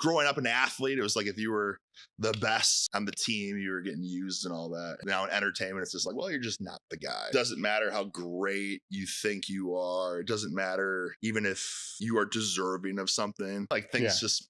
growing up an athlete, it was like if you were the best on the team, you were getting used and all that. Now in entertainment, it's just like, well, you're just not the guy. It doesn't matter how great you think you are. It doesn't matter even if you are deserving of something. Like things just...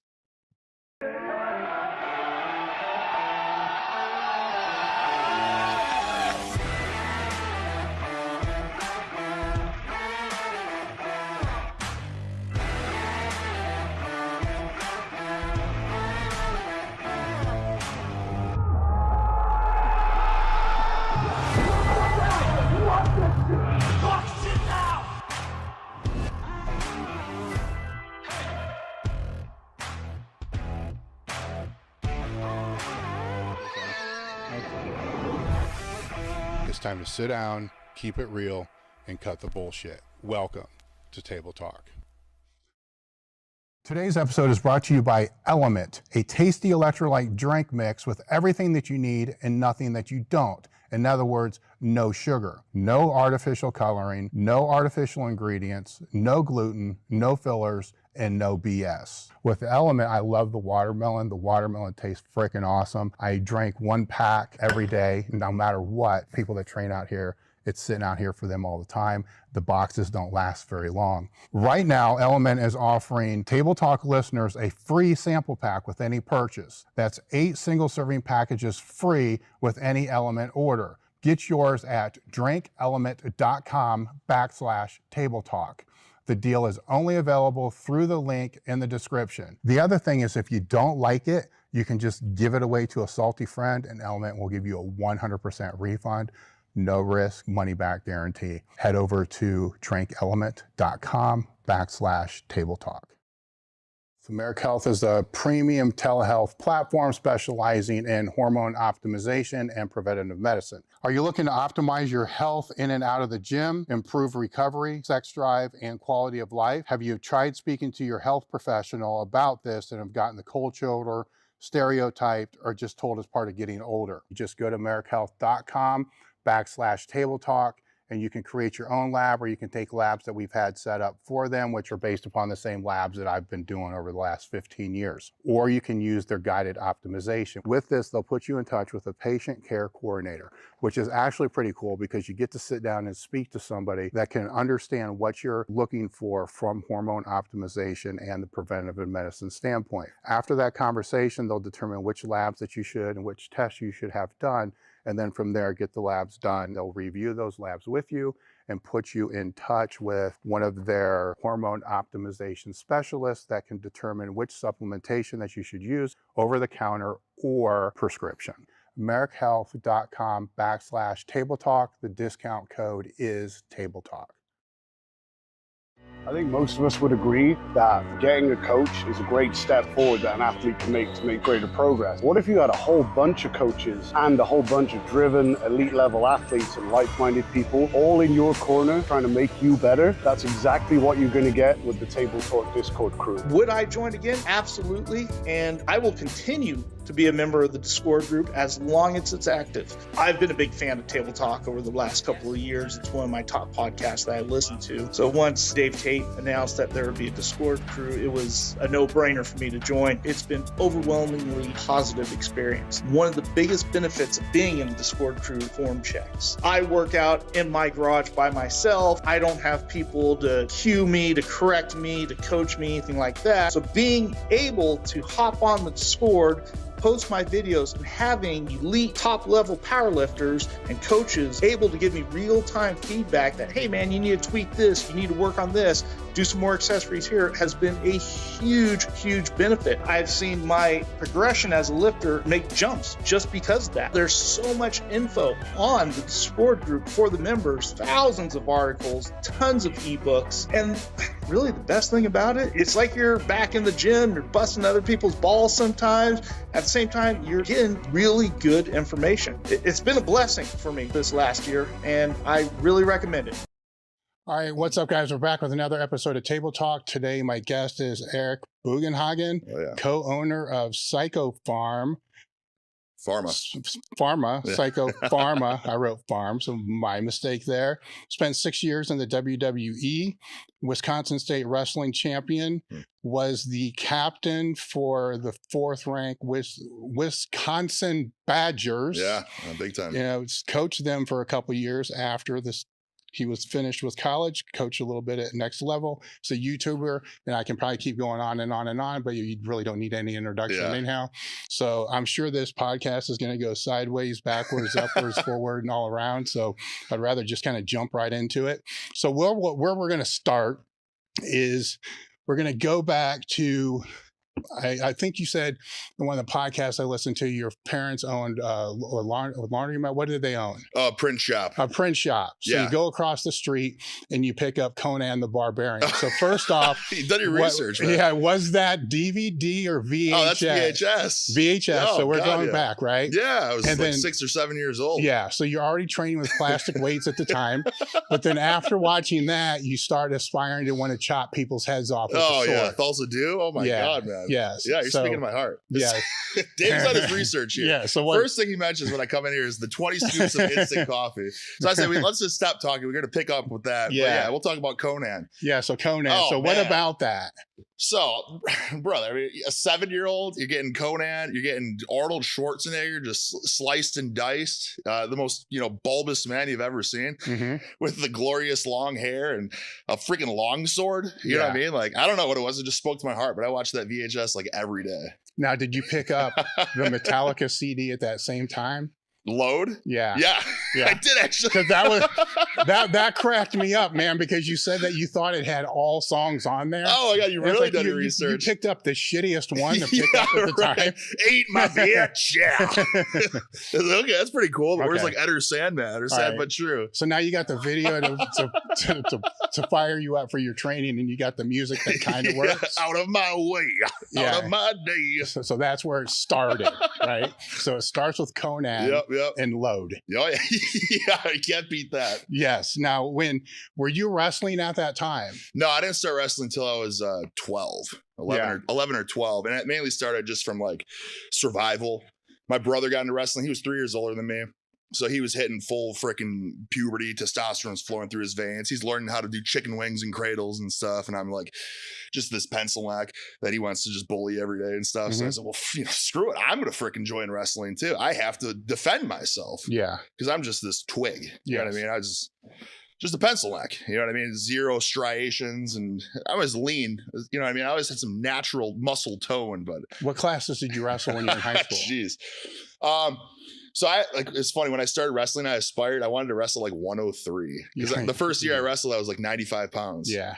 It's time to sit down, keep it real, and cut the bullshit. Welcome to Table Talk. Today's episode is brought to you by Element, a tasty electrolyte drink mix with everything that you need and nothing that you don't. In other words, no sugar, no artificial coloring, no artificial ingredients, no gluten, no fillers, and no BS. With Element, I love the watermelon. The watermelon tastes freaking awesome. I drank 1 pack every day, no matter what. People that train out here, it's sitting out here for them all the time. The boxes don't last very long. Right now, Element is offering Table Talk listeners a free sample pack with any purchase. That's 8 single serving packages free with any Element order. Get yours at drinkelement.com/Table Talk. The deal is only available through the link in the description. The other thing is, if you don't like it, you can just give it away to a salty friend and Element will give you a 100% refund. No risk, money back guarantee. Head over to drinkelement.com/Table Talk. So Merrick Health is a premium telehealth platform specializing in hormone optimization and preventative medicine. Are you looking to optimize your health in and out of the gym, improve recovery, sex drive, and quality of life? Have you tried speaking to your health professional about this and have gotten the cold shoulder, stereotyped, or just told it's part of getting older? You just go to merrickhealth.com/Table Talk, and you can create your own lab, or you can take labs that we've had set up for them, which are based upon the same labs that I've been doing over the last 15 years. Or you can use their guided optimization. With this, they'll put you in touch with a patient care coordinator, which is actually pretty cool because you get to sit down and speak to somebody that can understand what you're looking for from hormone optimization and the preventative medicine standpoint. After that conversation, they'll determine which labs that you should and which tests you should have done. And then from there, get the labs done. They'll review those labs with you and put you in touch with one of their hormone optimization specialists that can determine which supplementation that you should use, over the counter or prescription. merrickhealth.com/Table Talk. The discount code is Table Talk. I think most of us would agree that getting a coach is a great step forward that an athlete can make to make greater progress. What if you had a whole bunch of coaches and a whole bunch of driven elite level athletes and like-minded people all in your corner trying to make you better? That's exactly what you're going to get with the Table Talk Discord crew. Would I join again? Absolutely. And I will continue to be a member of the Discord group as long as it's active. I've been a big fan of Table Talk over the last couple of years. It's one of my top podcasts that I listen to. So once Dave Tate announced that there would be a Discord crew, it was a no-brainer for me to join. It's been overwhelmingly positive experience. One of the biggest benefits of being in the Discord crew, form checks. I work out in my garage by myself. I don't have people to cue me, to correct me, to coach me, anything like that. So being able to hop on the Discord, post my videos, and having elite top-level powerlifters and coaches able to give me real-time feedback that, hey man, you need to tweak this, you need to work on this, do some more accessories here, has been a huge, huge benefit. I've seen my progression as a lifter make jumps just because of that. There's so much info on the Discord group for the members, thousands of articles, tons of ebooks, and really the best thing about it, it's like you're back in the gym, you're busting other people's balls sometimes. At the same time, you're getting really good information. It's been a blessing for me this last year, and I really recommend it. All right, what's up, guys? We're back with another episode of Table Talk. Today, my guest is Eric Bugenhagen, co-owner of Psycho Farm. Psycho Pharma. I wrote Farm, so my mistake there. Spent 6 years in the WWE, Wisconsin State Wrestling Champion, was the captain for the 4th rank Wisconsin Badgers. Yeah, big time. You know, coached them for a couple years after this. He was finished with college, coached a little bit at Next Level. He's a YouTuber, and I can probably keep going on and on and on, but you really don't need any introduction anyhow. So I'm sure this podcast is going to go sideways, backwards, upwards, forward, and all around. So I'd rather just kind of jump right into it. So where we're going to start is we're going to go back to, I think you said in one of the podcasts I listened to, your parents owned a laundromat. What did they own? A print shop. A print shop. So you go across the street and you pick up Conan the Barbarian. So first off, you've done your research, man. Yeah, was that DVD or VHS? Oh, that's VHS. VHS. Oh, so we're going back, right? Yeah, I was like 6 or 7 years old. Yeah, so you're already training with plastic weights at the time, but then after watching that, you start aspiring to want to chop people's heads off. Oh yeah, Thulsa do. Oh my God, man. Yes. Yeah, you're speaking to my heart. Yeah. Dave's done his research here. Yeah. So first thing he mentions when I come in here is the 20 scoops of instant coffee. So I said, let's just stop talking. We're going to pick up with that. Yeah. But yeah, we'll talk about Conan. Yeah. So Conan. Oh, so what about that? So, brother, I mean, a 7-year-old, you're getting Conan, you're getting Arnold Schwarzenegger just sliced and diced, the most, bulbous man you've ever seen, with the glorious long hair and a freaking long sword. You know what I mean? Like, I don't know what it was. It just spoke to my heart, but I watched that VHS like every day. Now, did you pick up the Metallica CD at that same time? Load? Yeah. I did actually. Because that cracked me up, man, because you said that you thought it had all songs on there. Oh my God, you really done your research. You picked up the shittiest one to pick up at the time. Eat my bitch. Yeah. Okay, that's pretty cool. But where's like Ed or Sandman or Sad But True? So now you got the video to fire you up for your training, and you got the music that kind of works. Out of my way. Out of my day. So that's where it started, right? So it starts with Conan. Yep. And Load. Oh, yeah, I can't beat that. Yes. Now, were you wrestling at that time? No, I didn't start wrestling until I was 11 or 12. And it mainly started just from like survival. My brother got into wrestling. He was 3 years older than me. So he was hitting full freaking puberty, testosterone's flowing through his veins. He's learning how to do chicken wings and cradles and stuff. And I'm like, just this pencil neck that he wants to just bully every day and stuff. So I said, well, screw it. I'm going to freaking join wrestling too. I have to defend myself. Yeah. Because I'm just this twig. You know what I mean? I was just a pencil neck. You know what I mean? 0 striations. And I was lean. You know what I mean? I always had some natural muscle tone. But what classes did you wrestle when you were in high school? Jeez. So it's funny, when I started wrestling, I wanted to wrestle like 103. Because the first year I wrestled, I was like 95 pounds. Yeah.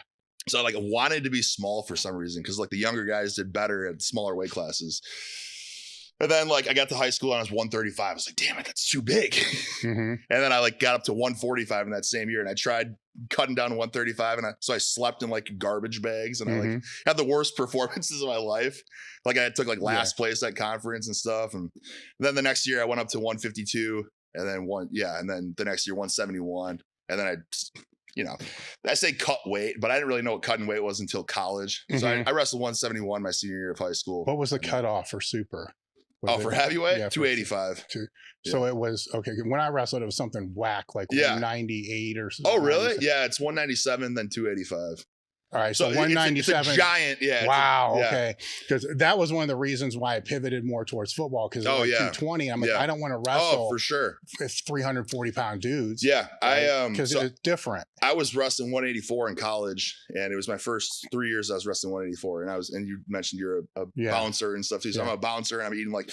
So I like wanted to be small for some reason, because like the younger guys did better at smaller weight classes. And then like I got to high school and I was 135. I was like, damn it, that's too big. And then I like got up to 145 in that same year, and I tried cutting down to 135, and so I slept in like garbage bags, and I like had the worst performances of my life. Like I took like last place at conference and stuff. And then the next year I went up to 152, and then the next year 171, and then I say cut weight, but I didn't really know what cutting weight was until college. So I wrestled 171 my senior year of high school. What was the cutoff for super? For heavyweight? Yeah, 285. So it was, okay, when I wrestled, it was something whack, like 198 or something. Oh, really? Yeah, it's 197, then 285. All right, so 197. It's a giant, Wow, okay. Because that was one of the reasons why I pivoted more towards football, because 220, I'm like, I don't want to wrestle. Oh, for sure. 340-pound dudes. Yeah, right? Because it's different. I was wrestling 184 in college, and it was my first 3 years I was wrestling 184. And you mentioned you're a bouncer and stuff too. So I'm a bouncer, and I'm eating like,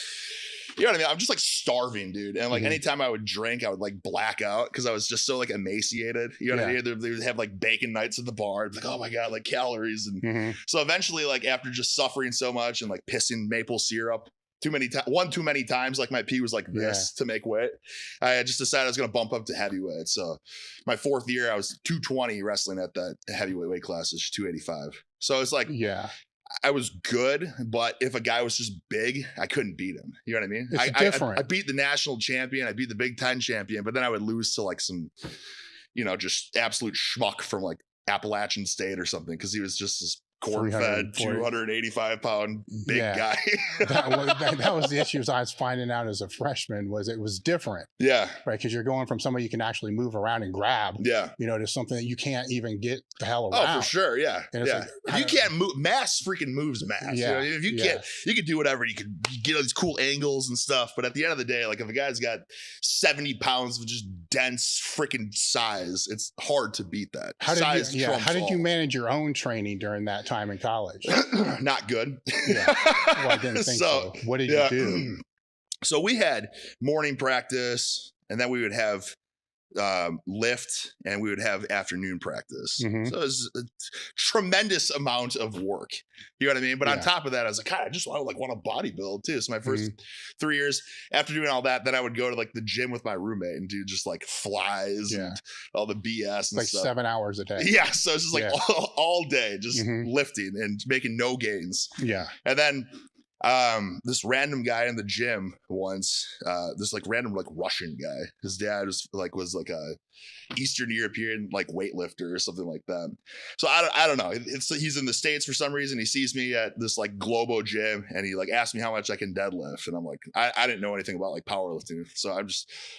you know what I mean? I'm just like starving, dude. And like anytime I would drink, I would like black out because I was just so like emaciated. You know what I mean? They would have like bacon nights at the bar. It's like, oh my God, like calories. And so eventually, like after just suffering so much and like pissing maple syrup too many times, like my pee was like this to make weight, I just decided I was going to bump up to heavyweight. So my 4th year, I was 220 wrestling at that heavyweight weight class, is 285. So it's like, I was good, but if a guy was just big, I couldn't beat him. You know what I mean? It's different. I beat the national champion. I beat the Big Ten champion, but then I would lose to like some, just absolute schmuck from like Appalachian State or something, because he was just this corn-fed, 285-pound big guy. that was the issues I was finding out as a freshman, was it was different. Yeah. Right, because you're going from somebody you can actually move around and grab, yeah, to something that you can't even get the hell around. Oh, for sure, yeah. Like, if you can't move, mass freaking moves mass. Yeah. If you can't, you can do whatever. You can get all these cool angles and stuff, but at the end of the day, like if a guy's got 70 pounds of just dense freaking size, it's hard to beat that. How did you manage your own training during that time in college? Not good. Yeah. Well, I didn't think so. What did you do? So we had morning practice, and then we would have lift, and we would have afternoon practice. Mm-hmm. So it was a tremendous amount of work. You know what I mean? But on top of that, I was like, God, I just want to bodybuild too. So my first 3 years after doing all that, then I would go to like the gym with my roommate and do just like flies and all the BS and like stuff. 7 hours a day. Yeah. So it's just like all day, just lifting and making no gains. Yeah. And then this random guy in the gym once, this like random like Russian guy, his dad was like a Eastern European like weightlifter or something like that. So I don't know. He's in the States for some reason. He sees me at this like Globo gym, and he like asked me how much I can deadlift, and I'm like, I didn't know anything about like powerlifting, so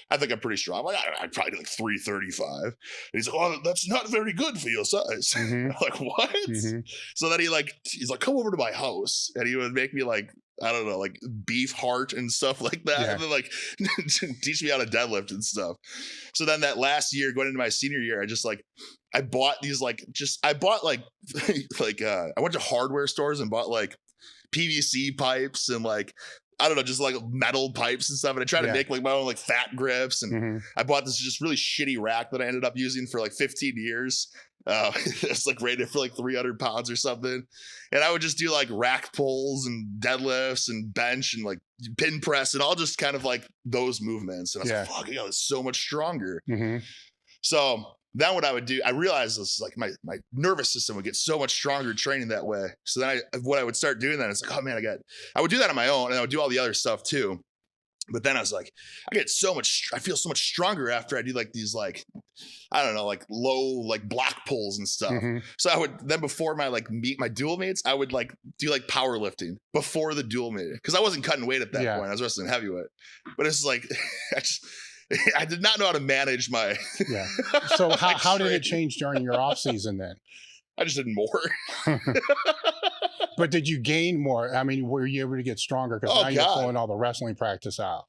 I think I'm pretty strong. I'm like, I'd probably do like 335. And he's like, oh, that's not very good for your size. I'm like, what? So then he's like, come over to my house, and he would make me like, I don't know, like beef heart and stuff like that. And then like teach me how to deadlift and stuff. So then that last year, going into my senior year, I bought these I went to hardware stores and bought like PVC pipes and like, I don't know, just like metal pipes and stuff. And I tried to make like my own like fat grips. And I bought this just really shitty rack that I ended up using for like 15 years. It's like rated for like 300 pounds or something. And I would just do like rack pulls and deadlifts and bench and like pin press and all just kind of like those movements. And I was like, fuck, it's so much stronger. So then what I would do, I realized this is like my nervous system would get so much stronger training that way. So then what I would start doing then is like, oh man, I would do that on my own, and I would do all the other stuff too. But then I was like, I feel so much stronger after I do like these like, I don't know, like low like block pulls and stuff. So I would then before my like my dual mates, I would like do like powerlifting before the dual mate, because I wasn't cutting weight at that point. I was wrestling heavyweight, but it's like I did not know how to manage my So how did it change during your off season then? I just did more. But did you gain more? I mean, were you able to get stronger? Because now you're pulling all the wrestling practice out.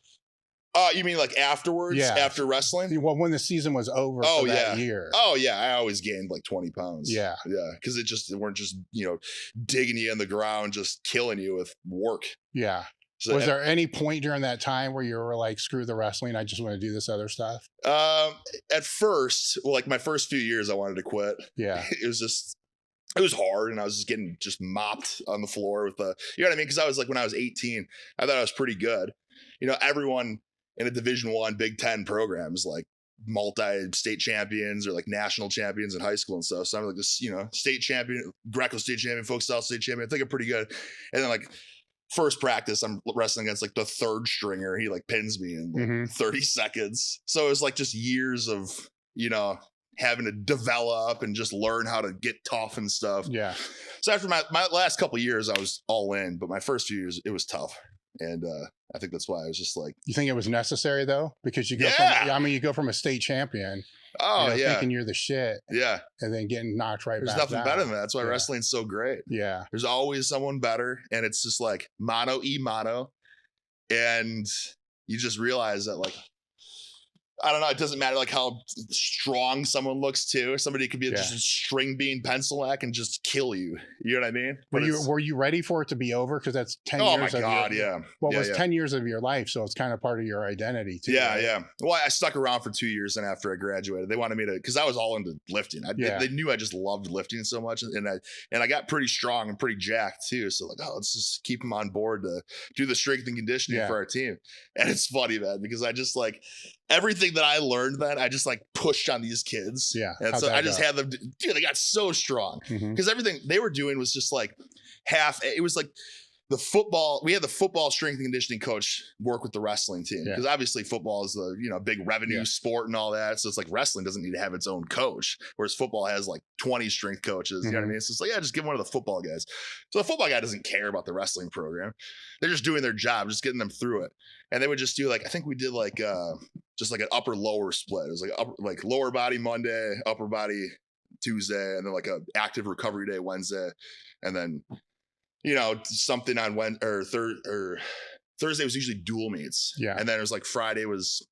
You mean like afterwards? Yeah. After wrestling? Well, when the season was over for that year. Oh, yeah. I always gained like 20 pounds. Yeah. Yeah. Because it weren't just, digging you in the ground, just killing you with work. Yeah. So was there any point during that time where you were like, screw the wrestling, I just want to do this other stuff? At first, well, like my first few years, I wanted to quit. Yeah. It was hard, and I was just getting mopped on the floor with you know what I mean? Because I was like, when I was 18, I thought I was pretty good. Everyone in a Division I Big Ten program is like multi-state champions or like national champions in high school and stuff. So I'm like this, state champion, Greco state champion, folk style state champion. I think I'm pretty good. And then like first practice, I'm wrestling against like the third stringer. He like pins me in like 30 seconds. So it was like just years of, having to develop and just learn how to get tough and stuff. Yeah. So after my last couple of years, I was all in, but my first few years, it was tough. And I think that's why I was just like. You think it was necessary though? Because you go from a state champion. Thinking you're the shit. Yeah. And then getting knocked right back down. There's nothing better than that. That's why wrestling's so great. Yeah. There's always someone better. And it's just like mano y mano. And you just realize that like, I don't know. It doesn't matter like how strong someone looks too. Somebody could be just a string bean pencil neck and just kill you. You know what I mean? Were you ready for it to be over? Because that's 10 years. Oh my God, Well, it was 10 years of your life, so it's kind of part of your identity too. Yeah, right? yeah. Well, I stuck around for 2 years, and after I graduated, they wanted me to, because I was all into lifting. They knew I just loved lifting so much, and I got pretty strong and pretty jacked too. So like, let's just keep them on board to do the strength and conditioning for our team. And it's funny, man, because I just like. Everything that I learned then, I just like pushed on these kids. Yeah. And so I just had them, dude, they got so strong because everything they were doing was just like it was like we had the football strength and conditioning coach work with the wrestling team, because obviously football is the, big revenue sport and all that. So it's like wrestling doesn't need to have its own coach, whereas football has like 20 strength coaches. You know what I mean? It's just like, just give one of the football guys. So the football guy doesn't care about the wrestling program. They're just doing their job, just getting them through it. And they would just do like, I think we did like just like an upper lower split. It was like lower body Monday, upper body Tuesday, and then like a active recovery day Wednesday, and then something on Wednesday or Thursday was usually dual meets. Yeah. And then it was like Friday was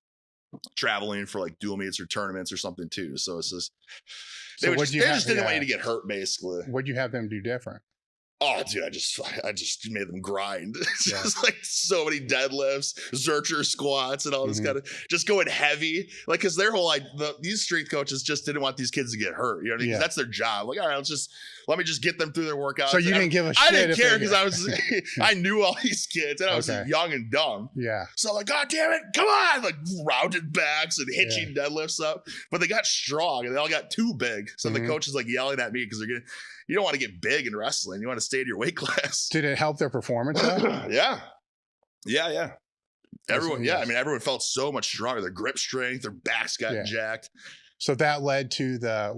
traveling for like dual meets or tournaments or something too. So it's just, they just didn't want you to get hurt basically. What'd you have them do different? Oh, dude, I just made them grind. Just like so many deadlifts, Zercher squats, and all this kind of just going heavy. Like, because their whole these strength coaches just didn't want these kids to get hurt. You know what I mean? 'Cause that's their job. Like, all right, let me just get them through their workouts. So you didn't give a shit. I didn't care because I knew all these kids and I was young and dumb. Yeah. So like, God damn it, come on! Like rounded backs and hitching deadlifts up, but they got strong and they all got too big. So the coach is like yelling at me because they're getting. You don't want to get big in wrestling. You want to stay to your weight class. Did it help their performance though? Yeah. Everyone, I mean, everyone felt so much stronger. Their grip strength, their backs got jacked. So that led to the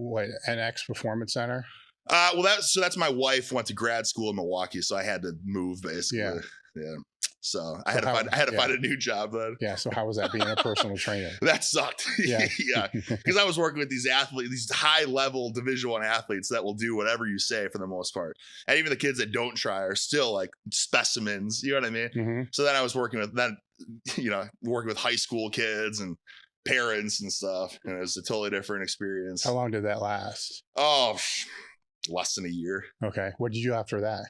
NX Performance Center? That's my wife went to grad school in Milwaukee, so I had to move basically. Yeah. So I had to find a new job then. Yeah. So how was that being a personal trainer? That sucked. Yeah. Because I was working with these athletes, these high level Division I athletes that will do whatever you say for the most part. And even the kids that don't try are still like specimens. You know what I mean? Mm-hmm. So then I was working with high school kids and parents and stuff. And it was a totally different experience. How long did that last? Oh, less than a year. Okay. What did you do after that?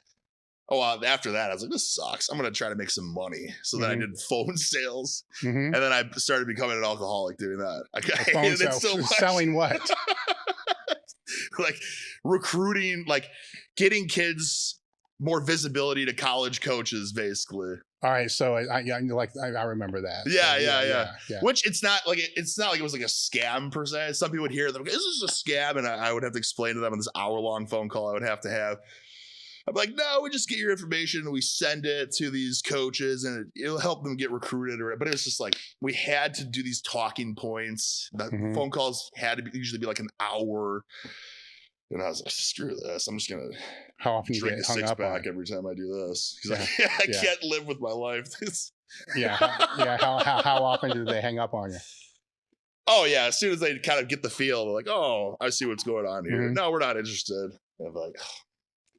Oh, after that, I was like, this sucks. I'm going to try to make some money. So then I did phone sales. And then I started becoming an alcoholic doing that. I hated it so much. Selling what? Like recruiting, like getting kids more visibility to college coaches, basically. All right. So I remember that. Yeah. Which it's not like it was like a scam per se. Some people would hear them, is this a scam? And I would have to explain to them in this hour-long phone call I would have to have. I'm like, no, we just get your information and we send it to these coaches and it'll help them get recruited. But it was just like, we had to do these talking points. The phone calls had to usually be like an hour. And I was like, screw this. I'm just going to drink a six-pack every time I do this. Because I can't live with my life. How often do they hang up on you? Oh, yeah. As soon as they kind of get the feel, they're like, oh, I see what's going on here. No, we're not interested. And I'm like,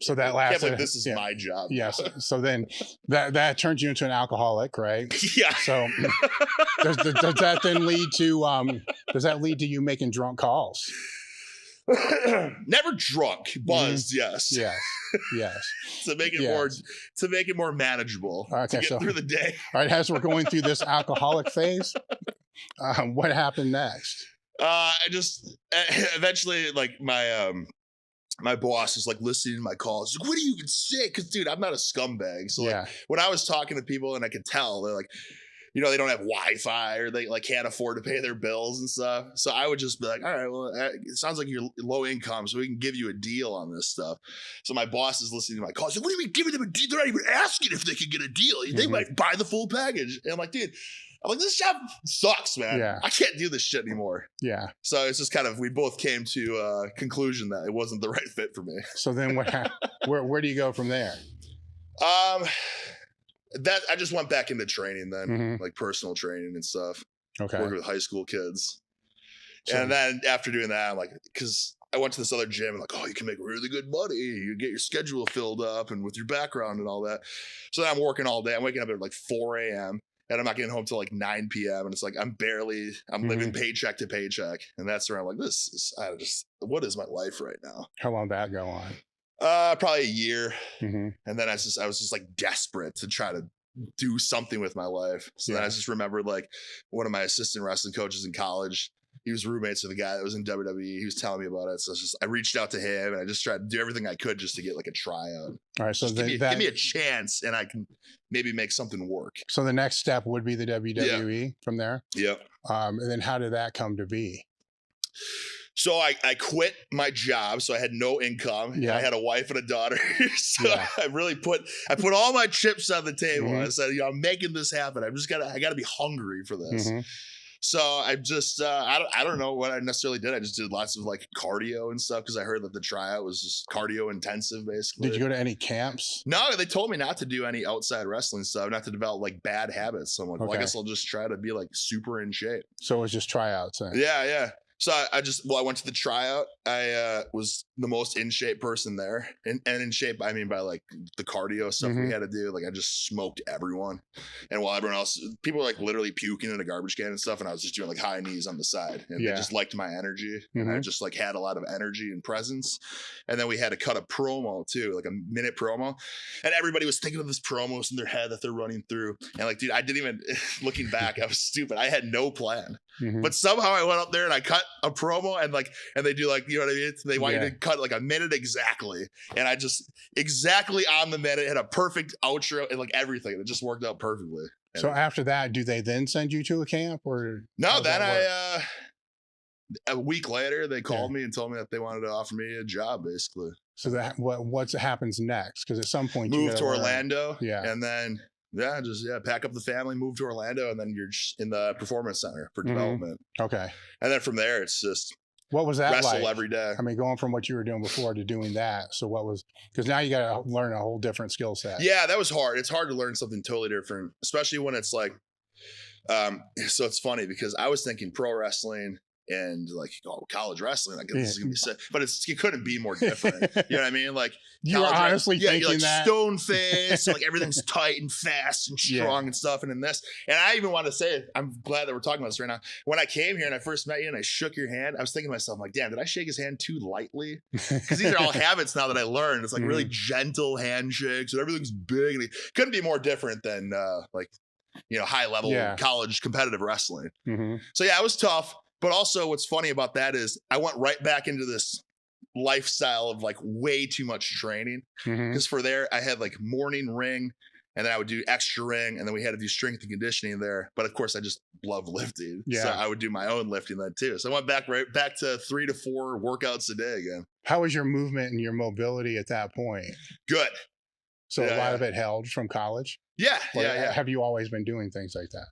so that lasted. I can't believe this is my job. Yes. So then that turns you into an alcoholic, right? Yeah. So does that then lead to you making drunk calls? Never drunk, buzzed. Yes. To make it more manageable. Okay, to get through the day. All right. As we're going through this alcoholic phase, what happened next? I just eventually like my boss is like listening to my calls. Like, what do you even say? Because, dude, I'm not a scumbag. So like, when I was talking to people and I could tell they're like, they don't have Wi-Fi or they like can't afford to pay their bills and stuff. So I would just be like, all right, well, it sounds like you're low income, so we can give you a deal on this stuff. So my boss is listening to my calls. Like, what do you mean giving them a deal? They're not even asking if they can get a deal. They might buy the full package. And I'm like, dude, this job sucks, man. Yeah. I can't do this shit anymore. Yeah. So it's just kind of, we both came to a conclusion that it wasn't the right fit for me. So then where do you go from there? That I just went back into training then, like personal training and stuff. Okay. Working with high school kids. And then after doing that, I'm like, because I went to this other gym and like, oh, you can make really good money. You get your schedule filled up and with your background and all that. So then I'm working all day. I'm waking up at like 4 a.m. and I'm not getting home till like 9 p.m. And it's like, I'm living paycheck to paycheck. And that's where I'm like, what is my life right now? How long did that go on? Probably a year. And then I was just like desperate to try to do something with my life. So then I just remembered like one of my assistant wrestling coaches in college. He was roommates with a guy that was in WWE. He was telling me about it. So I reached out to him and I just tried to do everything I could just to get like a tryout. All right. So give me a chance and I can maybe make something work. So the next step would be the WWE from there. Yep. And then how did that come to be? So I quit my job, so I had no income. Yeah. I had a wife and a daughter. So Yeah. I put all my chips on the table. Mhm. I said, I'm making this happen. I gotta be hungry for this. Mhm. So I just I don't know what I necessarily did. I just did lots of like cardio and stuff because I heard that the tryout was just cardio intensive, basically. Did you go to any camps? No, they told me not to do any outside wrestling stuff, not to develop like bad habits. So I'm like, well, I Okay. guess I'll just try to be like super in shape. So it was just tryouts then? Yeah. So I went to the tryout. I was the most in shape person there. And in shape, I mean by like the cardio stuff we had to do. Like I just smoked everyone. And while everyone else, people were like literally puking in a garbage can and stuff. And I was just doing like high knees on the side. And they just liked my energy. And I just like had a lot of energy and presence. And then we had to cut a promo too, like a minute promo. And everybody was thinking of this promos in their head that they're running through. And like, dude, I didn't even, looking back, I was stupid. I had no plan. But somehow I went up there and I cut a promo and they do like, you know what I mean? They want you to cut like a minute exactly. And I just exactly on the minute had a perfect outro and like everything. It just worked out perfectly. So after that, do they then send you to a camp or? No, then a week later they called me and told me that they wanted to offer me a job basically. So that what happens next? Because at some point move to Orlando. Yeah. And then pack up the family, move to Orlando, and then you're just in the performance center for development. Okay. And then from there, it's just what was that wrestle like? every day. I mean, going from what you were doing before to doing that. So what was, because now you got to learn a whole different skill set. Yeah, that was hard. It's hard to learn something totally different, especially when it's like, so it's funny because I was thinking pro wrestling and like college wrestling, like this is gonna be sick, but it couldn't be more different. You know what I mean? Like you were honestly thinking you're like that stone face, and like everything's tight and fast and strong and stuff. And in this, and I even want to say it, I'm glad that we're talking about this right now. When I came here and I first met you and I shook your hand, I was thinking to myself, like, damn, did I shake his hand too lightly? Because these are all habits now that I learned. It's like really gentle handshakes and everything's big, and it couldn't be more different than like high level college competitive wrestling. So yeah, it was tough. But also what's funny about that is I went right back into this lifestyle of like way too much training. Because for there, I had like morning ring and then I would do extra ring and then we had to do strength and conditioning there. But of course I just love lifting. So I would do my own lifting then too. So I went right back to 3 to 4 workouts a day again. How was your movement and your mobility at that point? Good. So a lot of it held from college? Yeah. Have you always been doing things like that?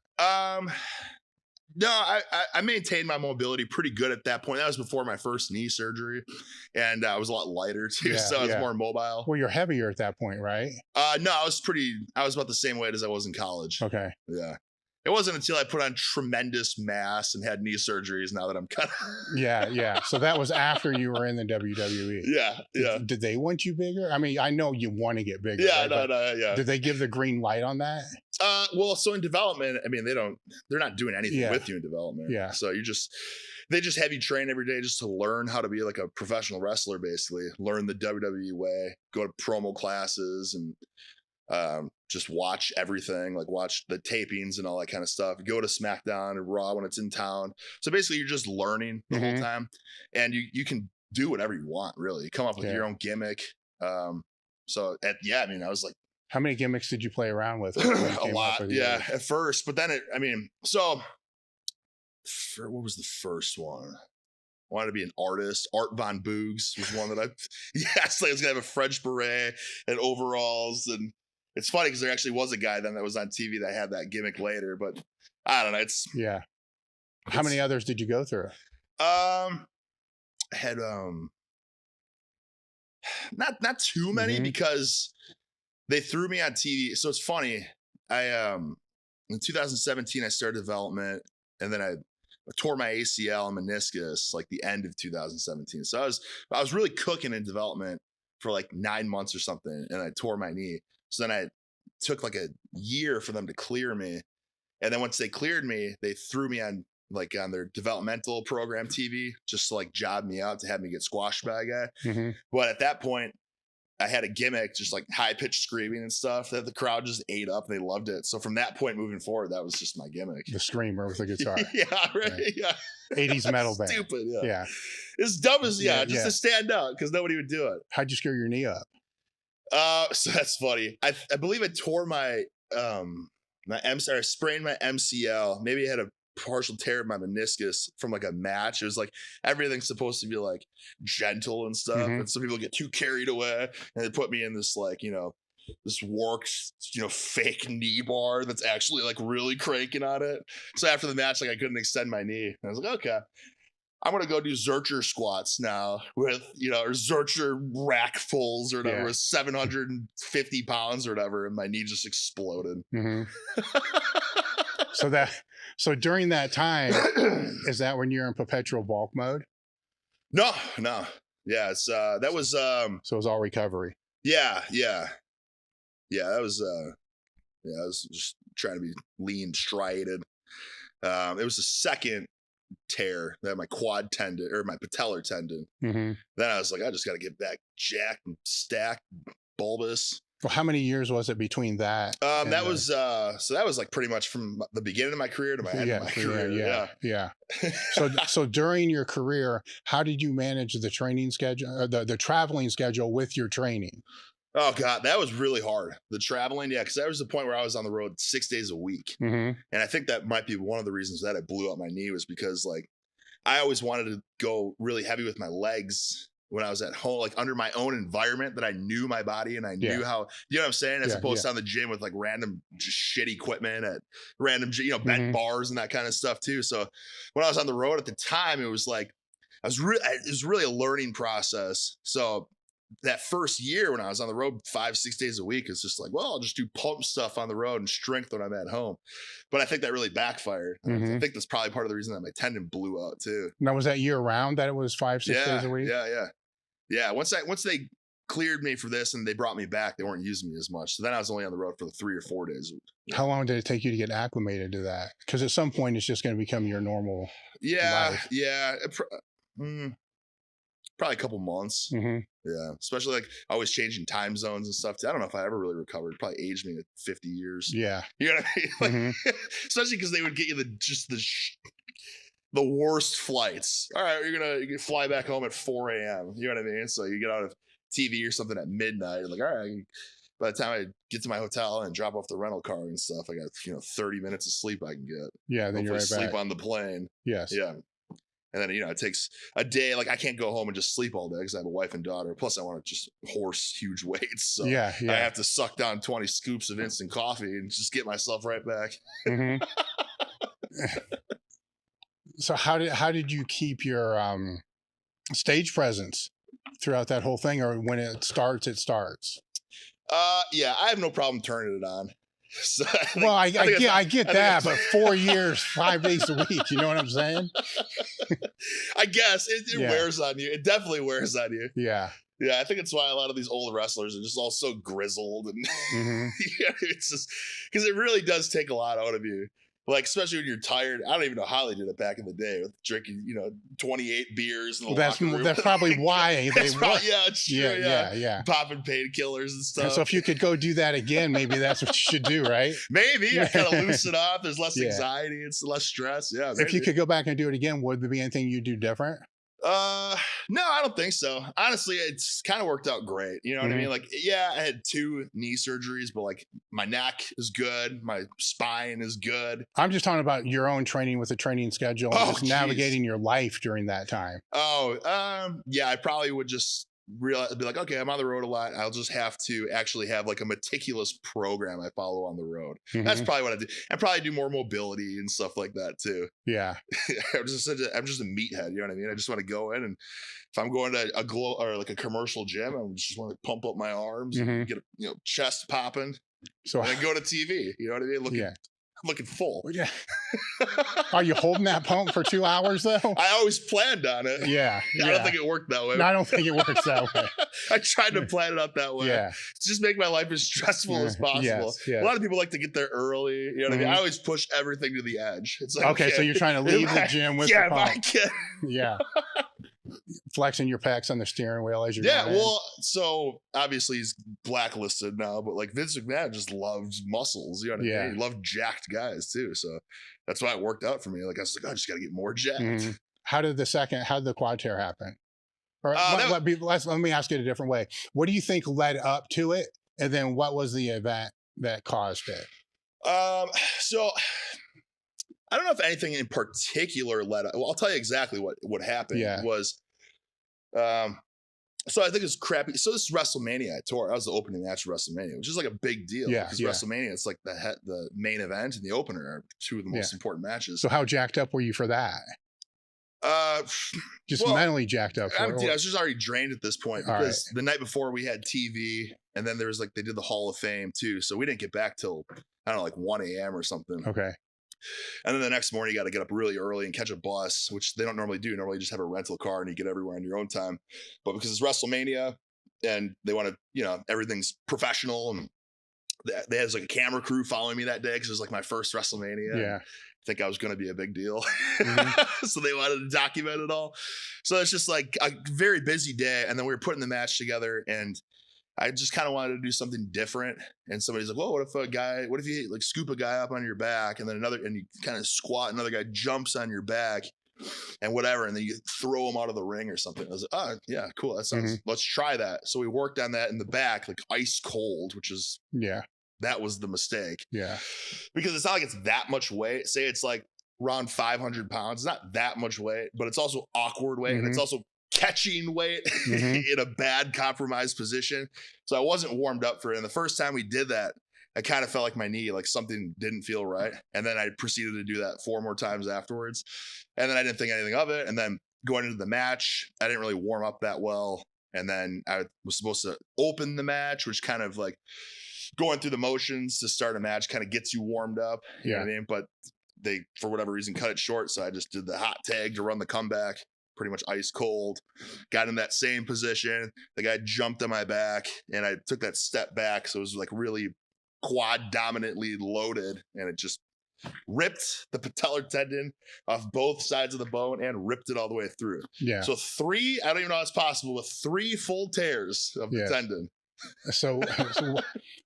No, I maintained my mobility pretty good at that point. That was before my first knee surgery, and I was a lot lighter too, so I was more mobile. Well, you're heavier at that point, right? No, I was about the same weight as I was in college. Okay. Yeah. It wasn't until I put on tremendous mass and had knee surgeries now that I'm kind of... Yeah. So that was after you were in the WWE. Yeah. Did they want you bigger? I mean, I know you want to get bigger. Yeah, right? no. Did they give the green light on that? Well, so in development, I mean, they're not doing anything with you in development. Yeah. So they just have you train every day just to learn how to be like a professional wrestler, basically. Learn the WWE way, go to promo classes and just watch everything, like watch the tapings and all that kind of stuff. Go to SmackDown and Raw when it's in town. So basically you're just learning the whole time and you can do whatever you want, really. You come up with your own gimmick. I mean, I was like, how many gimmicks did you play around with? A lot. At first, but then what was the first one? I wanted to be an artist. Art Von Boogs was one that I was gonna have a French beret and overalls. And it's funny because there actually was a guy then that was on TV that had that gimmick later, but I don't know. How many others did you go through? I had not too many because they threw me on TV. So it's funny. In 2017 I started development, and then I tore my ACL and meniscus like the end of 2017. So I was really cooking in development for like 9 months or something, and I tore my knee. So then I took like a year for them to clear me. And then once they cleared me, they threw me on their developmental program TV, just to like job me out to have me get squashed by a guy. But at that point, I had a gimmick, just like high pitched screaming and stuff that the crowd just ate up. They loved it. So from that point moving forward, that was just my gimmick. The screamer with the guitar. Right. Yeah. 80s metal band. Stupid. Yeah. It's dumb as to stand out because nobody would do it. How'd you screw your knee up? So that's funny. I believe I tore my I sprained my MCL. Maybe I had a partial tear of my meniscus from like a match. It was like everything's supposed to be like gentle and stuff, and some people get too carried away, and they put me in this like, you know, this worked, you know, fake knee bar that's actually like really cranking on it. So after the match, like I couldn't extend my knee. And I was like, okay, I'm going to go do Zercher squats now with, you know, or Zercher rack fulls or whatever, with 750 pounds or whatever. And my knee just exploded. So during that time, is that when you're in perpetual bulk mode? No. Yeah. It's, that was, so it was all recovery. Yeah. That was, I was just trying to be lean, striated. It was the second tear that my quad tendon or my patellar tendon. Then I was like, I just got to get back jacked and stacked, bulbous. Well, how many years was it between that? That was so that was like pretty much from the beginning of my career to my end of my career. Yeah. So during your career, how did you manage the training schedule, the traveling schedule with your training? Oh God, that was really hard. The traveling, because that was the point where I was on the road 6 days a week. And I think that might be one of the reasons that I blew up my knee, was because like I always wanted to go really heavy with my legs when I was at home, like under my own environment that I knew my body and I knew how, you know what I'm saying? As opposed to on the gym with like random just shit equipment at random, you know, bent bars and that kind of stuff too. So when I was on the road at the time, it was like, it was really a learning process. So that first year when I was on the road 5-6 days a week, it's just like, well, I'll just do pump stuff on the road and strength when I'm at home. But I think that really backfired. I think that's probably part of the reason that my tendon blew out too. Now, was that year round that it was 5-6 days a week? Yeah. Once they cleared me for this and they brought me back, they weren't using me as much. So then I was only on the road for the 3 or 4 days. How long did it take you to get acclimated to that? Because at some point it's just going to become your normal life. Probably a couple months. Yeah. Especially like always changing time zones and stuff. I don't know if I ever really recovered. Probably aged me at 50 years. Yeah. You know what I mean? Like, especially because they would get you the worst flights. All right, you're gonna fly back home at 4 a.m. You know what I mean? So you get out of TV or something at midnight. You're like, all right. By the time I get to my hotel and drop off the rental car and stuff, I got 30 minutes of sleep I can get. Yeah, then you're right back. Sleep on the plane. Yes. Yeah. And then, it takes a day. Like I can't go home and just sleep all day because I have a wife and daughter. Plus I want to just horse huge weights. So I have to suck down 20 scoops of instant coffee and just get myself right back. So how did you keep your stage presence throughout that whole thing, or when it starts, it starts? Yeah, I have no problem turning it on. So I get that, but 4 years, 5 days a week, you know what I'm saying? I guess it wears on you. It definitely wears on you. Yeah. Yeah, I think it's why a lot of these old wrestlers are just all so grizzled and it's just because it really does take a lot out of you. Like, especially when you're tired. I don't even know how they did it back in the day with drinking, 28 beers in the locker room. That's probably why they yeah, it's true. Yeah. Popping painkillers and stuff. And so if you could go do that again, maybe that's what you should do, right? Maybe. I kind of loosen up. There's less anxiety. It's less stress. Yeah. Maybe. If you could go back and do it again, would there be anything you'd do different? No, I don't think so. Honestly, it's kind of worked out great. You know what I mean? Like, yeah, I had 2 knee surgeries, but like my neck is good. My spine is good. I'm just talking about your own training with a training schedule and just navigating your life during that time. Yeah, I probably would just be like, okay, I'm on the road a lot. I'll just have to actually have like a meticulous program I follow on the road. That's probably what I do. And probably do more mobility and stuff like that too. Yeah. I'm just a meathead. You know what I mean? I just want to go in, and if I'm going to a glow or like a commercial gym, I just want to pump up my arms and get chest popping. So and then go to TV. You know what I mean? Looking full. Yeah. Are you holding that pump for 2 hours though? I always planned on it. Yeah. I don't think it worked that way. No, I don't think it works that way. I tried to plan it out that way. Yeah. Just make my life as stressful as possible. Yes. A lot of people like to get there early. You know what I mean? I always push everything to the edge. It's like, okay, so you're trying to leave the gym with the pump. Yeah. Flexing your pecs on the steering wheel as you're going well, so obviously he's blacklisted now, but like Vince McMahon just loves muscles. You know what I mean? He loved jacked guys too. So that's why it worked out for me. Like I was like, I just got to get more jacked. How did the quad tear happen? Or let me ask it a different way. What do you think led up to it? And then what was the event that caused it? So I don't know if anything in particular led up. Well, I'll tell you exactly what happened. Yeah. Was, so I think it's crappy. So this is WrestleMania I tore. That was the opening match of WrestleMania, which is like a big deal. Yeah, because yeah. WrestleMania, it's like the main event and the opener are two of the most important matches. So how jacked up were you for that? Just mentally jacked up. I was just already drained at this point because the night before we had TV, and then there was like they did the Hall of Fame too, so we didn't get back till I don't know, like 1 a.m. or something. Okay. And then the next morning, you got to get up really early and catch a bus, which they don't normally do. Normally, you just have a rental car and you get everywhere on your own time. But because it's WrestleMania and they want to, you know, everything's professional, and they had like a camera crew following me that day because it was like my first WrestleMania. Yeah. I think I was going to be a big deal. Mm-hmm. So they wanted to document it all. So it's just like a very busy day. And then we were putting the match together, and I just kind of wanted to do something different. And somebody's like, well, what if you like scoop a guy up on your back and then and you kind of squat, another guy jumps on your back and whatever. And then you throw him out of the ring or something. I was like, oh yeah, cool. That sounds, let's try that. So we worked on that in the back, like ice cold, which is, that was the mistake. Yeah. Because it's not like it's that much weight. Say it's like around 500 pounds. It's not that much weight, but it's also awkward weight. And it's also catching weight in a bad compromised position. So I wasn't warmed up for it. And the first time we did that, I kind of felt like my knee, like something didn't feel right. And then I proceeded to do that 4 more times afterwards. And then I didn't think anything of it. And then going into the match, I didn't really warm up that well. And then I was supposed to open the match, which kind of like going through the motions to start a match kind of gets you warmed up. You know what I mean? But they, for whatever reason, cut it short. So I just did the hot tag to run the comeback. Pretty much ice cold, got in that same position. The guy jumped on my back and I took that step back. So it was like really quad dominantly loaded, and it just ripped the patellar tendon off both sides of the bone and ripped it all the way through. Yeah. So 3, I don't even know how it's possible, with 3 full tears of the tendon. So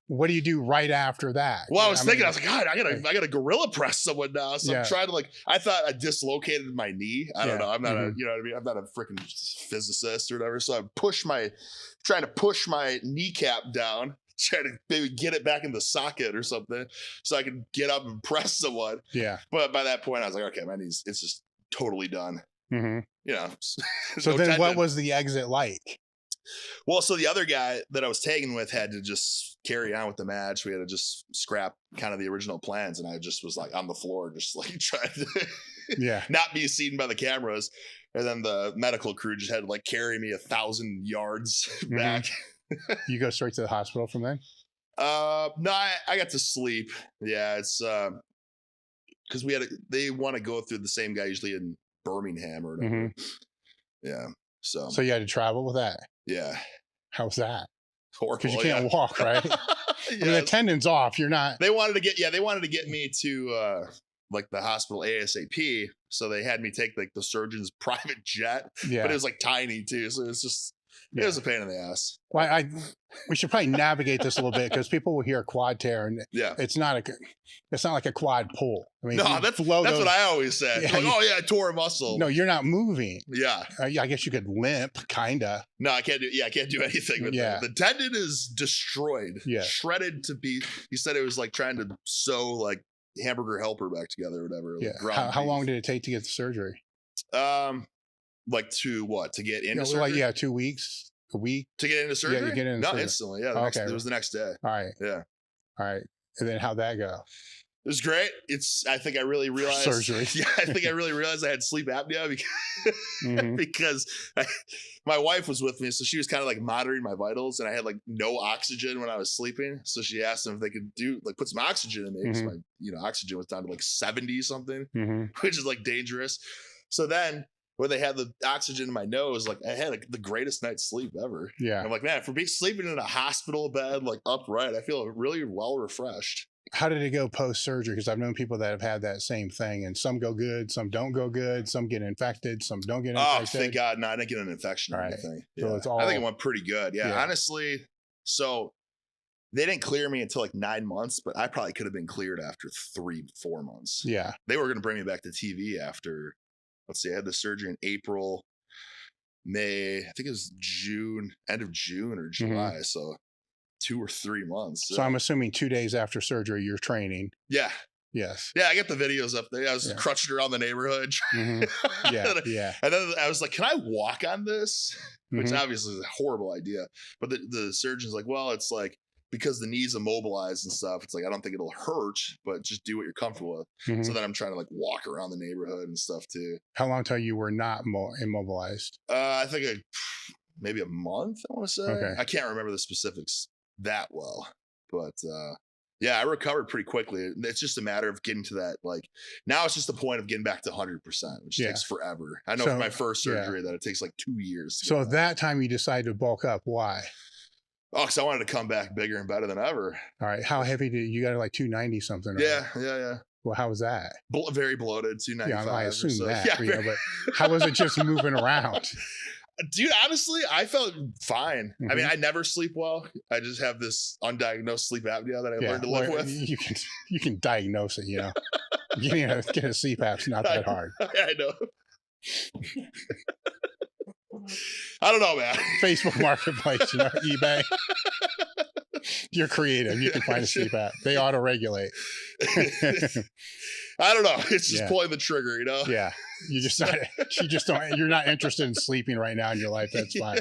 what do you do right after that? Well, I was thinking, I was like, God, I gotta gorilla press someone now. So I'm trying to I thought I dislocated my knee. I don't know. I'm not you know what I mean? I'm not a freaking physicist or whatever. So I trying to push my kneecap down, trying to maybe get it back in the socket or something so I can get up and press someone. Yeah. But by that point I was like, okay, my knee's, it's just totally done. You know. So then tendon. What was the exit like? Well, so the other guy that I was tagging with had to just carry on with the match. We had to just scrap kind of the original plans. And I just was like on the floor, just like trying to not be seen by the cameras. And then the medical crew just had to like carry me 1,000 yards back. You go straight to the hospital from then? No, I got to sleep. Yeah, it's because they want to go through the same guy usually in Birmingham or whatever. Yeah. So you had to travel with that? Yeah. How's that? Horrible. Because you can't walk, right? I mean, the tendon's off. You're not. They wanted to get me to like the hospital ASAP. So they had me take like the surgeon's private jet. Yeah. But it was like tiny too. So it's just it was a pain in the ass. Well, we should probably navigate this a little bit because people will hear quad tear and it's not like a quad pull. I mean, no, that's what I always said. Yeah, like, oh yeah, I tore a muscle. No, you're not moving. Yeah. I guess you could limp, kinda. No, I can't do anything with that. The tendon is destroyed. Yeah. Shredded to be. He said it was like trying to sew like hamburger helper back together or whatever. Yeah. Like how long did it take to get the surgery? Like to what? To get into surgery? Like 2 weeks, a week to get into surgery. Yeah, you get into surgery. Instantly. Yeah, it was the next day. All right. Yeah. All right. And then how'd that go? It was great. I think I really realized surgery. Yeah, I think I really realized I had sleep apnea because my wife was with me, so she was kind of like monitoring my vitals, and I had like no oxygen when I was sleeping. So she asked them if they could put some oxygen in me because my oxygen was down to like 70 something, which is like dangerous. So then when they had the oxygen in my nose, like I had the greatest night's sleep ever. Yeah, I'm like, man, for sleeping in a hospital bed like upright, I feel really well refreshed. How did it go post-surgery? Because I've known people that have had that same thing, and some go good, some don't go good, some get infected, some don't get infected. Oh, thank God. No, I didn't get an infection or anything. Yeah. So it's all... I think it went pretty good. Yeah, honestly. So they didn't clear me until like 9 months, but I probably could have been cleared after 3-4 months. Yeah. They were going to bring me back to TV after, let's see, I had the surgery in April, May, I think it was June, end of June or July. So 2 or 3 months. So I'm assuming 2 days after surgery, you're training. Yeah. Yes. Yeah, I got the videos up there. I was crutching around the neighborhood. Mm-hmm. Yeah, yeah. And then I was like, can I walk on this? Which obviously is a horrible idea. But the surgeon's like, well, it's like, because the knee's immobilized and stuff, it's like, I don't think it'll hurt, but just do what you're comfortable with. Mm-hmm. So then I'm trying to like walk around the neighborhood and stuff too. How long till you were not immobilized? I think maybe a month, I want to say. Okay. I can't remember the specifics that well, but yeah, I recovered pretty quickly. It's just a matter of getting to that, like, now it's just the point of getting back to 100%, which takes forever. I know from my first surgery that it takes like 2 years. So at that time you decided to bulk up. Why? Oh, because I wanted to come back bigger and better than ever. All right. How heavy did you got? Like 290 something? Right? Yeah. Well, how was that? Very bloated, 295. Yeah, I assume so. that. Yeah, but how was it just moving around? Dude, honestly, I felt fine. I mean, I never sleep well. I just have this undiagnosed sleep apnea that I learned to live with. You can diagnose it, you know. Getting a CPAP's not that hard. I know. I don't know, man. Facebook Marketplace, you know, eBay. You're creative. You can find a CPAP. They auto-regulate. I don't know. It's just pulling the trigger, you know? Yeah. You're not interested in sleeping right now in your life. That's fine.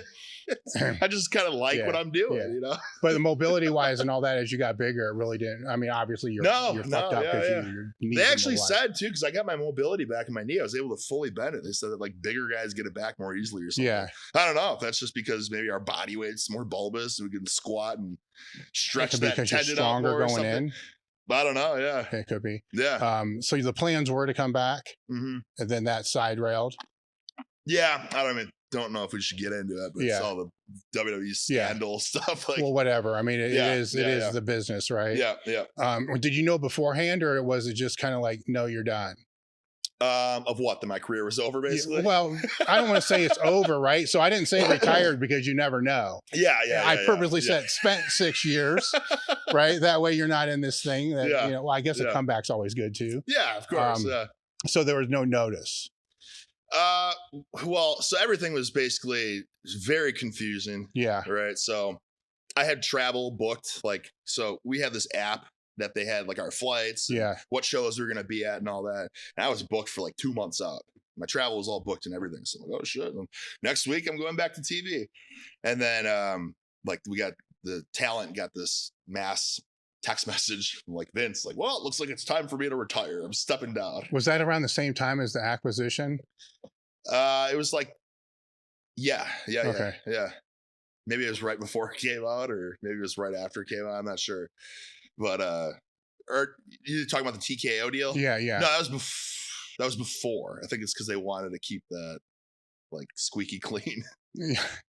I just kind of like what I'm doing, you know? But the mobility wise and all that, as you got bigger, it really didn't. I mean, obviously you're fucked up because your knees. They actually said too, because I got my mobility back in my knee, I was able to fully bend it. They said that like bigger guys get it back more easily or something. Yeah. I don't know if that's just because maybe our body weight's more bulbous and we can squat and stretch that tendon out more or something. In. I don't know. Yeah. It could be. Yeah. So the plans were to come back and then that side railed. Yeah. I don't know if we should get into it, but it's all the WWE scandal stuff. Like, well, whatever. I mean, it is the business, right? Yeah. Yeah. Did you know beforehand, or was it just kind of like, no, you're done? Of what? That my career was over, basically? Well, I don't want to say it's over, right? So I didn't say retired because you never know. Yeah. I purposely said spent 6 years, right? That way you're not in this thing that, you know, well, I guess a comeback's always good too. Yeah, of course. So there was no notice. Well, so everything was basically very confusing. Yeah. Right. So I had travel booked, like, so we had this app that they had like our flights, what shows we were going to be at and all that. And I was booked for like 2 months out. My travel was all booked and everything. So I'm like, oh shit. And next week I'm going back to TV. And then, like we got the talent got this mass text message from like Vince, like, well, it looks like it's time for me to retire. I'm stepping down. Was that around the same time as the acquisition? It was like, yeah. Maybe it was right before it came out, or maybe it was right after it came out. I'm not sure. But or you talking about the TKO deal? Yeah. No, that was before. I think it's because they wanted to keep that like squeaky clean.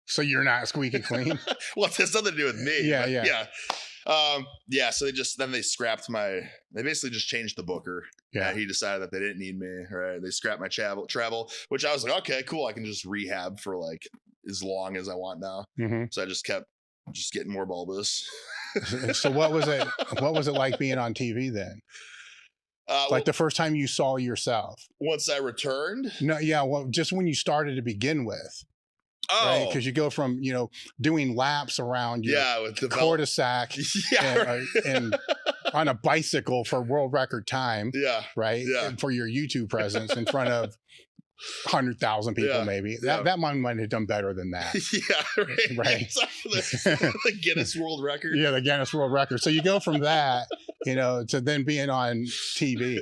So you're not squeaky clean? Well, it has nothing to do with me. Yeah. So they scrapped they basically just changed the booker. Yeah. He decided that they didn't need me. Right. They scrapped my travel, which I was like, okay, cool. I can just rehab for like as long as I want now. So I just kept getting more bulbous. So what was it like being on TV then? Like the first time you saw yourself? Once I returned? No, yeah. Well, just when you started to begin with. Oh, because you go from, you know, doing laps around your with the cul-de-sac and on a bicycle for world record time. Yeah. Right. Yeah. And for your YouTube presence in front of 100,000 people, maybe. That one might have done better than that. Right. The Guinness World Record. Yeah, the Guinness World Record. So you go from that, you know, to then being on TV.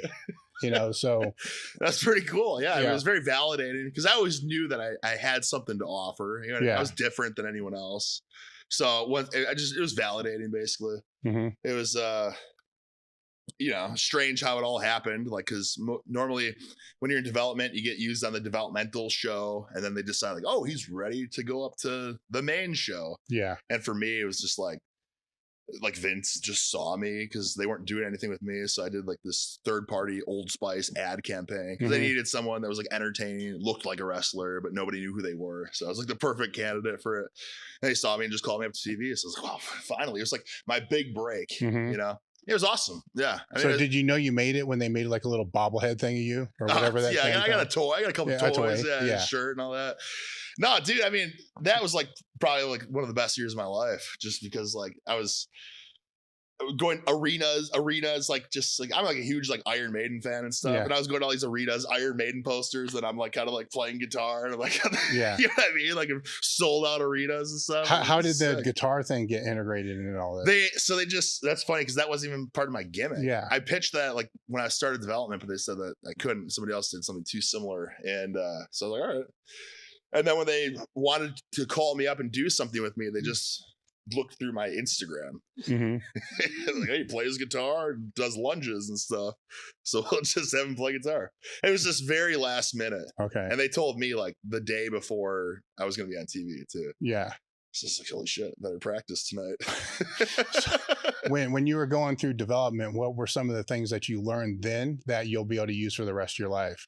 You know, so that's pretty cool. Yeah, it was very validating because I always knew that I had something to offer. You know, I was different than anyone else. So it was validating basically. It was you know, strange how it all happened. Like, because normally when you're in development, you get used on the developmental show, and then they decide like, oh, he's ready to go up to the main show. Yeah. And for me, it was just like Vince just saw me because they weren't doing anything with me. So I did like this third party Old Spice ad campaign because they needed someone that was like entertaining, looked like a wrestler, but nobody knew who they were. So I was like the perfect candidate for it. And they saw me and just called me up to TV. So I was like, wow, finally. It was like my big break, you know? It was awesome. Yeah. I mean, did you know you made it when they made like a little bobblehead thing of you or whatever that? Yeah, I got a toy. I got a couple toys. A shirt and all that. No, dude. I mean, that was like probably like one of the best years of my life, just because like I was going arenas, like just like I'm like a huge like Iron Maiden fan and stuff. Yeah. And I was going to all these arenas, Iron Maiden posters, and I'm like kind of like playing guitar and I'm like, Yeah. you know what I mean? Like sold out arenas and stuff. How did the sick. guitar thing get integrated into all this? They just, that's funny because that wasn't even part of my gimmick. Yeah. I pitched that like when I started development, but they said that I couldn't. Somebody else did something too similar. And so I was like, all right. And then when they wanted to call me up and do something with me, they just looked through my Instagram. Like, hey, he plays guitar and does lunges and stuff. So we'll just have him play guitar. It was just very last minute. Okay. And they told me like the day before I was going to be on TV too. Yeah. It's just like, holy shit, better practice tonight. When you were going through development, what were some of the things that you learned then that you'll be able to use for the rest of your life?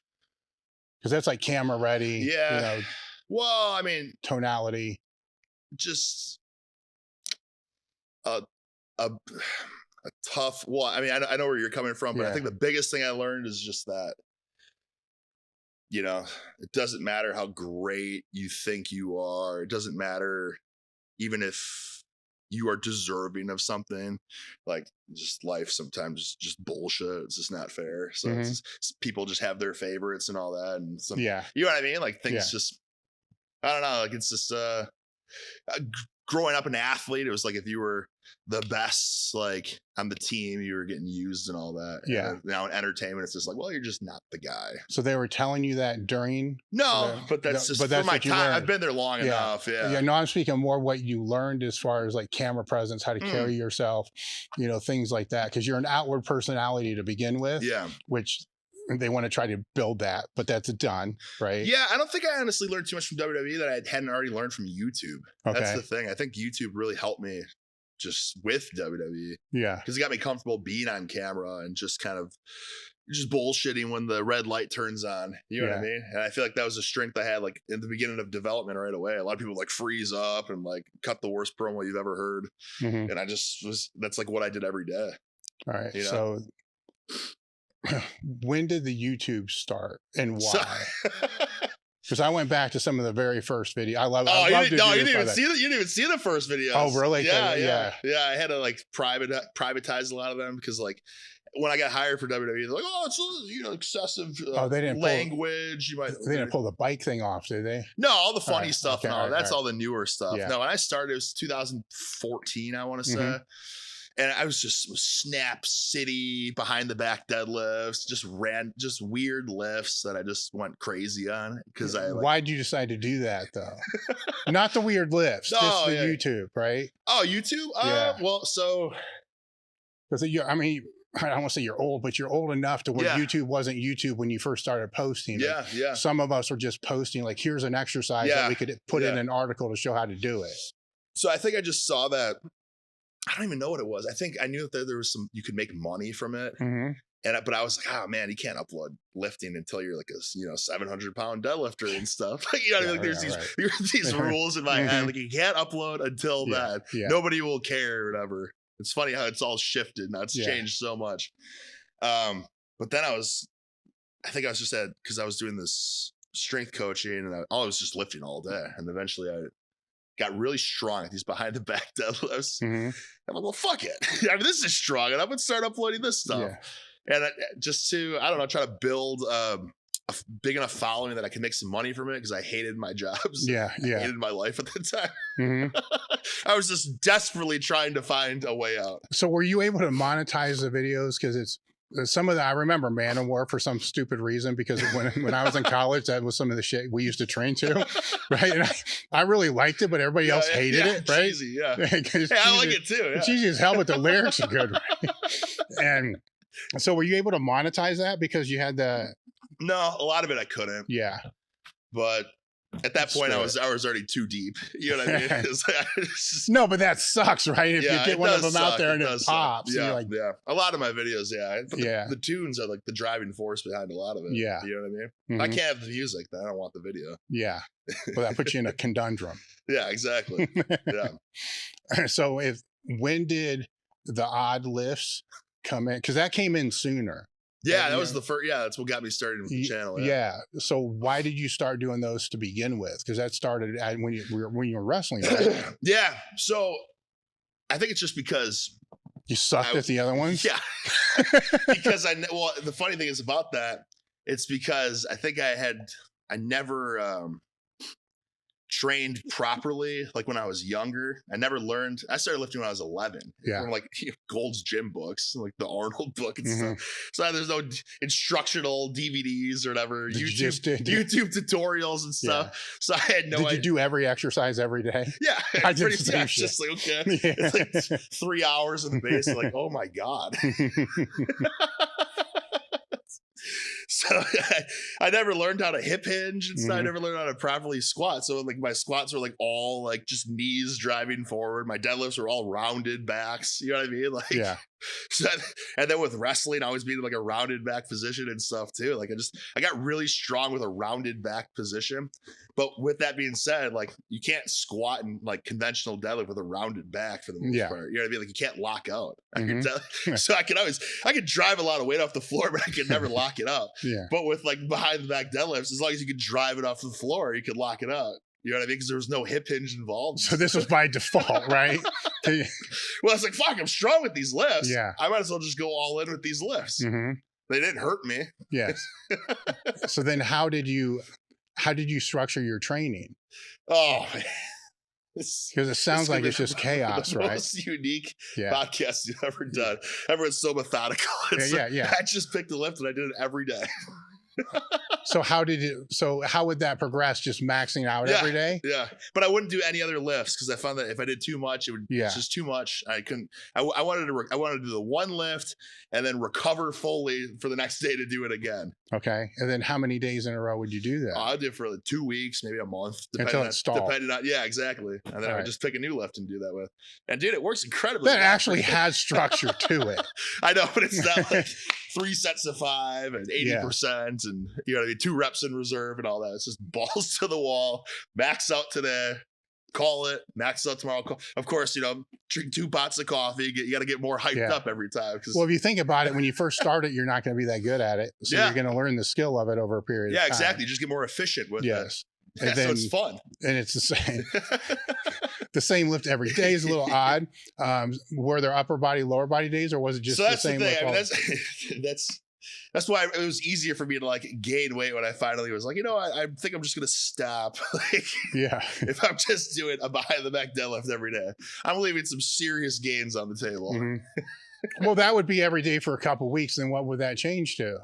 Because that's like camera ready. Yeah. You know, Well, I mean, tonality. just a tough. Well, I mean, I know where you're coming from, but I Yeah. think the biggest thing I learned is just that, you know, it doesn't matter how great you think you are. It doesn't matter even if you are deserving of something. Like, just life sometimes is just bullshit. It's just not fair. So it's just, people just have their favorites and all that, and some, Yeah. you know what I mean? Like things Yeah. just, I don't know. Like it's just growing up an athlete, it was like if you were the best, like on the team, you were getting used and all that. Yeah. And now in entertainment, it's just like, well, you're just not the guy. So they were telling you that during? No, but that's just but that's for my what you time. learned. I've been there long enough. Yeah. Yeah. No, I'm speaking more what you learned as far as like camera presence, how to carry yourself, you know, things like that. Because you're an outward personality to begin with. Yeah. Which they want to try to build that, but that's done, right? Yeah, I don't think I honestly learned too much from WWE that I hadn't already learned from YouTube. Okay. That's the thing. I think YouTube really helped me just with WWE Yeah. because it got me comfortable being on camera and just kind of just bullshitting when the red light turns on. You know what I mean? And I feel like that was a strength I had like in the beginning of development right away. A lot of people like freeze up and like cut the worst promo you've ever heard. And I just was, that's like what I did every day. All right. You know? So when did the YouTube start and why? Because I went back to some of the very first video. I love. You didn't even see the first video. Oh, really? Yeah. I had to like privatize a lot of them because like when I got hired for WWE, they're like, oh, it's excessive they didn't language. They didn't pull the bike thing off, did they? No, all the funny stuff. Okay, No, that's all the newer stuff. Yeah. No, when I started, it was 2014, I want to say. And I was just Snap City behind the back deadlifts, just weird lifts that I just went crazy on because Why'd you decide to do that though? Not the weird lifts, just the YouTube, right? Oh, YouTube? Well, so because I mean, I don't want to say you're old, but you're old enough to where YouTube wasn't YouTube when you first started posting. Yeah. Some of us were just posting like, here's an exercise that we could put in an article to show how to do it. So I think I just saw that. I don't even know what it was. I think I knew that there was you could make money from it. But I was like, oh man, you can't upload lifting until you're like a 700-pound deadlifter and stuff. Like, you know, like there's these rules in my head. Like you can't upload until that. Nobody will care or whatever. It's funny how it's all shifted now. It's changed so much. But then I think I was just because I was doing this strength coaching and I was just lifting all day. And eventually I got really strong at these behind the back deadlifts. I'm like, well, fuck it. I mean, this is strong enough. Let's start uploading this stuff. And just to, I don't know, try to build a big enough following that I can make some money from it because I hated my jobs. I hated my life at the time. I was just desperately trying to find a way out. So were you able to monetize the videos? Because some of the, I remember Man of War for some stupid reason, because when I was in college, that was some of the shit we used to train to, right? And I really liked it, but everybody else hated it, right? Cheesy, I like it too. It's cheesy as hell, but the lyrics are good, right? And so were you able to monetize that because you had the... No, a lot of it I couldn't. Yeah. But at that point, I was already too deep. You know what I mean? No, but that sucks, right? If you get one of them out there and it pops. Yeah, a lot of my videos, but the tunes are like the driving force behind a lot of it. Yeah. You know what I mean? I can't have the music, then I don't want the video. Yeah. But that puts you in a conundrum. Yeah, exactly. Yeah. So when did the odd lifts come in? Because that came in sooner. Yeah, that was the first. Yeah, that's what got me started with the channel. Yeah. So why did you start doing those to begin with? Because that started when you were wrestling. Right? Yeah. So I think it's just because You sucked at the other ones? Yeah. Because well, the funny thing is about that, it's because I think I never trained properly. Like when I was younger, I never learned. I started lifting when I was 11. Yeah. From like Gold's gym books, like the Arnold book and stuff. So there's no instructional DVDs or whatever. YouTube tutorials and stuff. Yeah. So I had no idea. Did you do every exercise every day? Yeah. I did the same shit. Just like, okay. Yeah. It's like 3 hours in the base. Like, oh my God. So I never learned how to hip hinge and stuff. I never learned how to properly squat. So like my squats were like all like just knees driving forward. My deadlifts were all rounded backs. You know what I mean? Like, yeah. So, and then with wrestling, I always being like a rounded back position and stuff too. Like I got really strong with a rounded back position. But with that being said, like you can't squat in like conventional deadlift with a rounded back for the most part. You know what I mean? Like you can't lock out. So I could drive a lot of weight off the floor, but I could never lock it up. Yeah. But with like behind the back deadlifts, as long as you could drive it off the floor, you could lock it up. You know what I mean? Because there was no hip hinge involved. So this was by default, right? Well, it's like, fuck, I'm strong with these lifts. Yeah. I might as well just go all in with these lifts. They didn't hurt me. Yes. So then how did you structure your training? Oh, man. Because it sounds like it's just chaos, right? Most unique podcast you've ever done. Everyone's so methodical. Yeah. I just picked a lift and I did it every day. So how would that progress? Just maxing out every day? Yeah. But I wouldn't do any other lifts because I found that if I did too much, it's just too much. I couldn't. I wanted to do the one lift and then recover fully for the next day to do it again. Okay. And then how many days in a row would you do that? I did for like 2 weeks, maybe a month, until it stalled. Yeah, exactly. And then I would just pick a new lift and do that with. And dude, it works incredibly. That actually has structure to it. I know, but it's not like 3 sets of 5 and 80% and you know what I mean, 2 reps in reserve and all that. It's just balls to the wall, max out today, call it, max out tomorrow. Of course, you know, drink 2 pots of coffee. You got to get more hyped up every time. Well, if you think about it, when you first start it, you're not going to be that good at it. So you're going to learn the skill of it over a period of time. Yeah, exactly. Just get more efficient with it. And then, so it's fun. And it's the same. The same lift every day is a little odd. Were there upper body, lower body days, or was it just the same lift? I mean, that's why it was easier for me to like gain weight when I finally was like, you know, I think I'm just gonna stop. Like, if I'm just doing a behind the back deadlift every day, I'm leaving some serious gains on the table. Well, that would be every day for a couple of weeks. Then what would that change to?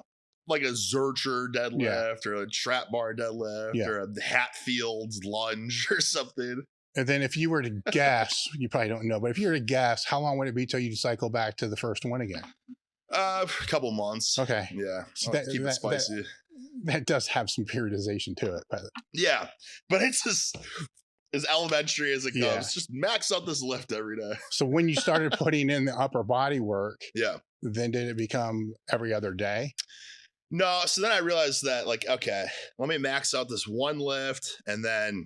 Like a Zercher deadlift or a trap bar deadlift or a Hatfield's lunge or something. And then if you were to guess, you probably don't know, but if you were to guess, how long would it be till you cycle back to the first one again? A couple months. Okay. Yeah. So keep it spicy. That does have some periodization to it. Yeah. But it's just as elementary as it goes. Just max out this lift every day. So when you started putting in the upper body work, then did it become every other day? No. So then I realized that like, okay, let me max out this one lift and then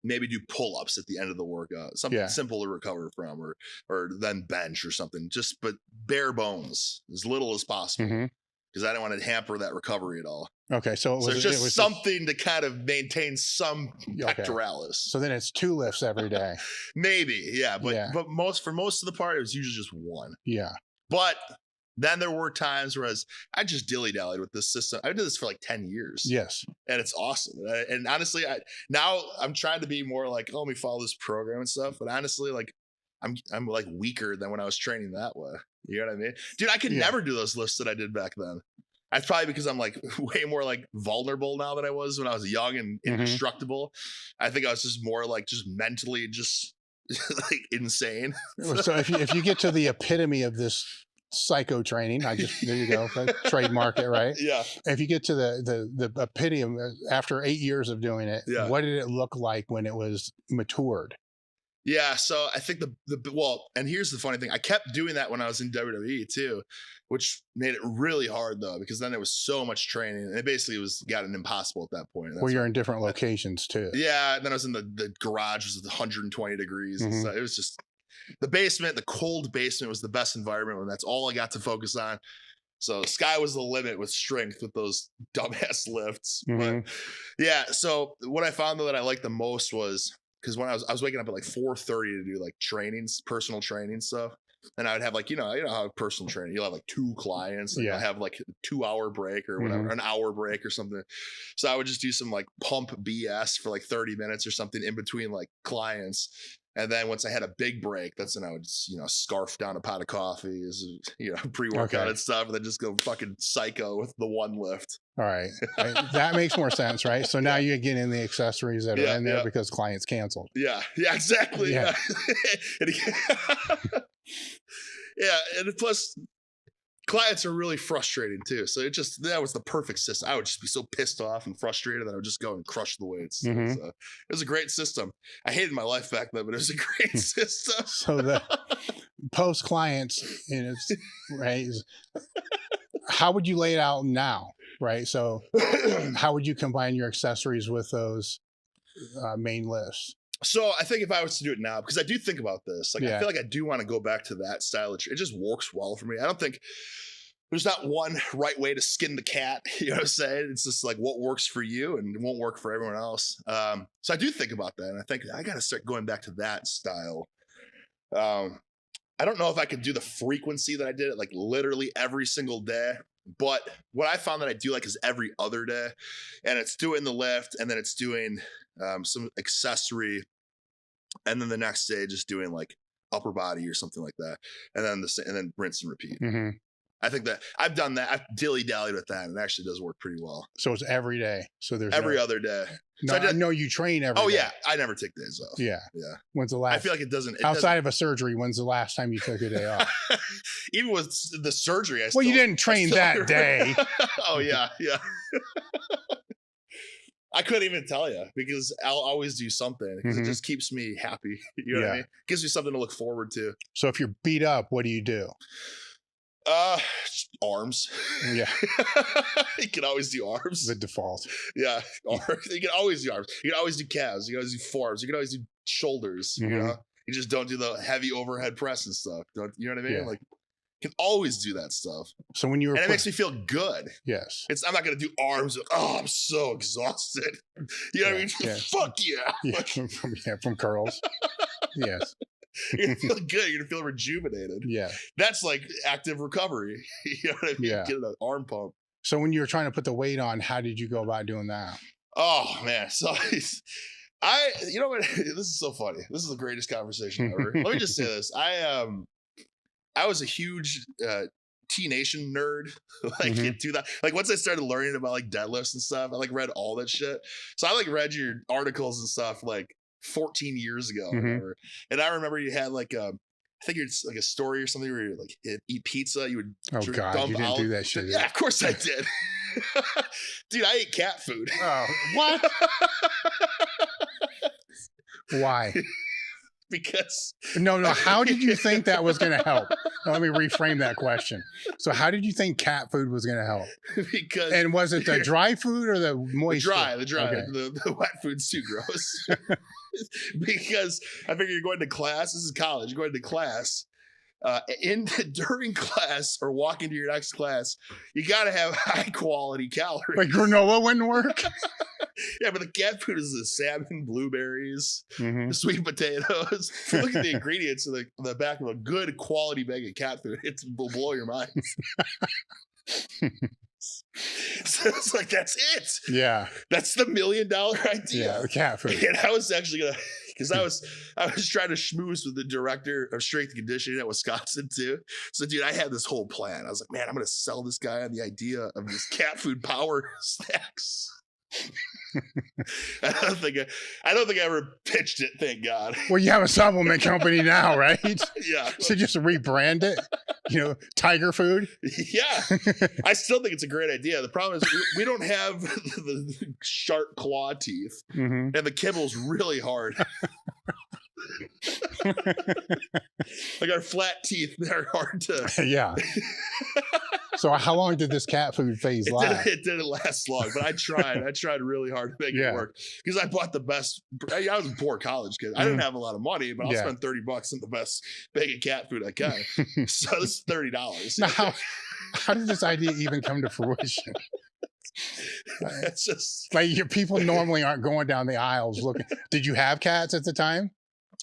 maybe do pull-ups at the end of the workout, something simple to recover from, or then bench or something, but bare bones, as little as possible, because I don't want to hamper that recovery at all. Okay, so it was something to kind of maintain some pectoralis. So then it's 2 lifts every day. Maybe, but for most of the part, it was usually just 1. Yeah, but then there were times where I just dilly-dallied with this system. I did this for like 10 years. Yes. And it's awesome. And honestly, now I'm trying to be more like, oh, let me follow this program and stuff. But honestly, like I'm like weaker than when I was training that way. You know what I mean? Dude, I could never do those lifts that I did back then. That's probably because I'm like way more like vulnerable now than I was when I was young and indestructible. I think I was just more like just mentally just like insane. So if you get to the epitome of this psycho training, there you go, trademark it, right? Yeah. If you get to the epitome after 8 years of doing it, what did it look like when it was matured? Yeah, so I think and here's the funny thing. I kept doing that when I was in WWE too, which made it really hard though, because then there was so much training and it basically gotten impossible at that point. Well, you're in different locations too. Yeah, and then I was in the garage, was 120 degrees. And so it was just the basement, the cold basement was the best environment when that's all I got to focus on. So sky was the limit with strength with those dumbass lifts. But yeah, so what I found though that I liked the most was because when I was waking up at like 4:30 to do like trainings, personal training stuff. And I would have like, you know how personal training, you'll have like 2 clients and Yeah. you'll have like a 2-hour break or whatever, an hour break or something. So I would just do some like pump BS for like 30 minutes or something in between like clients. And then once I had a big break, that's when I would, you know, scarf down a pot of coffee, you know, pre-workout and stuff, and then just go fucking psycho with the one lift. All right. That makes more sense, right? So now you get in the accessories that are in there because clients canceled. Yeah, exactly. Yeah. Yeah, and plus clients are really frustrating too. So that was the perfect system. I would just be so pissed off and frustrated that I would just go and crush the weights. So it was a great system. I hated my life back then, but it was a great system. So the post clients, right? How would you lay it out now, right? So how would you combine your accessories with those main lifts? So I think if I was to do it now, because I do think about this, like I feel like I do want to go back to that style. It just works well for me. I don't think there's not one right way to skin the cat. You know what I'm saying? It's just like what works for you and it won't work for everyone else. So I do think about that. And I think I got to start going back to that style. I don't know if I could do the frequency that I did it like literally every single day. But what I found that I do like is every other day, and it's doing the lift, and then it's doing some accessory, and then the next day just doing like upper body or something like that, and then rinse and repeat. I think that I've done that. I've dilly-dallied with that, and it actually does work pretty well. So it's every day. So there's every other day. No, so I know you train every day. Yeah, I never take days off. Yeah. When's the last? I feel like it doesn't. Outside of a surgery, when's the last time you took a day off? Even with the surgery, you didn't train that day. Oh yeah. I couldn't even tell you because I'll always do something because it just keeps me happy. You know what I mean? Gives me something to look forward to. So if you're beat up, what do you do? Arms. Yeah. You can always do arms. The default. Yeah. Arms. You can always do arms. You can always do calves. You can always do forearms. You can always do shoulders. You know? You just don't do the heavy overhead press and stuff. You know what I mean? Like, you can always do that stuff. So when you were, and it makes me feel good. Yes. I'm not gonna do arms. I'm so exhausted. You know what I mean? Fuck yeah. From curls. Yes. You're gonna feel good. You're gonna feel rejuvenated. Yeah. That's like active recovery. You know what I mean? Yeah. Get an arm pump. So when you were trying to put the weight on, how did you go about doing that? Oh man. So you know what? This is so funny. This is the greatest conversation ever. Let me just say this. I was a huge T-Nation nerd. Like into that. Like once I started learning about like deadlifts and stuff, I like read all that shit. So I like read your articles and stuff like 14 years ago or whatever. And I remember you had like I think it's like a story or something where you like eat pizza. You would you didn't do that shit. Yeah, of course I did. Dude, I ate cat food. Oh, what? Why? Because no. How did you think that was going to help? Now, let me reframe that question. So, how did you think cat food was going to help? And was it the dry food or the moist? The dry. Okay. The wet food's too gross. Because I figure you're going to class. This is college. You're going to class. During class or walking to your next class, you got to have high quality calories. Like granola wouldn't work. Yeah, but the cat food is the salmon, blueberries, the sweet potatoes. Look at the ingredients in the back of a good quality bag of cat food. It will blow your mind. So it's like, that's it. Yeah. That's the $1 million idea. Yeah, the cat food. And I was actually going to, because I was trying to schmooze with the director of strength and conditioning at Wisconsin too. So dude, I had this whole plan. I was like, man, I'm going to sell this guy on the idea of these cat food power snacks. I don't think I ever pitched it, thank God. Well, you have a supplement company now, right? Yeah. So just rebrand it, Tiger Food. Yeah. I still think it's a great idea. The problem is we don't have the sharp claw teeth, and the kibble's really hard. Like our flat teeth, they're hard to. Yeah. So how long did this cat food phase last? It didn't last long, but I tried really hard to make it work because I bought the best. I was a poor college kid. I didn't have a lot of money, but I'll spend $30 on the best bag of cat food I can. So this is $30. Now, how did this idea even come to fruition? It's just like people normally aren't going down the aisles looking. Did you have cats at the time?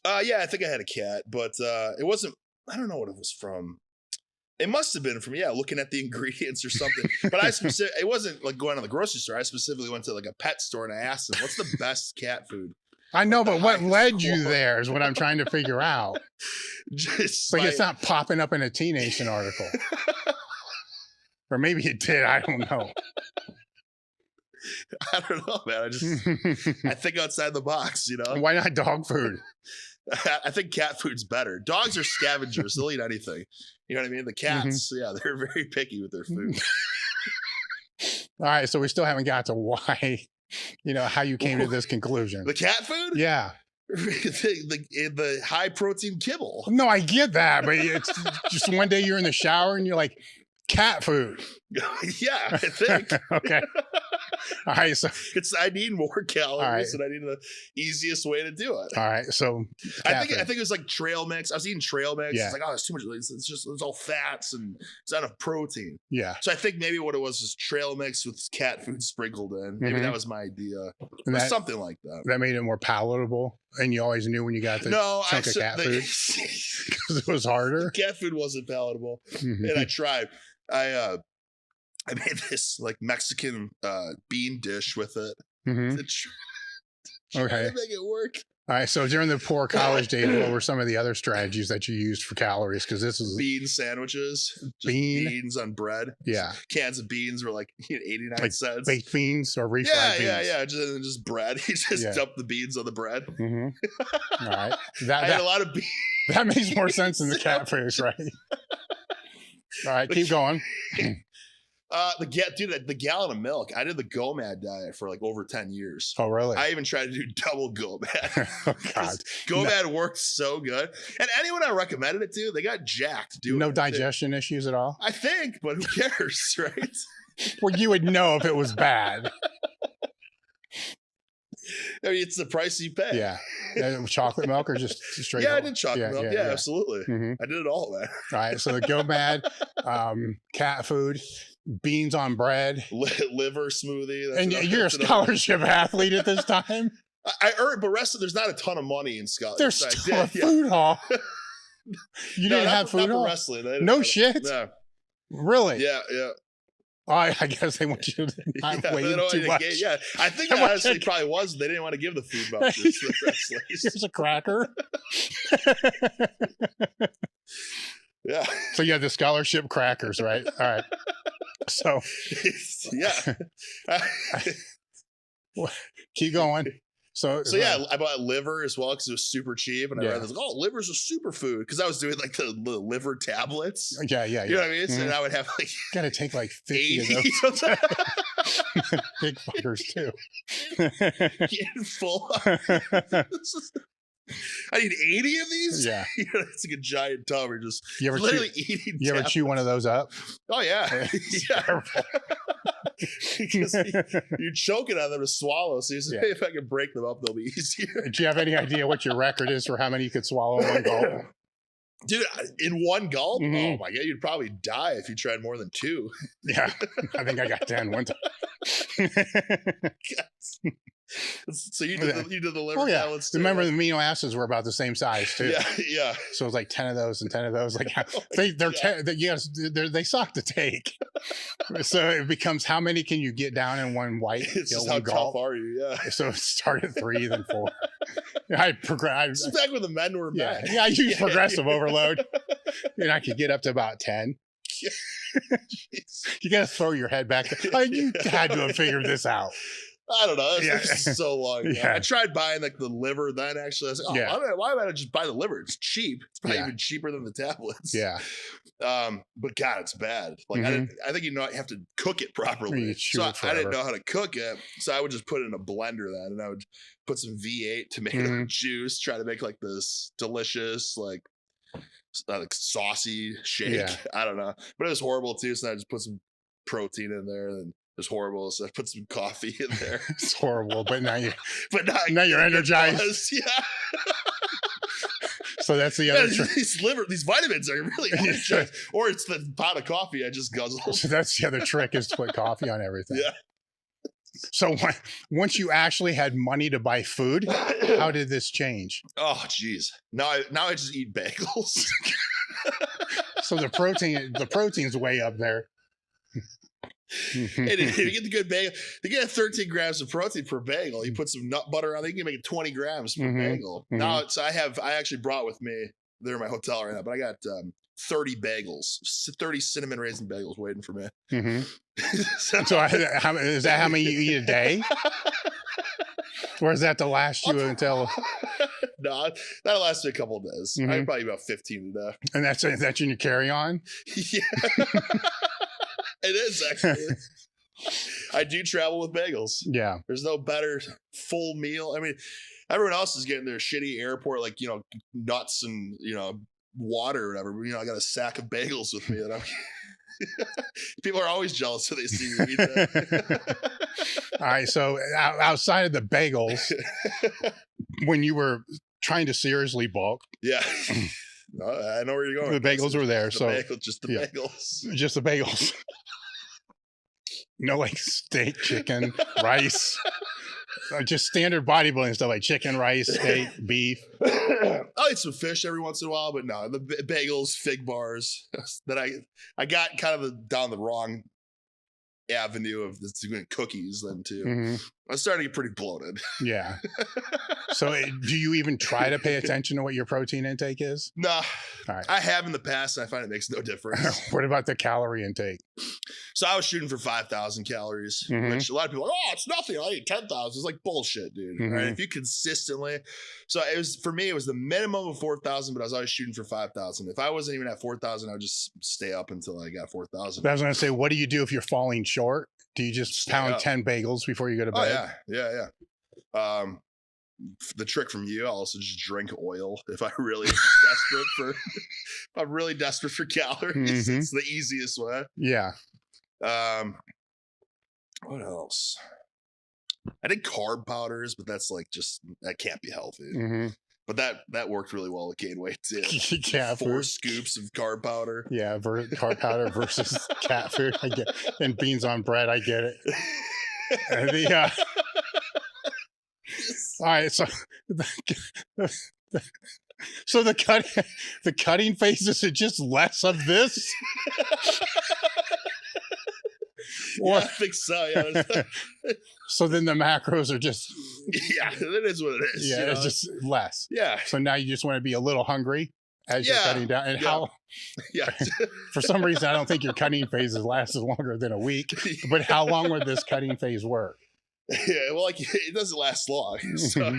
Yeah, I think I had a cat, but it wasn't. I don't know what it was from. It must have been from, looking at the ingredients or something. But it wasn't like going to the grocery store. I specifically went to like a pet store and I asked them, what's the best cat food? I know, but what led you there is what I'm trying to figure out. Just like it's not popping up in a T Nation article. Or maybe it did. I don't know. I don't know, man. I think outside the box, you know? Why not dog food? I think cat food's better. Dogs are scavengers. They'll eat anything. You know what I mean? The cats, they're very picky with their food. All right. So we still haven't got to why, how you came to this conclusion. The cat food? Yeah. the high protein kibble. No, I get that. But it's just one day you're in the shower and you're like, cat food. Yeah, I think. Okay. All right. So I need more calories and I need the easiest way to do it. All right. So I think it was like trail mix. I was eating trail mix. Yeah. It's like, oh, it's too much. It's all fats and it's not enough protein. Yeah. So I think maybe what it was trail mix with cat food sprinkled in. Maybe that was my idea. Or something like that. That made it more palatable. And you always knew when you got the chunk of cat food because it was harder. Cat food wasn't palatable. And I tried. I made this like Mexican bean dish with it. To try to make it work. All right. So during the poor college days, what were some of the other strategies that you used for calories? Because this is bean sandwiches, beans on bread. Yeah. Cans of beans were like 89 cents. Baked beans or refried beans. Yeah. Just bread. You just dump the beans on the bread. All right. I had a lot of beans. That makes more sense than the cat food, right? All right, keep going. The gallon of milk. I did the GOMAD diet for like over 10 years. Oh, really? I even tried to do double GOMAD. Oh, God. GOMAD worked so good. And anyone I recommended it to, they got jacked doing it. No digestion issues at all? I think, but who cares, right? Well, you would know if it was bad. I mean, it's the price you pay. Yeah. Chocolate milk or just straight I did chocolate milk. Yeah, absolutely. I did it all, man. All right. So the GOMAD, cat food, beans on bread, liver smoothie. And you're a scholarship athlete at this time? I earned, but there's not a ton of money in scholarship. There's still a food hall. You didn't have food hall? Wrestling. No shit? No. Really? Yeah. Oh, I guess they want you to not weigh too much. I think it honestly probably was. They didn't want to give the food vouchers to the wrestlers. Here's a cracker. Yeah. So you had the scholarship crackers, right? All right. So. Yeah. Keep going. So I bought liver as well because it was super cheap, and I read this. Oh, liver's a superfood because I was doing like the liver tablets. Yeah. You know what I mean? So I would have like gotta take like 50 of those. Big fuckers too. Getting full. I need 80 of these. Yeah, it's like a giant tub. You're just eating. You ever chew one of those up? Oh yeah, because you're choking on them to swallow. So you say, hey, if I can break them up, they'll be easier. Do you have any idea what your record is for how many you could swallow in one gulp? Dude, in one gulp? Oh my God, you'd probably die if you tried more than 2. Yeah, I think I got 10 one time. So you did the liver pellets too. Remember the amino acids were about the same size too. Yeah. So it was like 10 of those and 10 of those. Like they suck to take. So it becomes how many can you get down in one white? It's just how tough are you? Yeah. So it started 3, then 4. It's back when the men were men. Yeah, I used progressive overload, and I could get up to about 10. You got to throw your head back. You had to have figured this out. I don't know. This is so long ago. Yeah. I tried buying like the liver then actually. I was like, why would I just buy the liver? It's cheap. It's probably even cheaper than the tablets. Yeah. But God, it's bad. Like I think you have to cook it properly. So I didn't know how to cook it. So I would just put it in a blender then, and I would put some V8 tomato juice, try to make like this delicious like saucy shake. Yeah. I don't know. But it was horrible too. So I just put some protein in there and it's horrible. So I put some coffee in there. It's horrible, but now you're energized. Yeah. So that's the other trick. These vitamins are really energized. Or it's the pot of coffee I just guzzled. So that's the other trick is to put coffee on everything. Yeah. So once you actually had money to buy food, how did this change? Oh, geez. Now I just eat bagels. So the protein's way up there. And if you get the good bagel, they get 13 grams of protein per bagel. You put some nut butter on it, you can make it 20 grams per bagel. Now, so I actually brought with me, they're in my hotel right now, but I got 30 bagels, 30 cinnamon raisin bagels waiting for me. So is that how many you eat a day? Or is that to last you until? No, that'll last me a couple of days. I probably about 15 a day. And that's in your carry-on? Yeah. It is actually. I do travel with bagels. Yeah. There's no better full meal. I mean, everyone else is getting their shitty airport, like, nuts and, water or whatever. But, I got a sack of bagels with me that I'm. People are always jealous when they see me eat that. All right. So outside of the bagels, when you were trying to seriously bulk. Yeah. I know where you're going. The bagels were there. Just the bagels. Just the bagels. No like steak, chicken, rice. Just standard bodybuilding stuff like chicken, rice, steak, beef. I'll eat some fish every once in a while, but no, the bagels, fig bars that I got kind of down the wrong avenue of doing cookies then too. I was starting to get pretty bloated. Yeah. So do you even try to pay attention to what your protein intake is? No. All right. I have in the past and I find it makes no difference. What about the calorie intake? So I was shooting for 5,000 calories, which a lot of people are like, oh, it's nothing. I eat 10,000. It's like bullshit, dude. Right? If you consistently, so it was, for me, it was the minimum of 4,000, but I was always shooting for 5,000. If I wasn't even at 4,000, I would just stay up until I got 4,000. I was going to say, what do you do if you're falling short? Do you just pound 10 bagels before you go to bed? Oh, yeah. The trick from you, I'll also just drink oil if I'm really desperate for calories. It's the easiest way. Yeah. What else? I did carb powders, but that's like that can't be healthy. But that worked really well with gain weight too. Cat 4 food. scoops of carb powder. Yeah, carb powder versus cat food. I get, and beans on bread. I get it. And all right, so the cutting phase, is it just less of this? Or, yeah, I think so. Yeah. So then the macros are just. Yeah, it is what it is. Yeah, it's just less. Yeah. So now you just want to be a little hungry as you're cutting down. And how? Yeah. For some reason, I don't think your cutting phases lasted longer than a week. But how long would this cutting phase work? Yeah, well, like it doesn't last long. So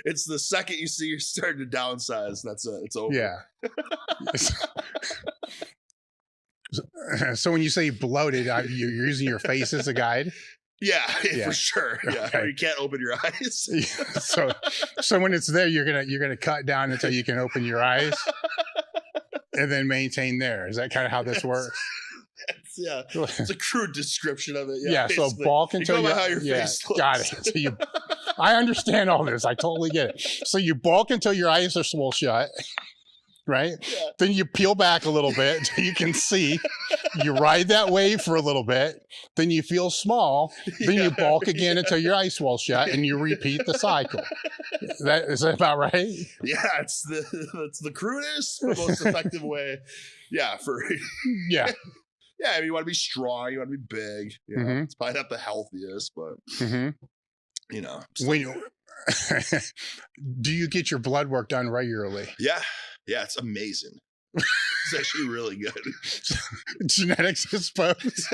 it's the second you see you're starting to downsize, that's it. It's over. Yeah. So when you say bloated, you're using your face as a guide? Yeah, for sure. Yeah, okay. You can't open your eyes. So when it's there, you're gonna cut down until you can open your eyes, and then maintain there. Is that kind of how this works? Yeah, it's a crude description of it. Yeah, so bulk until how your face looks. Got it. So I understand all this. I totally get it. So you bulk until your eyes are swole shut, right? Yeah. Then you peel back a little bit so you can see. You ride that wave for a little bit. Then you feel small. Then you bulk again until your eyes swell shut, and you repeat the cycle. Is that about right? Yeah, it's the crudest, but most effective way. Yeah, yeah. Yeah, I mean, you want to be strong, you want to be big. You know? It's probably not the healthiest, but you know. Do you get your blood work done regularly? Yeah, it's amazing. It's actually really good. Genetics, I suppose.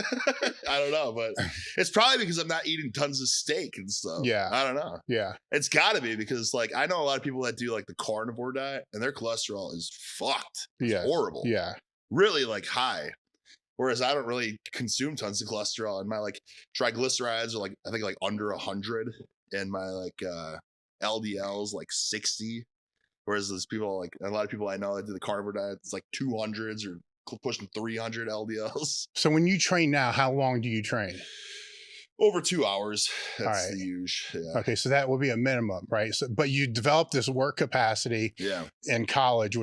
I don't know, but it's probably because I'm not eating tons of steak and stuff. Yeah, I don't know. Yeah, it's got to be because like I know a lot of people that do like the carnivore diet, and their cholesterol is fucked. It's horrible. Yeah, really like high. Whereas I don't really consume tons of cholesterol, and my like triglycerides are like I think like under 100, and my like LDLs like 60. Whereas there's people like a lot of people I know that do the carnivore diet, it's like 200s or pushing 300 LDLs. So when you train now, how long do you train? Over 2 hours. That's the usual. Yeah. Okay, so that would be a minimum, right? So, but you developed this work capacity in college,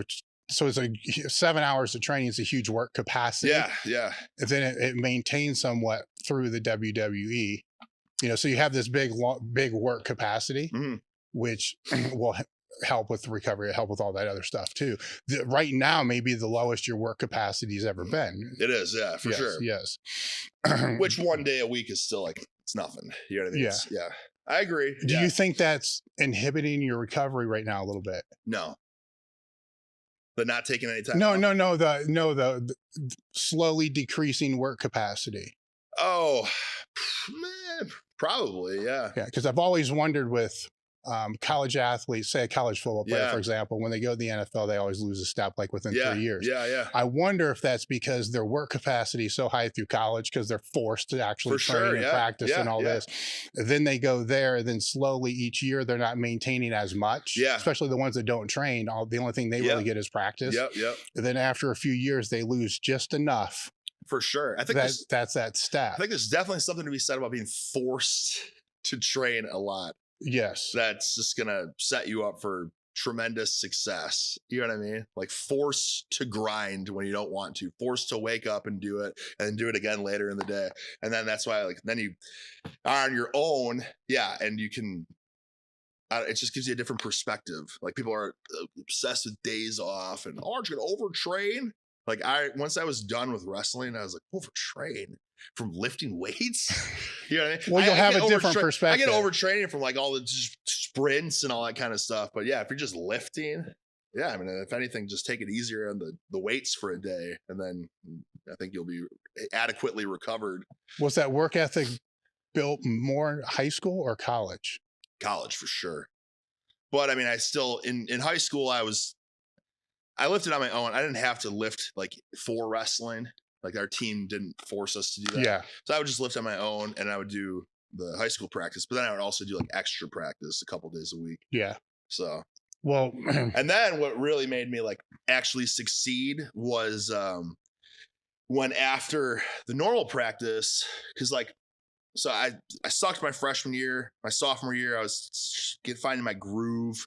so it's like 7 hours of training is a huge work capacity. Yeah. And then it maintains somewhat through the WWE. You know, so you have this big work capacity, which will help with recovery, help with all that other stuff too. Right now, maybe the lowest your work capacity has ever been. It is, yeah, for sure. Yes. Which 1 day a week is still like, it's nothing. You know what I mean? Yeah. I agree. Do you think that's inhibiting your recovery right now a little bit? No. But not taking any time. No. The slowly decreasing work capacity. Oh, man, probably, yeah. Yeah, because I've always wondered with college athletes, say a college football player, for example, when they go to the NFL, they always lose a step like within 3 years. Yeah. I wonder if that's because their work capacity is so high through college because they're forced to actually train and practice and all this. Then they go there, then slowly each year they're not maintaining as much. Yeah. Especially the ones that don't train. The only thing they really get is practice. Yep. And then after a few years, they lose just enough. For sure. I think that's that step. I think there's definitely something to be said about being forced to train a lot. Yes. That's just going to set you up for tremendous success. You know what I mean? Like forced to grind when you don't want to, forced to wake up and do it and do it again later in the day. And then that's why, like, then you are on your own. Yeah. And you can, it just gives you a different perspective. Like people are obsessed with days off and, aren't you going to overtrain? Like once I was done with wrestling, I was like, overtrain from lifting weights. You know what I mean? Well, you'll have a different perspective. I get overtraining from like all the sprints and all that kind of stuff. But yeah, if you're just lifting, yeah, I mean, if anything, just take it easier on the weights for a day, and then I think you'll be adequately recovered. Was that work ethic built more in high school or college? College for sure. But I mean, I still in high school I lifted on my own. I didn't have to lift like for wrestling. Like our team didn't force us to do that. Yeah. So I would just lift on my own and I would do the high school practice, but then I would also do like extra practice a couple days a week. Yeah. So, well, and then what really made me like actually succeed was when after the normal practice, cause like, so I sucked my freshman year. My sophomore year, I was finding my groove.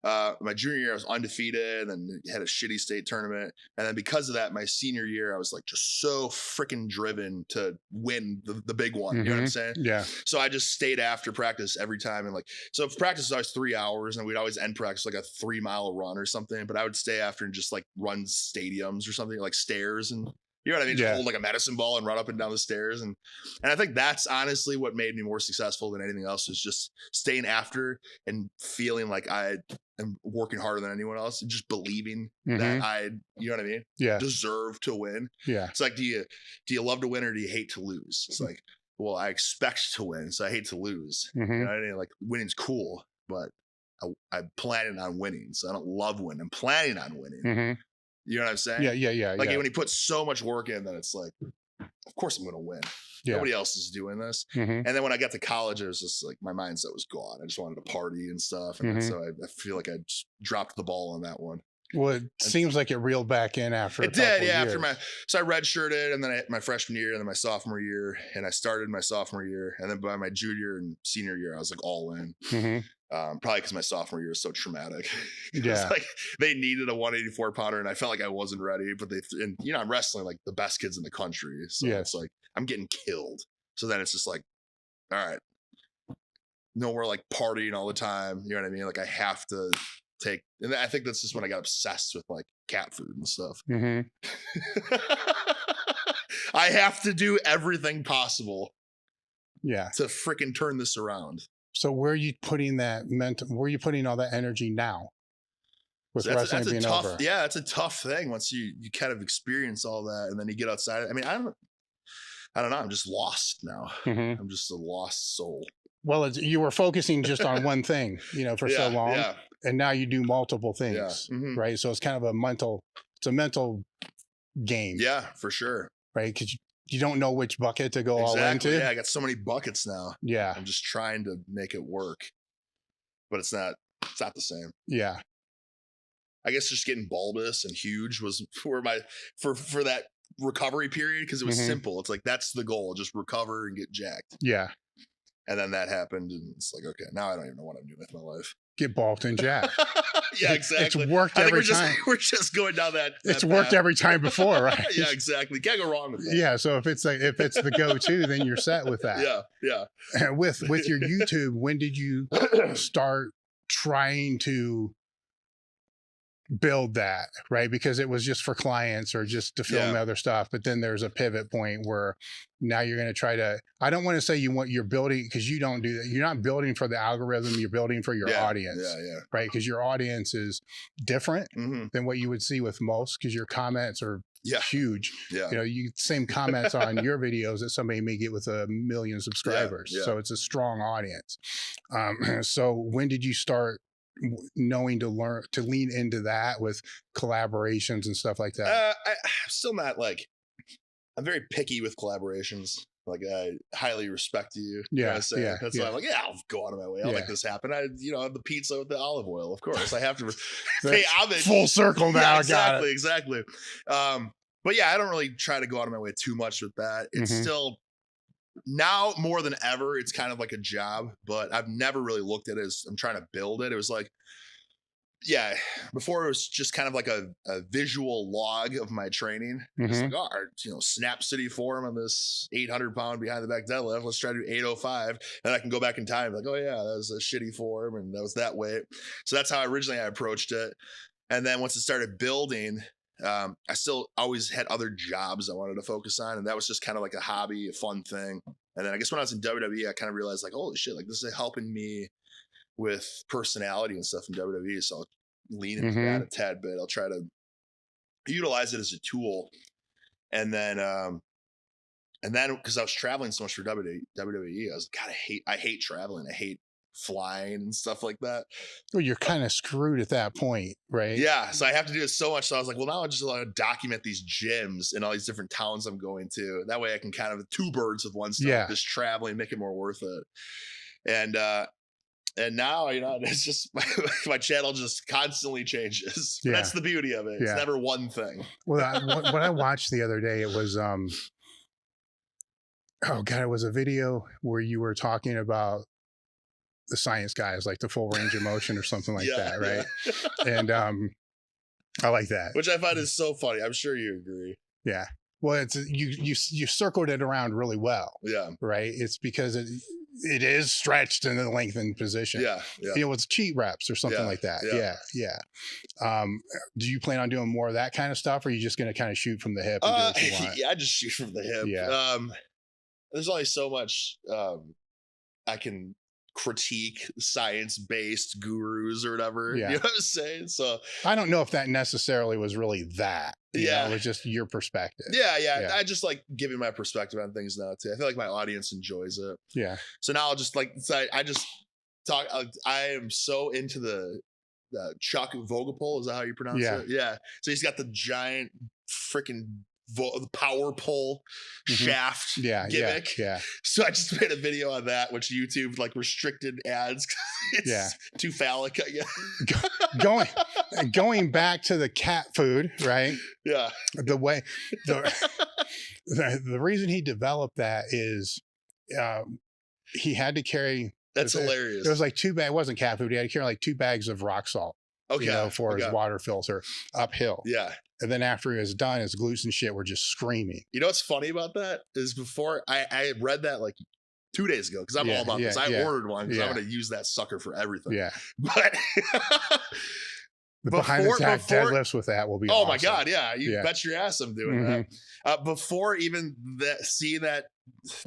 My junior year, I was undefeated and had a shitty state tournament. And then because of that, my senior year, I was like just so freaking driven to win the big one. You know what I'm saying? Yeah. So I just stayed after practice every time. And like, so if practice was always 3 hours and we'd always end practice like a 3-mile run or something. But I would stay after and just like run stadiums or something, like stairs and, you know what I mean? Just hold like a medicine ball and run up and down the stairs. And I think that's honestly what made me more successful than anything else, is just staying after and feeling like I am working harder than anyone else and just believing that I, you know what I mean? Yeah. Deserve to win. Yeah. It's like, do you love to win or do you hate to lose? It's like, well, I expect to win, so I hate to lose. You know what I mean? Like winning's cool, but I'm planning on winning. So I don't love winning. I'm planning on winning. You know what I'm saying? Yeah. Like when you put so much work in, then it's like, of course I'm going to win. Nobody else is doing this. And then when I got to college, it was just like my mindset was gone. I just wanted to party and stuff. And so I feel like I just dropped the ball on that one. Well, it seems like it reeled back in after it did, yeah. After so I redshirted, and then my freshman year, and then my sophomore year, and I started my sophomore year, and then by my junior and senior year, I was like all in. Probably because my sophomore year was so traumatic. Yeah, like they needed a 184 pounder, and I felt like I wasn't ready. But and you know, I'm wrestling like the best kids in the country, so it's like I'm getting killed. So then it's just like, all right, no, we're like partying all the time. You know what I mean? Like I have to take, and I think that's just when I got obsessed with like cat food and stuff. I have to do everything possible. Yeah, to freaking turn this around. So where are you putting that where are you putting all that energy now? With wrestling being over? Yeah, it's a tough thing once you kind of experience all that and then you get outside. I mean, I don't know. I'm just lost now. I'm just a lost soul. Well, you were focusing just on one thing, you know, for so long, and now you do multiple things, right? So it's kind of a mental game. Yeah, for sure. Right, because you don't know which bucket to go all into. Yeah, I got so many buckets now. Yeah, I'm just trying to make it work, but it's not the same. Yeah, I guess just getting bulbous and huge was for that recovery period, because it was simple. It's like that's the goal, just recover and get jacked. Yeah. And then that happened, and it's like, okay, now I don't even know what I'm doing with my life. Get bulked and jacked. Yeah, exactly. It's worked every time. We're just going down that it's worked every time before, right? Yeah, exactly. Can't go wrong with that. Yeah, so if it's the go-to, then you're set with that. Yeah. And with your YouTube, when did you start trying to build that, right? Because it was just for clients or just to film other stuff. But then there's a pivot point where now you're going to try to, I don't want to say you're building, because you don't do that. You're not building for the algorithm, you're building for your audience, right? Because your audience is different than what you would see with most, because your comments are huge. You know, same comments on your videos that somebody may get with 1 million subscribers. So it's a strong audience. So when did you start knowing to lean into that with collaborations and stuff like that? I'm still not like, I'm very picky with collaborations. Like, I highly respect you. That's why I'm like, I'll go out of my way. I'll make this happen. I have the pizza with the olive oil. Of course, I have to pay homage. Full circle now. Exactly. But yeah, I don't really try to go out of my way too much with that. It's still, now more than ever, it's kind of like a job, but I've never really looked at it as I'm trying to build it. It was like, before it was just kind of like a visual log of my training. It's like, Snap City form on this 800-pound behind the back deadlift. Let's try to do 805. And I can go back in time like, that was a shitty form and that was that weight. So that's how originally I approached it. And then once it started building, I still always had other jobs I wanted to focus on. And that was just kind of like a hobby, a fun thing. And then I guess when I was in WWE, I kind of realized like, holy shit, like this is helping me with personality and stuff in WWE. So I'll lean into that a tad bit. I'll try to utilize it as a tool. And then because I was traveling so much for WWE, I was like, God, I hate traveling. I hate flying and stuff like that. Well, you're kind of screwed at that point, right? Yeah. So I have to do it so much. So I was like, well, now I just want to document these gyms in all these different towns I'm going to. That way I can kind of 2 birds with one stone, just traveling, make it more worth it. And now, it's just my channel just constantly changes. That's the beauty of it. It's never one thing. Well, what I watched the other day, it was, it was a video where you were talking about the science guys, like the full range of motion or something like that, right? And I like that. Which I find is so funny. I'm sure you agree. Yeah. Well, it's you circled it around really well. Yeah. Right. It's because it is stretched in a lengthened position. Yeah. It's cheat reps or something like that. Yeah. Do you plan on doing more of that kind of stuff, or are you just going to kind of shoot from the hip and do what you want? I just shoot from the hip. Yeah. There's only so much I can critique science-based gurus or whatever. You know what I'm saying? So I don't know if that necessarily was really that. It was just your perspective. Yeah. I just like giving my perspective on things now too. I feel like my audience enjoys it. Yeah. So now I'll just I just talk. I am so into the Chuck Vogopol. Is that how you pronounce it? Yeah. So he's got the giant freaking the power pole shaft gimmick. Yeah. So I just made a video on that, which YouTube like restricted ads. It's too phallic, I guess. Going back to the cat food, right? Yeah. The reason he developed that is he had to carry. That's hilarious. There was like 2 bags. It wasn't cat food. He had to carry like 2 bags of rock salt. For his water filter uphill. Yeah. And then after he was done, his glutes and shit were just screaming. You know what's funny about that is before I read that like 2 days ago, because I'm all about this. I ordered one because I'm going to use that sucker for everything. Yeah. But the behind the attack deadlifts with that will be awesome. My God. Yeah. You bet your ass I'm doing that. Before even seeing that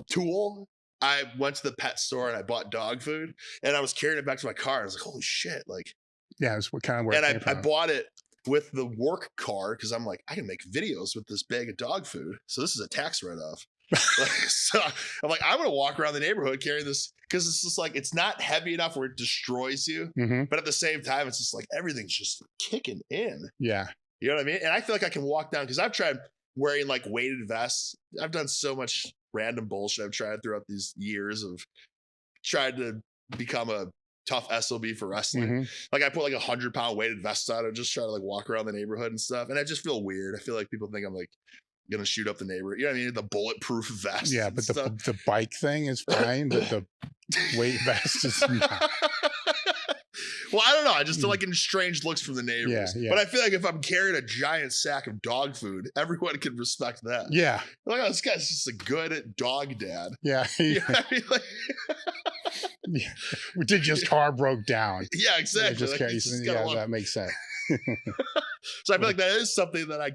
tool, I went to the pet store and I bought dog food and I was carrying it back to my car. I was like, holy shit. Like, yeah, it's what kind of work. And I bought it with the work car because I'm like, I can make videos with this bag of dog food. So this is a tax write-off. So I'm like, I'm going to walk around the neighborhood carrying this because it's just like, it's not heavy enough where it destroys you. But at the same time, it's just like everything's just kicking in. Yeah. You know what I mean? And I feel like I can walk down because I've tried wearing like weighted vests. I've done so much random bullshit I've tried throughout these years of trying to become a tough SOB for wrestling. Like I put like 100-pound weighted vest on and just try to like walk around the neighborhood and stuff. And I just feel weird. I feel like people think I'm like gonna shoot up the neighborhood. You know what I mean? The bulletproof vest. Yeah, but the bike thing is fine, but the weight vest is not. Well, I don't know. I just feel like in strange looks from the neighbors. But I feel like if I'm carrying a giant sack of dog food, everyone can respect that. Yeah. Like, oh, this guy's just a good dog dad. Yeah. You know what I mean? Like, Did just car broke down. Yeah, exactly. Just that makes sense. So I feel like that is something that I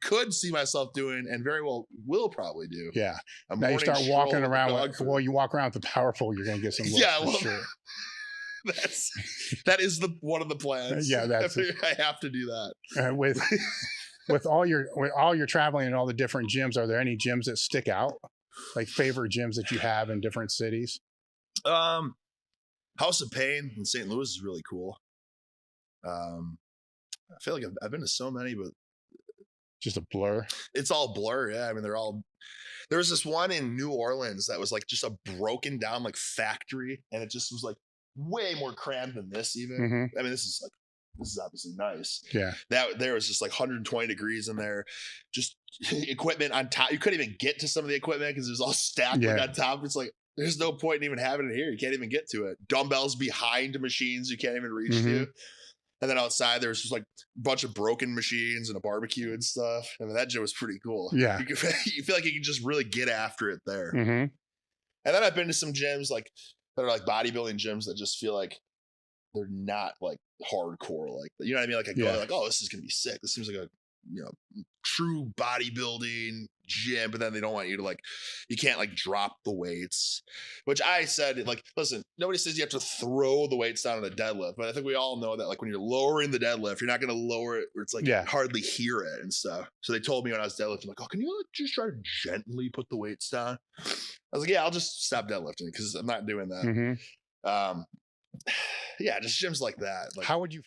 could see myself doing, and very well will probably do. Yeah. A now you start walking around. You walk around with the power pole, you're going to get some looks for sure. That is one of the plans. Yeah, I have to do that. With all your traveling and all the different gyms, are there any gyms that stick out, like favorite gyms that you have in different cities? House of Pain in St. Louis is really cool. I feel like I've been to so many, but just a blur. It's all blur. Yeah. I mean, there was this one in New Orleans that was like just a broken down like factory. And it just was like way more crammed than this even. Mm-hmm. I mean, this is obviously nice. Yeah. There was just like 120 degrees in there, just equipment on top. You couldn't even get to some of the equipment because it was all stacked like on top. It's like, there's no point in even having it here. You can't even get to it. Dumbbells behind machines you can't even reach to. And then outside, there was just like a bunch of broken machines and a barbecue and stuff. I mean, that gym was pretty cool. Yeah. You feel like you can just really get after it there. Mm-hmm. And then I've been to some gyms like that are like bodybuilding gyms that just feel like they're not like hardcore. Like, you know what I mean? Like I go like, oh, this is going to be sick. This seems like a, true bodybuilding gym, but then they don't want you to you can't drop the weights, which I said, listen, nobody says you have to throw the weights down on a deadlift, but I think we all know that when you're lowering the deadlift, you're not going to lower it where it's you hardly hear it and stuff. So they told me when I was deadlifting, oh, can you just try to gently put the weights down? I was like, yeah, I'll just stop deadlifting because I'm not doing that. Yeah, just gyms like that. How would you?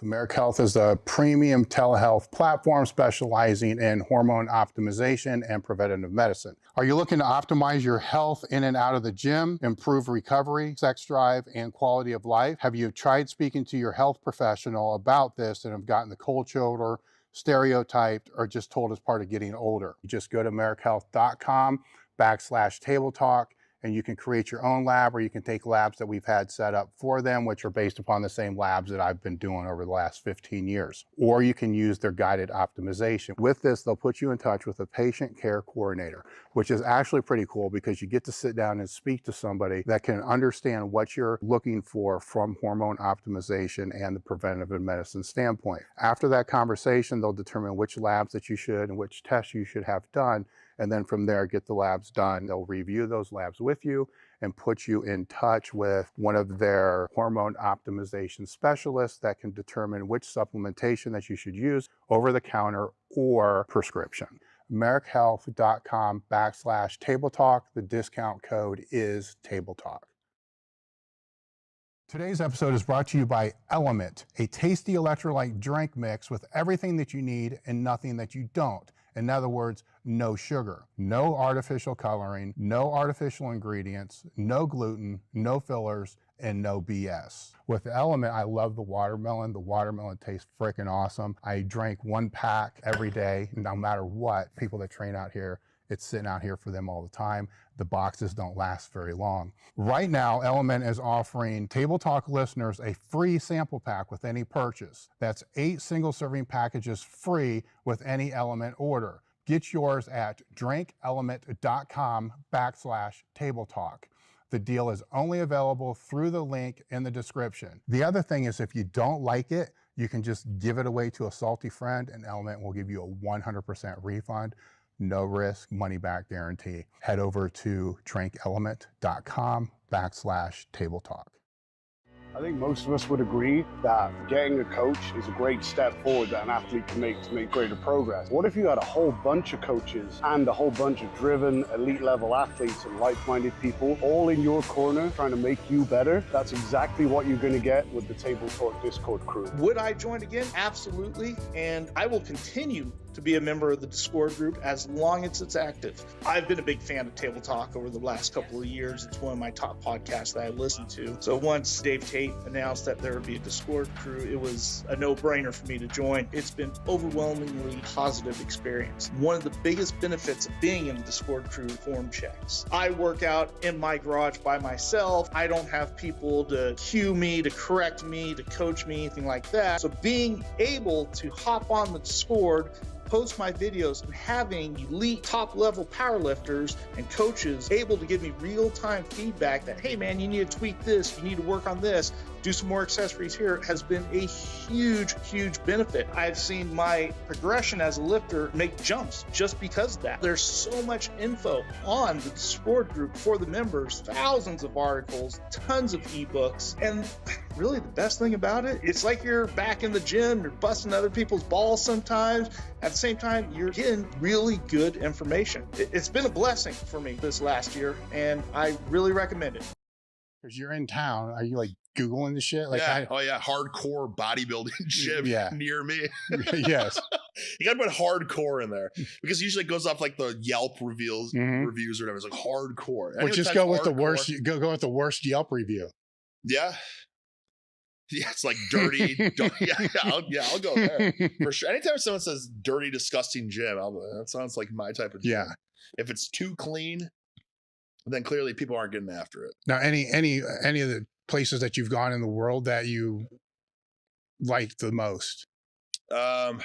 Merrick Health is a premium telehealth platform specializing in hormone optimization and preventative medicine. Are you looking to optimize your health in and out of the gym, improve recovery, sex drive, and quality of life? Have you tried speaking to your health professional about this and have gotten the cold shoulder, stereotyped, or just told it's part of getting older? You just go to merrickhealth.com/table talk. And you can create your own lab, or you can take labs that we've had set up for them, which are based upon the same labs that I've been doing over the last 15 years. Or you can use their guided optimization. With this, they'll put you in touch with a patient care coordinator, which is actually pretty cool because you get to sit down and speak to somebody that can understand what you're looking for from hormone optimization and the preventative medicine standpoint. After that conversation, they'll determine which labs that you should and which tests you should have done. And then from there, get the labs done. They'll review those labs with you and put you in touch with one of their hormone optimization specialists that can determine which supplementation that you should use over the counter or prescription. merrickhealth.com/table talk. The discount code is table talk. Today's episode is brought to you by Element, a tasty electrolyte drink mix with everything that you need and nothing that you don't. In other words, no sugar, no artificial coloring, no artificial ingredients, no gluten, no fillers, and no BS. With Element, I love the watermelon. The watermelon tastes freaking awesome. I drank 1 pack every day, no matter what. People that train out here, it's sitting out here for them all the time. The boxes don't last very long. Right now, Element is offering Table Talk listeners a free sample pack with any purchase. That's 8 single-serving packages free with any Element order. Get yours at drinkelement.com/table talk. The deal is only available through the link in the description. The other thing is, if you don't like it, you can just give it away to a salty friend and Element will give you a 100% refund. No risk, money back guarantee. Head over to drinkelement.com/table talk. I think most of us would agree that getting a coach is a great step forward that an athlete can make to make greater progress. What if you had a whole bunch of coaches and a whole bunch of driven elite level athletes and like-minded people all in your corner trying to make you better? That's exactly what you're going to get with the Table Talk Discord crew. Would I join again? Absolutely. And I will continue to be a member of the Discord group as long as it's active. I've been a big fan of Table Talk over the last couple of years. It's one of my top podcasts that I listen to. So once Dave Tate announced that there would be a Discord crew, it was a no-brainer for me to join. It's been overwhelmingly positive experience. One of the biggest benefits of being in the Discord crew, form checks. I work out in my garage by myself. I don't have people to cue me, to correct me, to coach me, anything like that. So being able to hop on the Discord post my videos and having elite top level powerlifters and coaches able to give me real-time feedback that, hey man, you need to tweak this, you need to work on this, do some more accessories here, has been a huge, huge benefit. I've seen my progression as a lifter make jumps just because of that. There's so much info on the Discord group for the members, thousands of articles, tons of ebooks, and really the best thing about it, it's like you're back in the gym, you're busting other people's balls sometimes. At the same time, you're getting really good information. It's been a blessing for me this last year, and I really recommend it. Because you're in town, are you like Googling the shit? Like, yeah. Hardcore bodybuilding gym near me. Yes. You gotta put hardcore in there because usually it goes off like the Yelp reviews or whatever. It's like hardcore. Or just go with the worst. Go with the worst Yelp review. Yeah. Yeah, it's like dirty. I'll go there for sure. Anytime someone says dirty, disgusting gym, that sounds like my type of gym. Yeah. If it's too clean, then clearly people aren't getting after it. Now, any of the places that you've gone in the world that you liked the most? Or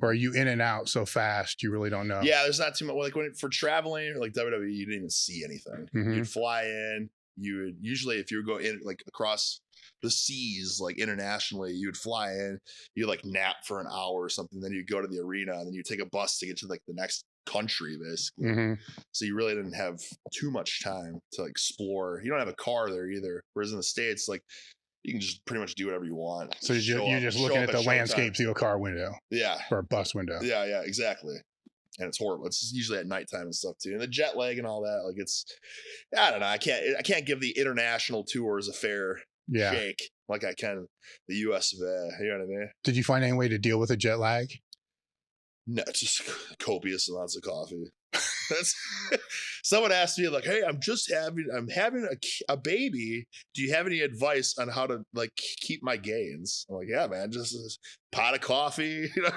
are you in and out so fast you really don't know? Yeah, there's not too much. Like for traveling, like WWE, you didn't even see anything. You'd fly in. You would usually, if you go in like across the seas, like internationally, you would fly in. You like nap for an hour or something. Then you go to the arena, and then you take a bus to get to like the next country, basically. So you really didn't have too much time to explore. You don't have a car there either. Whereas in the States, like you can just pretty much do whatever you want. So you're just looking at the landscape through a car window. Yeah. Or a bus window. Yeah, exactly. And it's horrible. It's usually at nighttime and stuff too. And the jet lag and all that, like I don't know. I can't give the international tours a fair shake like I can the US of A. You know what I mean? Did you find any way to deal with the jet lag? No, just copious amounts of coffee. Someone asked me like, "Hey, I'm having a baby. Do you have any advice on how to like keep my gains?" I'm like, "Yeah, man, just a pot of coffee, you know,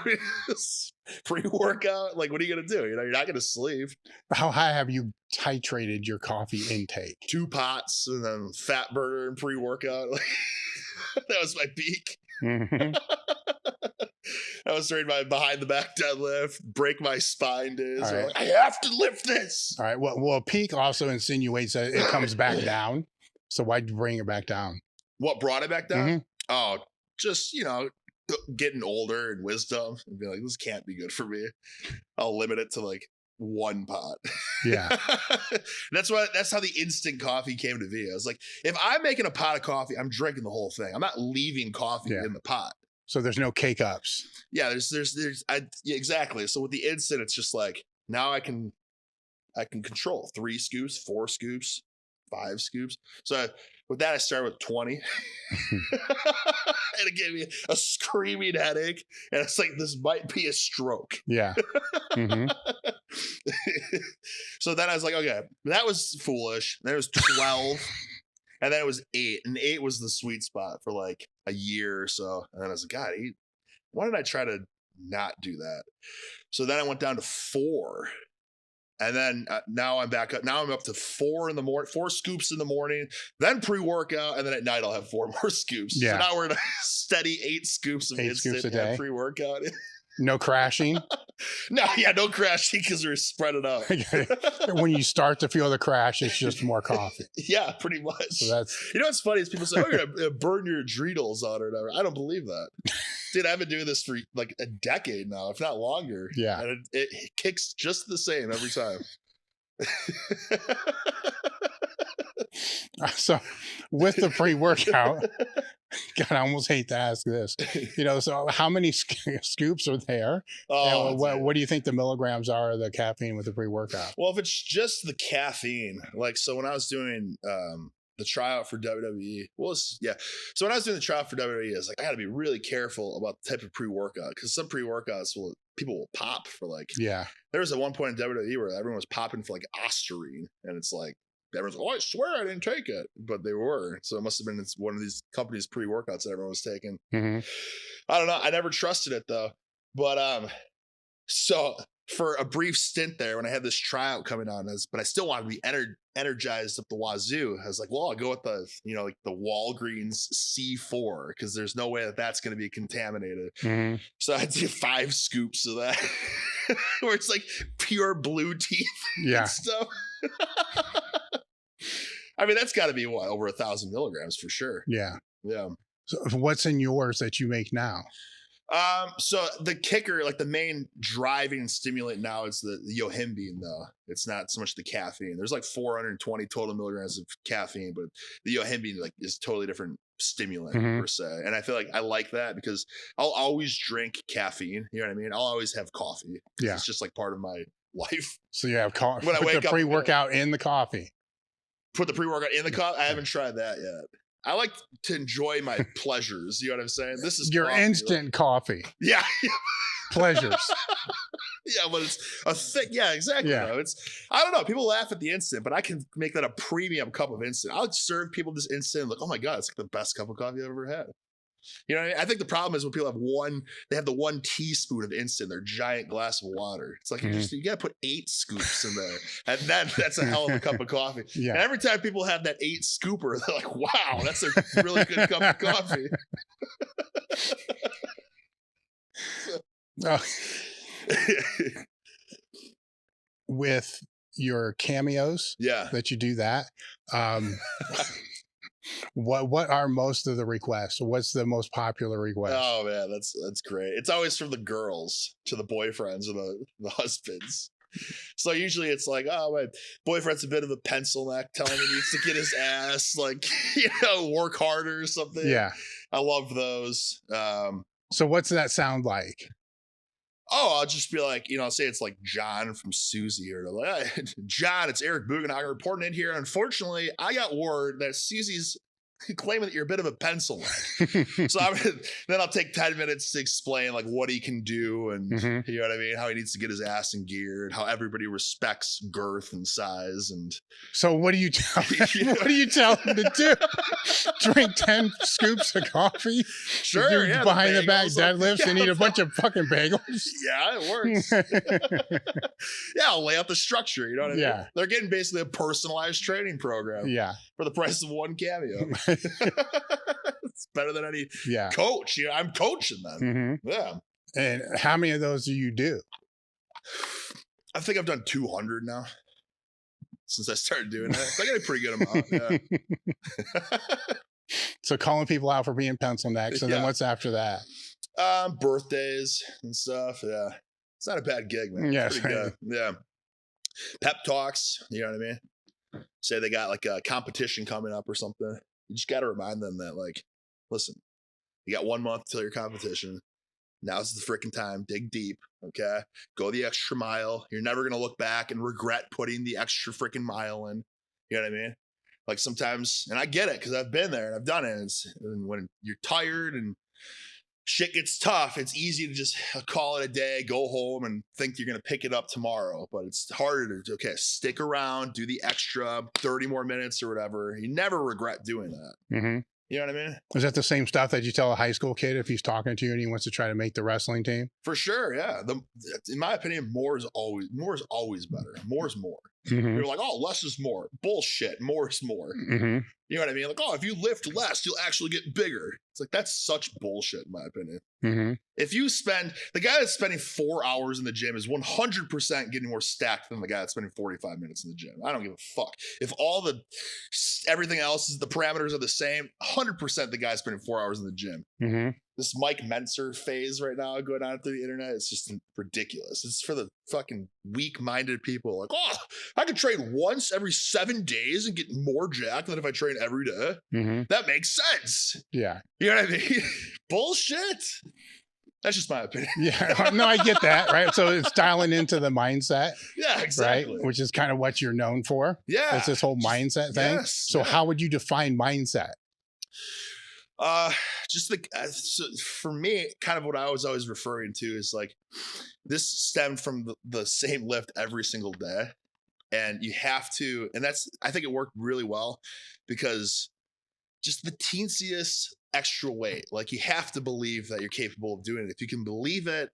pre-workout. Like, what are you gonna do? You know, you're not gonna sleep." How high have you titrated your coffee intake? 2 pots and then fat burner and pre-workout. That was my peak. I was during my behind the back deadlift, break my spine days. Right. Like, I have to lift this. All right. Well, peak also insinuates that it comes back down. So why'd you bring it back down? What brought it back down? Oh, just, getting older and wisdom and be like, this can't be good for me. I'll limit it to like 1 pot. Yeah. That's how the instant coffee came to be. I was like, if I'm making a pot of coffee, I'm drinking the whole thing. I'm not leaving coffee in the pot. So there's no cake ups. Yeah, exactly. So with the instant, it's just like now I can control 3 scoops, 4 scoops, 5 scoops. So with that, I started with 20, and it gave me a screaming headache, and it's like this might be a stroke. Yeah. So then I was like, okay, that was foolish. Then it was 12. And then it was 8, and 8 was the sweet spot for like a year or so. And then I was like, God, 8, why did I try to not do that? So then I went down to 4. And then now I'm back up. Now I'm up to 4 in the morning, 4 scoops in the morning, then pre-workout. And then at night I'll have 4 more scoops. Yeah. So now we're at a steady 8 scoops of instant scoops a day. Pre-workout. No crashing? No crashing because we're spread it out. When you start to feel the crash, it's just more coffee. Yeah, pretty much. So that's, what's funny is people say, "Oh, you're gonna burn your adrenals out or whatever." I don't believe that, dude. I've been doing this for like a decade now, if not longer. Yeah, and it kicks just the same every time. So with the pre-workout, God, I almost hate to ask this. So how many scoops are there? And what do you think the milligrams are of the caffeine with the pre-workout? Well, if it's just the caffeine, like, so when I was doing the tryout for WWE, so when I was doing the tryout for WWE, I was like, I got to be really careful about the type of pre-workout because some pre-workouts people will pop for like, there was at one point in WWE where everyone was popping for like Ostarine, and it's like, everyone's like, oh, I swear I didn't take it, but they were. So it must have been one of these companies' pre-workouts that everyone was taking. I don't know. I never trusted it though. But so for a brief stint there when I had this tryout coming on, but I still wanted to be energized up the wazoo. I was like, well, I'll go with the, like the Walgreens C4 because there's no way that that's going to be contaminated. Mm-hmm. So I did 5 scoops of that where it's like pure blue teeth and stuff. I mean, that's got to be over 1,000 milligrams for sure. Yeah. Yeah. So what's in yours that you make now? So the kicker, like the main driving stimulant now is the yohimbine though. It's not so much the caffeine. There's like 420 total milligrams of caffeine, but the yohimbine like is totally different stimulant per se. And I feel like I like that because I'll always drink caffeine. You know what I mean? I'll always have coffee. Yeah. It's just like part of my life. So you have coffee. When I wake the up, pre-workout in the coffee. Put the pre-workout in the coffee. I haven't tried that yet. I like to enjoy my pleasures. You know what I'm saying? This is your instant coffee. Yeah. Pleasures. Yeah, but it's a thick. Yeah, exactly. Yeah. I don't know. People laugh at the instant, but I can make that a premium cup of instant. I'll serve people this instant. Like, oh my God, it's like the best cup of coffee I've ever had. You know what I mean? I think the problem is when people they have the 1 teaspoon of instant, their giant glass of water. It's like, you got to put 8 scoops in there. And that's a hell of a cup of coffee. Yeah. And every time people have that 8 scooper, they're like, wow, that's a really good cup of coffee. With your cameos that you do that, what are most of the requests? What's the most popular request? Oh man, that's great. It's always from the girls to the boyfriends or the husbands. So usually it's like, oh, my boyfriend's a bit of a pencil neck, telling me he needs to get his ass, like, work harder or something. Yeah. I love those. So what's that sound like? Oh, I'll just be like, say it's like John from Susie or like, hey, John, it's Eric Bugenhagen reporting in here. Unfortunately, I got word that Susie's claiming that you're a bit of a pencil neck. So then I'll take 10 minutes to explain like what he can do and you know what I mean, how he needs to get his ass in gear and how everybody respects girth and size. And so what do you tell him? What do you tell him to do? Drink 10 scoops of coffee? Sure. Yeah, behind the back deadlifts and eat a bunch of fucking bagels? Yeah, it works. Yeah, I'll lay out the structure. You know what I mean? Yeah. They're getting basically a personalized training program. Yeah. For the price of 1 cameo. It's better than any coach. I'm coaching them. Yeah. And how many of those do you do? I think I've done 200 now since I started doing that. So I got a pretty good amount. Yeah. So calling people out for being pencil necks, and then what's after that? Birthdays and stuff. Yeah. It's not a bad gig, man. Yeah. It's pretty good. Yeah. Pep talks. You know what I mean? Say they got like a competition coming up or something. You just got to remind them that, like, listen, you got 1 month till your competition. Now's the freaking time. Dig deep, okay? Go the extra mile. You're never going to look back and regret putting the extra freaking mile in. You know what I mean? Like sometimes, and I get it because I've been there and I've done it. And when you're tired and shit gets tough, it's easy to just call it a day, go home and think you're going to pick it up tomorrow. But it's harder to, stick around, do the extra 30 more minutes or whatever. You never regret doing that. You know what I mean? Is that the same stuff that you tell a high school kid if he's talking to you and he wants to try to make the wrestling team? For sure, yeah. In my opinion, more is always better. More is more. You're like, oh, less is more. Bullshit. More is more. You know what I mean? Like, oh, if you lift less, you'll actually get bigger. It's like, that's such bullshit, in my opinion. If you the guy that's spending 4 hours in the gym is 100% getting more stacked than the guy that's spending 45 minutes in the gym. I don't give a fuck. If everything else is, the parameters are the same, 100% the guy spending 4 hours in the gym. This Mike Mentzer phase right now going on through the internet, it's just ridiculous. It's for the fucking weak-minded people. Like, oh, I could train once every 7 days and get more jacked than if I train every day. That makes sense. Yeah. You know what I mean? Bullshit. That's just my opinion. Yeah. No, I get that, right? So it's dialing into the mindset. Yeah, exactly. Right? Which is kind of what you're known for. Yeah. It's this whole mindset thing. Yes. So how would you define mindset? So for me, kind of what I was always referring to is like, this stemmed from the same lift every single day. And you have to, and I think it worked really well because just the teensiest extra weight, like you have to believe that you're capable of doing it. If you can believe it,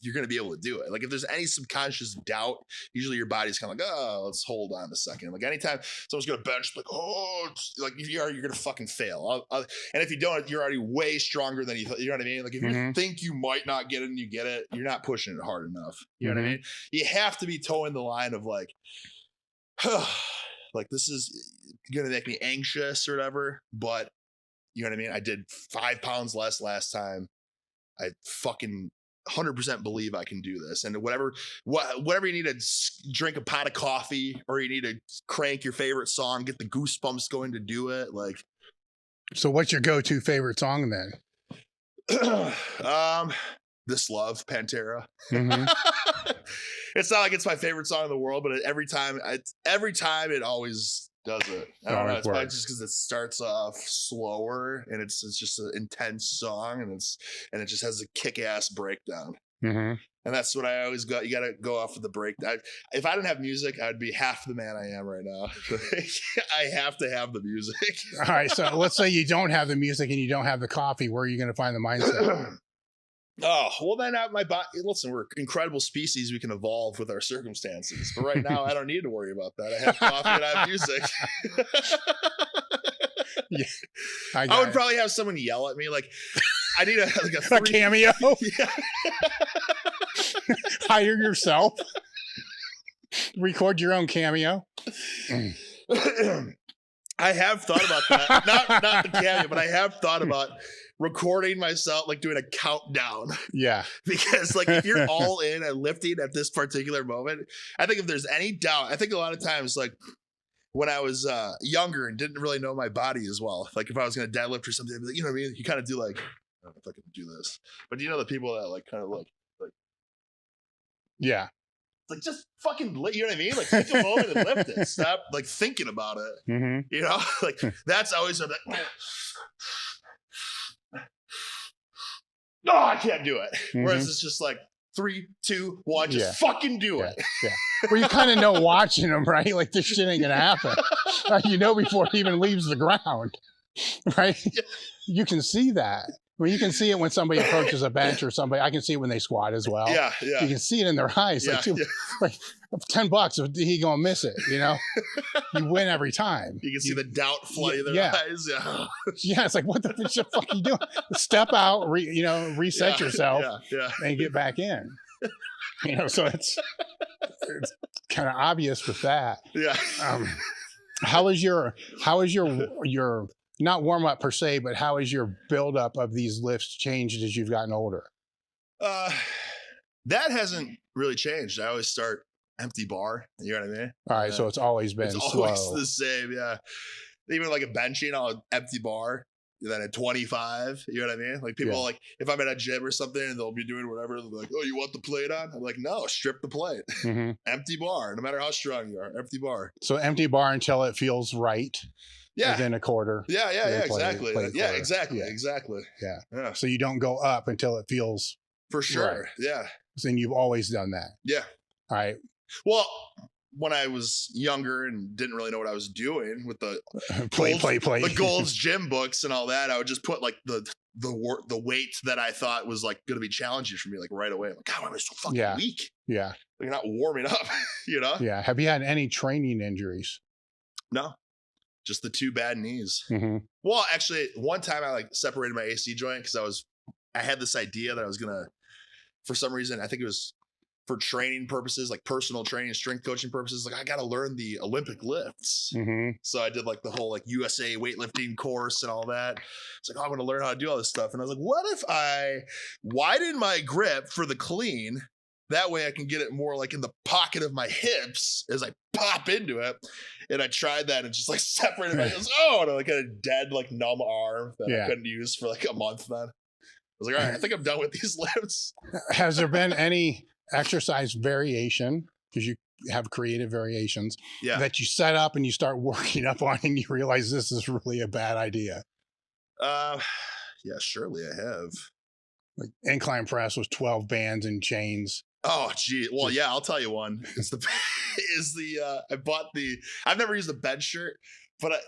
you're going to be able to do it. Like if there's any subconscious doubt, usually your body's kind of like, oh, let's hold on a second. Like anytime someone's going to bench, like, oh, like you're going to fucking fail. And if you don't, you're already way stronger than you thought. You know what I mean? Like if you think you might not get it and you get it, you're not pushing it hard enough. You know what I mean? You have to be towing the line of like, like this is going to make me anxious or whatever. But you know what I mean? I did 5 pounds less last time. I fucking 100% believe I can do this. And whatever you need to drink a pot of coffee, or you need to crank your favorite song, get the goosebumps going to do it. Like, so what's your go-to favorite song then? This Love, Pantera. It's not like it's my favorite song in the world, but every time it always does it. I don't know. It's probably just because it starts off slower and it's just an intense song, and it just has a kick-ass breakdown. And that's what I always got. You got to go off with the breakdown. If I didn't have music, I'd be half the man I am right now. I have to have the music. All right. So let's say you don't have the music and you don't have the coffee. Where are you going to find the mindset? Oh, well then my body, listen, we're incredible species. We can evolve with our circumstances. But right now I don't need to worry about that. I have coffee and I have music. I would probably have someone yell at me. Like I need a cameo. Yeah. Hire yourself. Record your own cameo. I have thought about that. Not the cameo, but I have thought about recording myself, like doing a countdown. Yeah. Because like if you're all in and lifting at this particular moment, I think if there's any doubt, I think a lot of times, like when I was younger and didn't really know my body as well, like if I was going to deadlift or something, you know what I mean? You kind of do like, I don't know if I can do this, but do you know the people that like kind of like, yeah. Like just fucking, you know what I mean? Like take a moment and lift it. Stop like thinking about it. You know, like that's always like, no, I can't do it. Whereas it's just like 3, 2, 1, just fucking do it. Yeah. Well, you kind of know watching them, right? Like this shit ain't gonna happen. You know before it even leaves the ground, right? Yeah. You can see that. I mean, you can see it when somebody approaches a bench or somebody. I can see it when they squat as well. Yeah, yeah. You can see it in their eyes. Yeah, like $10, he gonna miss it. You know, you win every time. You can see the doubt flooding their eyes. Yeah, yeah. It's like, what the fuck are you doing? Step out, reset yourself, and get back in. You know, so it's kind of obvious with that. Yeah. How is your not warm up per se, but how has your buildup of these lifts changed as you've gotten older? That hasn't really changed. I always start empty bar. You know what I mean? All right. So it's always been slow. Always the same. Yeah. Even like a benching on an empty bar, then at 25, you know what I mean? Like people like, if I'm at a gym or something and they'll be doing whatever, they're like, oh, you want the plate on? I'm like, no, strip the plate. Empty bar, no matter how strong you are, empty bar. So empty bar until it feels right. Yeah. Within a quarter. Yeah, exactly. Exactly. Yeah. So you don't go up until it feels for sure. Right. Yeah. And you've always done that. Yeah. All right. Well, when I was younger and didn't really know what I was doing with the plate, the Gold's Gym books and all that, I would just put like the weight that I thought was like going to be challenging for me, like right away. I'm like, God, why am I so fucking weak? Yeah. Like you're not warming up, you know? Yeah. Have you had any training injuries? No. Just the 2 bad knees. Well, actually, one time I like separated my AC joint because I had this idea that I was gonna, for some reason, I think it was for training purposes, like personal training, strength coaching purposes. Like I got to learn the Olympic lifts. So I did like the whole like USA weightlifting course and all that. It's like, oh, I'm going to learn how to do all this stuff. And I was like, what if I widen my grip for the clean? That way I can get it more like in the pocket of my hips as I pop into it. And I tried that and just like separated my hips. Oh, and I like had a dead, like numb arm that I couldn't use for like a month then. I was like, all right, I think I'm done with these lifts. Has there been any exercise variation, because you have creative variations, that you set up and you start working up on and you realize this is really a bad idea? Yeah, surely I have. Like incline press was 12 bands and chains. Oh, gee. Well, yeah, I'll tell you one. It's I've never used a bench shirt, but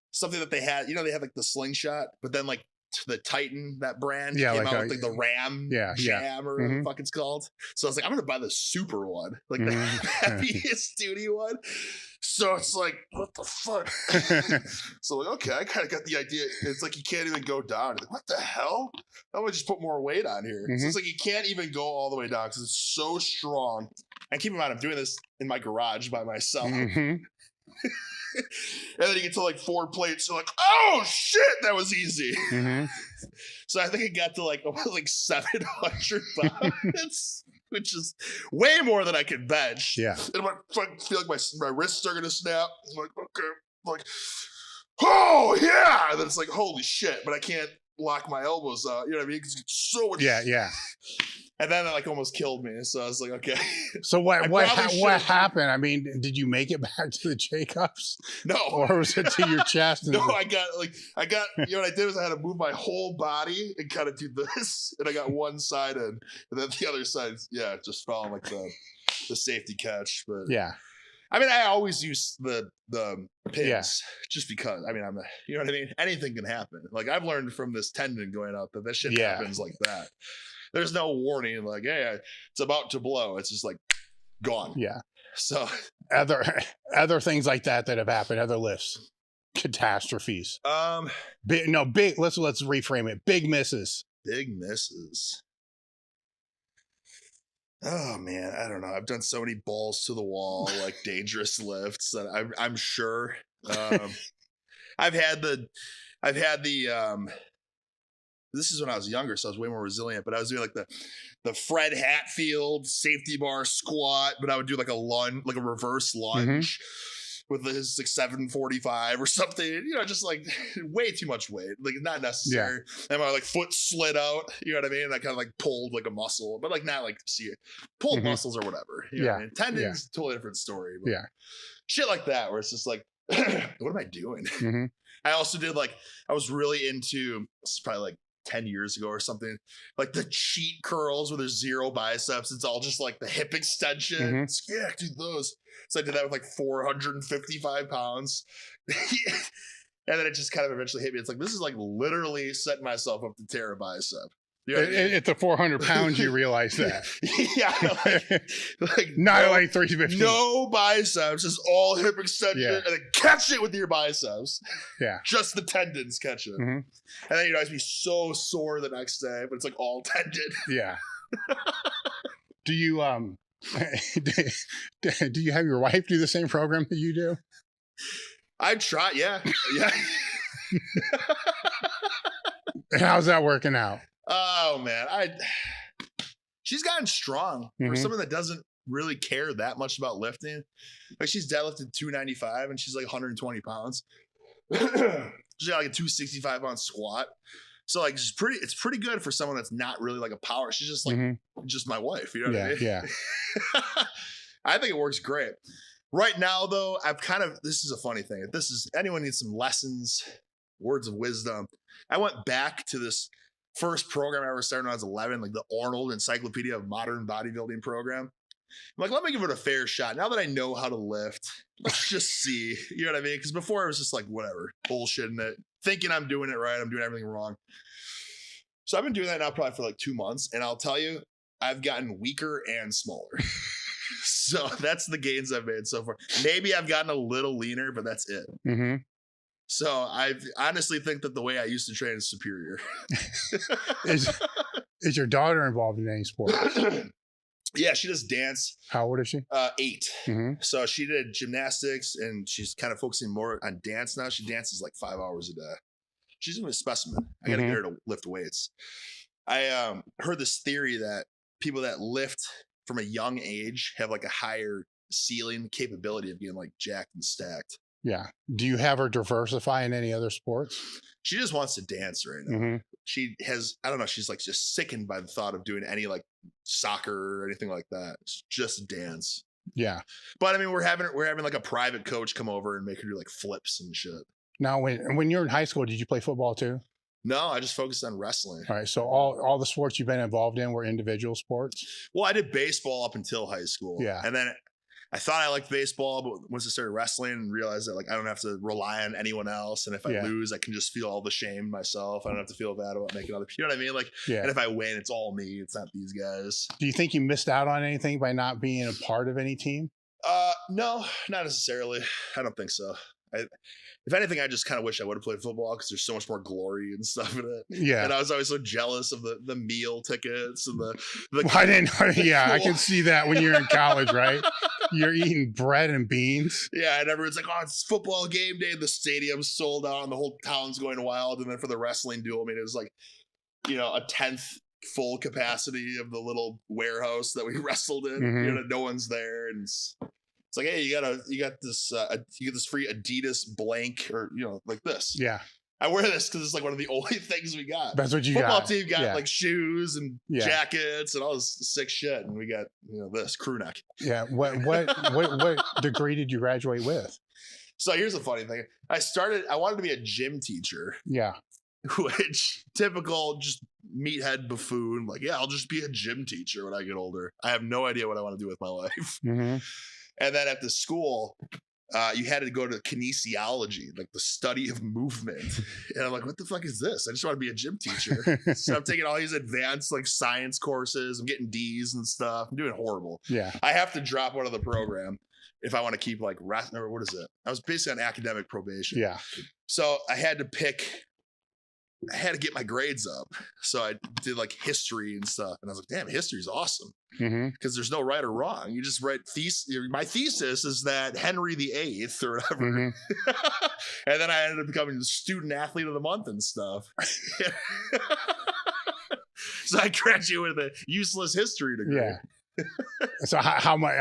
something that they had, you know, they had like the slingshot, but then like the Titan, that brand. Yeah, came like out with like the Ram Jam or whatever the fuck it's called. So I was like, I'm gonna buy the super one, like the heaviest duty one. So it's like, what the fuck? So like, okay, I kind of got the idea. It's like you can't even go down. Like, what the hell? I would just put more weight on here. So it's like you can't even go all the way down because it's so strong. And keep in mind, I'm doing this in my garage by myself. And then you get to like 4 plates. You're like, oh shit, that was easy. So I think it got to like almost like 700 pounds. Which is way more than I can bench. Yeah. And I feel like my wrists are going to snap. I'm like, okay. I'm like, oh, yeah. And then it's like, holy shit. But I can't lock my elbows out. You know what I mean? Because it's so much. Yeah. And then it like almost killed me. So I was like, okay. So what happened? I mean, did you make it back to the J-cups? No. Or was it to your chest? No, I got, you know what I did was I had to move my whole body and kind of do this. And I got one side in. And then the other side, it just fell on like the safety catch. But yeah. I mean, I always use the pins just because. I mean, you know what I mean? Anything can happen. Like I've learned from this tendon going up that shit happens like that. There's no warning, like, hey, it's about to blow. It's just like gone. Yeah. So other things like that have happened, other lifts, catastrophes. Big. Let's reframe it. Big misses. Big misses. Oh man, I don't know. I've done so many balls to the wall, like dangerous lifts that I'm sure. I've had the. This is when I was younger, so I was way more resilient. But I was doing like the Fred Hatfield safety bar squat, but I would do like a lunge, like a reverse lunge with this like 745 or something. You know, just like way too much weight, like not necessary. And my like foot slid out. You know what I mean? And I kind of like pulled like a muscle, but like not like pulled muscles or whatever. You know what I mean? Tendons, totally different story. But shit like that, where it's just like, what am I doing? I also did like I was really into. This is probably like 10 years ago or something, like the cheat curls where there's 0 biceps. It's all just like the hip extension. Yeah, do those. So I did that with like 455 pounds. And then it just kind of eventually hit me. It's like, this is like literally setting myself up to tear a bicep. You know what I mean? It's a 400 pounds. You realize that. like not like 350. No biceps, just all hip extension, and then catch it with your biceps. Yeah, just the tendons catch it, and then you know I'd be so sore the next day, but it's like all tendon. Yeah. Do you do you have your wife do the same program that you do? I try. Yeah. How's that working out? Oh man, she's gotten strong for someone that doesn't really care that much about lifting. Like she's deadlifted 295 and she's like 120 pounds. She's got like a 265 pound squat. So like it's pretty good for someone that's not really like a power. She's just like just my wife. You know what I mean? Yeah. I think it works great. Right now though, this is a funny thing. If anyone needs some lessons, words of wisdom, I went back to this first program I ever started when I was 11, like the Arnold Encyclopedia of Modern Bodybuilding program. I'm like, let me give it a fair shot. Now that I know how to lift, let's just see. You know what I mean? Because before I was just like, whatever, bullshitting it, thinking I'm doing it right, I'm doing everything wrong. So I've been doing that now probably for like 2 months, and I'll tell you, I've gotten weaker and smaller. So that's the gains I've made so far. Maybe I've gotten a little leaner, but that's it. So I honestly think that the way I used to train is superior. Is your daughter involved in any sport? Yeah, she does dance. How old is she? 8. So she did gymnastics, and she's kind of focusing more on dance now. She dances like 5 hours a day. She's a specimen. I got to get her to lift weights. I heard this theory that people that lift from a young age have like a higher ceiling capability of being like jacked and stacked. Yeah. Do you have her diversify in any other sports? She just wants to dance right now. She has, I don't know, she's like just sickened by the thought of doing any like soccer or anything like that. It's just dance. Yeah. But I mean, we're having like a private coach come over and make her do like flips and shit. Now, when you're in high school, did you play football too? No, I just focused on wrestling. All right. So all the sports you've been involved in were individual sports? Well, I did baseball up until high school. Yeah. And then I thought I liked baseball, but once I started wrestling and realized that like I don't have to rely on anyone else, and if I lose, I can just feel all the shame myself. I don't have to feel bad about making other people. You know what I mean? Like, and if I win, it's all me. It's not these guys. Do you think you missed out on anything by not being a part of any team? No, not necessarily. I don't think so. If anything, I just kind of wish I would have played football because there's so much more glory and stuff in it. Yeah. And I was always so jealous of the meal tickets and the well, I didn't. Yeah, I can see that when you're in college, right? You're eating bread and beans. Yeah, and everyone's like, "Oh, it's football game day." The stadium's sold out, and the whole town's going wild. And then for the wrestling duel, I mean, it was like, a 10th full capacity of the little warehouse that we wrestled in. No one's there, and it's like, hey, you got this free Adidas blank, or like this. Yeah, I wear this because it's like one of the only things we got. That's what you Football got. team got like shoes and jackets and all this sick shit, and we got this crew neck. Yeah. What degree did you graduate with? So here's the funny thing. I wanted to be a gym teacher. Yeah. Which typical just meathead buffoon, like, yeah, I'll just be a gym teacher when I get older. I have no idea what I want to do with my life. And then at the school, you had to go to kinesiology, like the study of movement. And I'm like, what the fuck is this? I just want to be a gym teacher. So I'm taking all these advanced like science courses. I'm getting D's and stuff. I'm doing horrible. Yeah. I have to drop out of the program if I want to keep like or what is it? I was basically on academic probation. Yeah. So I had to get my grades up. So I did like history and stuff. And I was like, damn, history is awesome. Because there's no right or wrong. You just write my thesis is that Henry VIII or whatever. And then I ended up becoming the student athlete of the month and stuff. So I graduated with a useless history degree. Yeah. So how much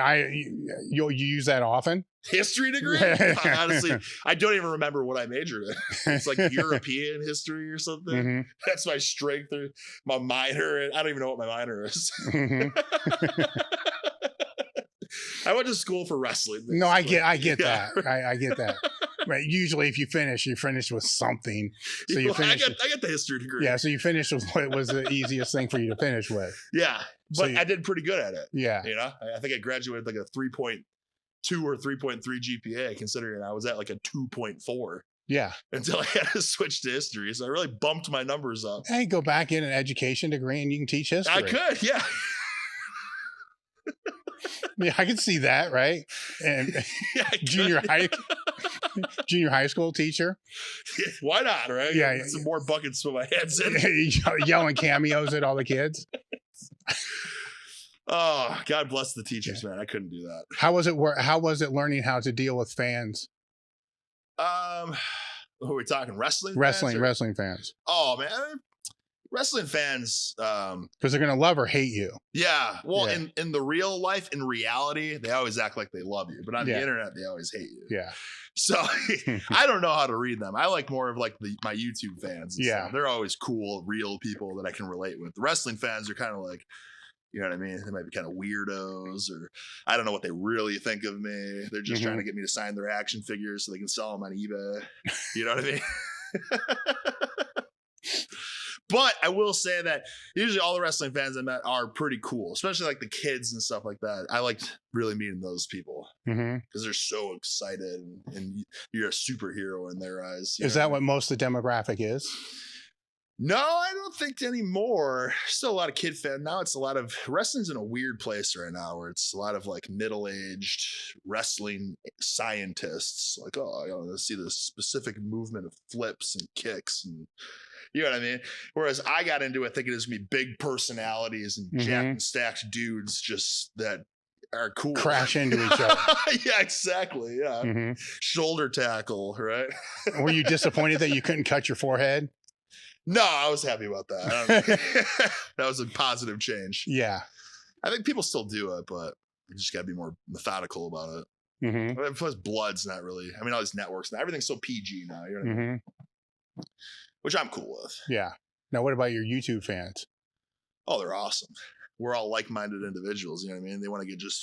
you use that often? History degree? Honestly, I don't even remember what I majored in. It's like European history or something. That's my strength or my minor. I don't even know what my minor is. I went to school for wrestling. No, I get that. I get that. Right. Usually if you finish with something. So you finish. I got the history degree. Yeah. So you finished with what was the easiest thing for you to finish with. Yeah. But I did pretty good at it. Yeah. I think I graduated like a 3.2 or 3.3 GPA, considering I was at like a 2.4. Yeah. Until I had to switch to history. So I really bumped my numbers up. Hey, go back in an education degree and you can teach history. I could, yeah. Yeah, I can see that, right? And junior high school teacher. Why not, right? Yeah. Get some more buckets for my heads in. Yelling cameos at all the kids. Oh, God bless the teachers, man. I couldn't do that. How was it learning how to deal with fans? Who are we talking? Wrestling fans. Oh, man. Wrestling fans, because they're gonna love or hate you. Yeah. Well, in the real life, in reality, they always act like they love you, but on the internet, they always hate you. Yeah. So I don't know how to read them. I like more of like my YouTube fans. And stuff. They're always cool, real people that I can relate with. The wrestling fans are kind of like, you know what I mean? They might be kind of weirdos, or I don't know what they really think of me. They're just trying to get me to sign their action figures so they can sell them on eBay. You know what I mean? But I will say that usually all the wrestling fans I met are pretty cool, especially like the kids and stuff like that. I liked really meeting those people because they're so excited and you're a superhero in their eyes. Is that what most of the demographic is? No, I don't think anymore. Still a lot of kid fan. Now it's a lot of wrestling's in a weird place right now where it's a lot of like middle-aged wrestling scientists. Like, oh, I want to see the specific movement of flips and kicks and you know what I mean? Whereas I got into it thinking it was going to be big personalities and jacked and stacked dudes just that are cool. Crash into each other. Yeah, exactly. Yeah. Shoulder tackle, right? Were you disappointed that you couldn't cut your forehead? No, I was happy about that. That was a positive change. Yeah. I think people still do it, but you just got to be more methodical about it. Plus, blood's not really, I mean, all these networks, everything's so PG now. You know what I mean? Which I'm cool with. Yeah. Now, what about your YouTube fans? Oh, they're awesome. We're all like-minded individuals. You know what I mean? They want to get just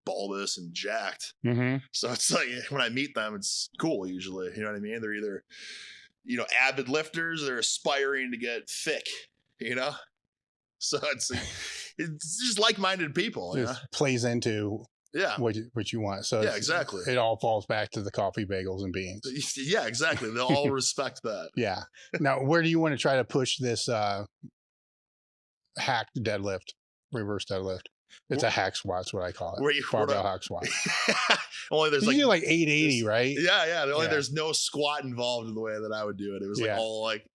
bulbous and jacked. So it's like when I meet them, it's cool usually. You know what I mean? They're either, avid lifters or aspiring to get thick, So it's just like-minded people. It plays into what you want. So yeah, exactly. It all falls back to the coffee, bagels, and beans. Yeah, exactly. They'll all respect that. Yeah. Now, where do you want to try to push this hack deadlift, reverse deadlift? It's a hack squat. That's what I call it. Barbell hack squat. Only there's you do like 880, right? Yeah. There's no squat involved in the way that I would do it. It was like all like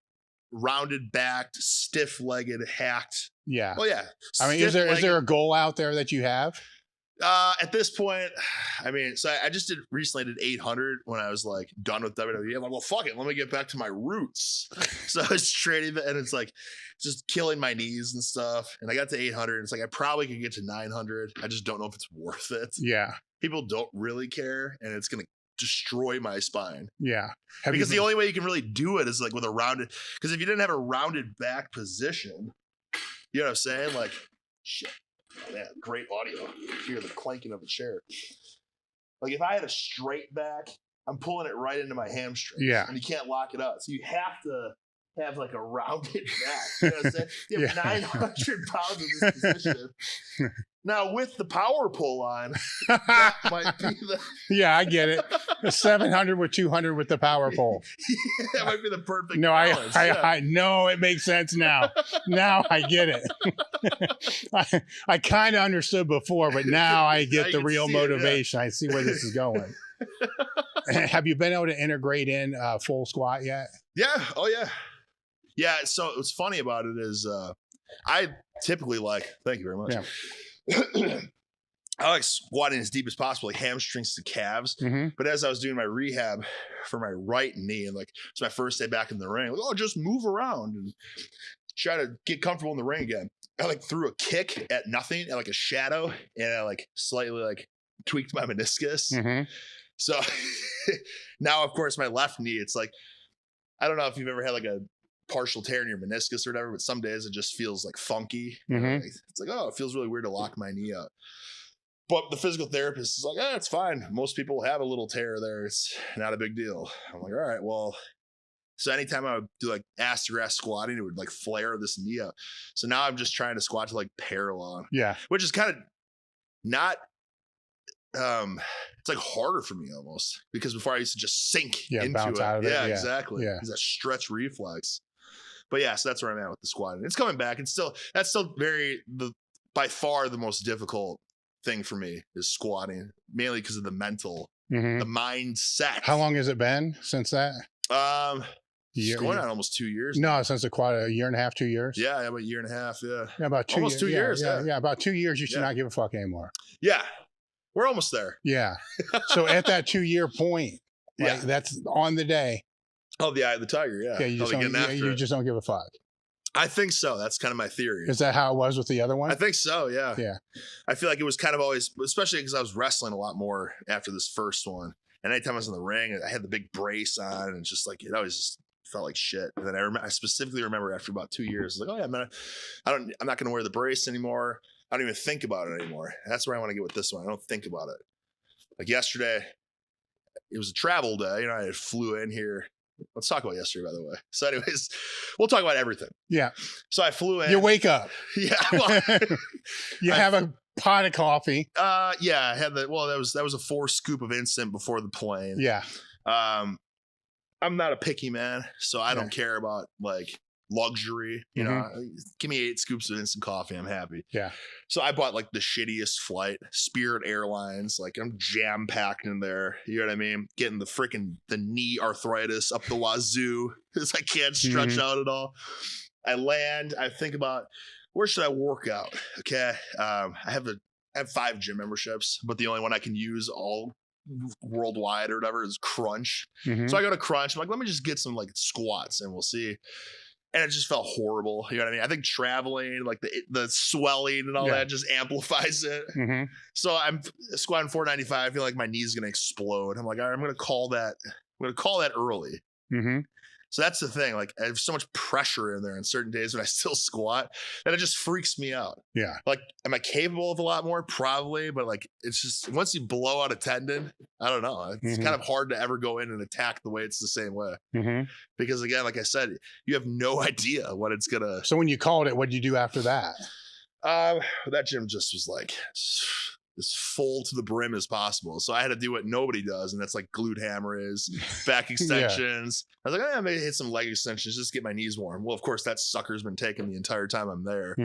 rounded backed, stiff legged, hacked. Yeah. Well, yeah. I mean, is there a goal out there that you have? At this point, I mean, so I just recently did 800 when I was like done with WWE. I'm like, well, fuck it. Let me get back to my roots. So I was training and it's like just killing my knees and stuff. And I got to 800 and it's like, I probably could get to 900. I just don't know if it's worth it. Yeah. People don't really care and it's going to destroy my spine. Yeah. Because the only way you can really do it is like with a rounded, because if you didn't have a rounded back position, you know what I'm saying? Like, shit. Man, great audio. You hear the clanking of the chair. Like if I had a straight back, I'm pulling it right into my hamstring. Yeah. And you can't lock it up. So you have to have like a rounded back. You know what I'm saying? You have 900 pounds in this position. Now with the power pull on, that might be the Yeah, I get it. 700 with 200 with the power pull. That might be the perfect balance. I know it makes sense now. Now I get it. I kind of understood before, but now I get the real motivation. I see where this is going. Have you been able to integrate in full squat yet? Yeah. Oh yeah. Yeah. So what's funny about it is I typically thank you very much. Yeah. I like squatting as deep as possible, like hamstrings to calves. Mm-hmm. But as I was doing my rehab for my right knee, and like it's my first day back in the ring, just move around and try to get comfortable in the ring again. I like threw a kick at nothing, at like a shadow, and I like slightly like tweaked my meniscus. Mm-hmm. So now, of course, my left knee, it's like, I don't know if you've ever had like a partial tear in your meniscus or whatever, but some days it just feels like funky. Mm-hmm. It's like, it feels really weird to lock my knee up. But the physical therapist is like, it's fine. Most people have a little tear there. It's not a big deal. I'm like, all right, well. So anytime I would do like ass to grass squatting, it would like flare this knee up. So now I'm just trying to squat to like parallel. Yeah. Which is kind of not, it's like harder for me almost, because before I used to just sink into it. Out of it. Yeah, exactly. Yeah. Because that stretch reflex. But yeah, so that's where I'm at with the squatting. It's coming back. That's still by far the most difficult thing for me is squatting, mainly because of the mental, the mindset. How long has it been since that? It's going on almost 2 years. No, since the quad, a year and a half, 2 years. Yeah, about a year and a half. Yeah, about almost 2 years. Yeah, about 2 years. You should not give a fuck anymore. Yeah, we're almost there. Yeah. So at that 2 year point, that's on the day. Oh, the eye of the tiger. Yeah. Yeah, you just don't give a fuck. I think so. That's kind of my theory. Is that how it was with the other one? I think so. Yeah. Yeah. I feel like it was kind of always, especially because I was wrestling a lot more after this first one. And anytime I was in the ring, I had the big brace on, and just like it always just felt like shit. And then I specifically remember after about 2 years, I was like, I'm not going to wear the brace anymore. I don't even think about it anymore. That's where I want to get with this one. I don't think about it. Like yesterday, it was a travel day. I flew in here. Let's talk about yesterday, by the way. So anyways, we'll talk about everything. Yeah. So I flew in. You wake up. Yeah. Well, you have a pot of coffee. Yeah. I had that was a 4 scoop of instant before the plane. Yeah. I'm not a picky man, so I don't care about like luxury. You know, give me 8 scoops of instant coffee. I'm happy. Yeah. So I bought like the shittiest flight, Spirit Airlines. Like I'm jam packed in there. You know what I mean? Getting the knee arthritis up the wazoo because I can't stretch out at all. I land. I think about where should I work out? Okay. I have 5 gym memberships, but the only one I can use all worldwide or whatever is Crunch. So I go to Crunch. I'm like, let me just get some like squats and we'll see. And it just felt horrible. You know what I mean? I think traveling, like the swelling and all that just amplifies it. So I'm squatting 495. I feel like my knee's going to explode. I'm like, all right, I'm going to call that early. So that's the thing. Like I have so much pressure in there on certain days when I still squat that it just freaks me out. Yeah. Like, am I capable of a lot more? Probably. But like, it's just, once you blow out a tendon, I don't know. It's kind of hard to ever go in and attack the weights the same way. Because again, like I said, you have no idea what it's going to. So when you called it, what did you do after that? That gym just was like, as full to the brim as possible. So I had to do what nobody does, and that's like glute hammers, back extensions. I was like, maybe hit some leg extensions, just get my knees warm. Well, of course, that sucker's been taking the entire time I'm there.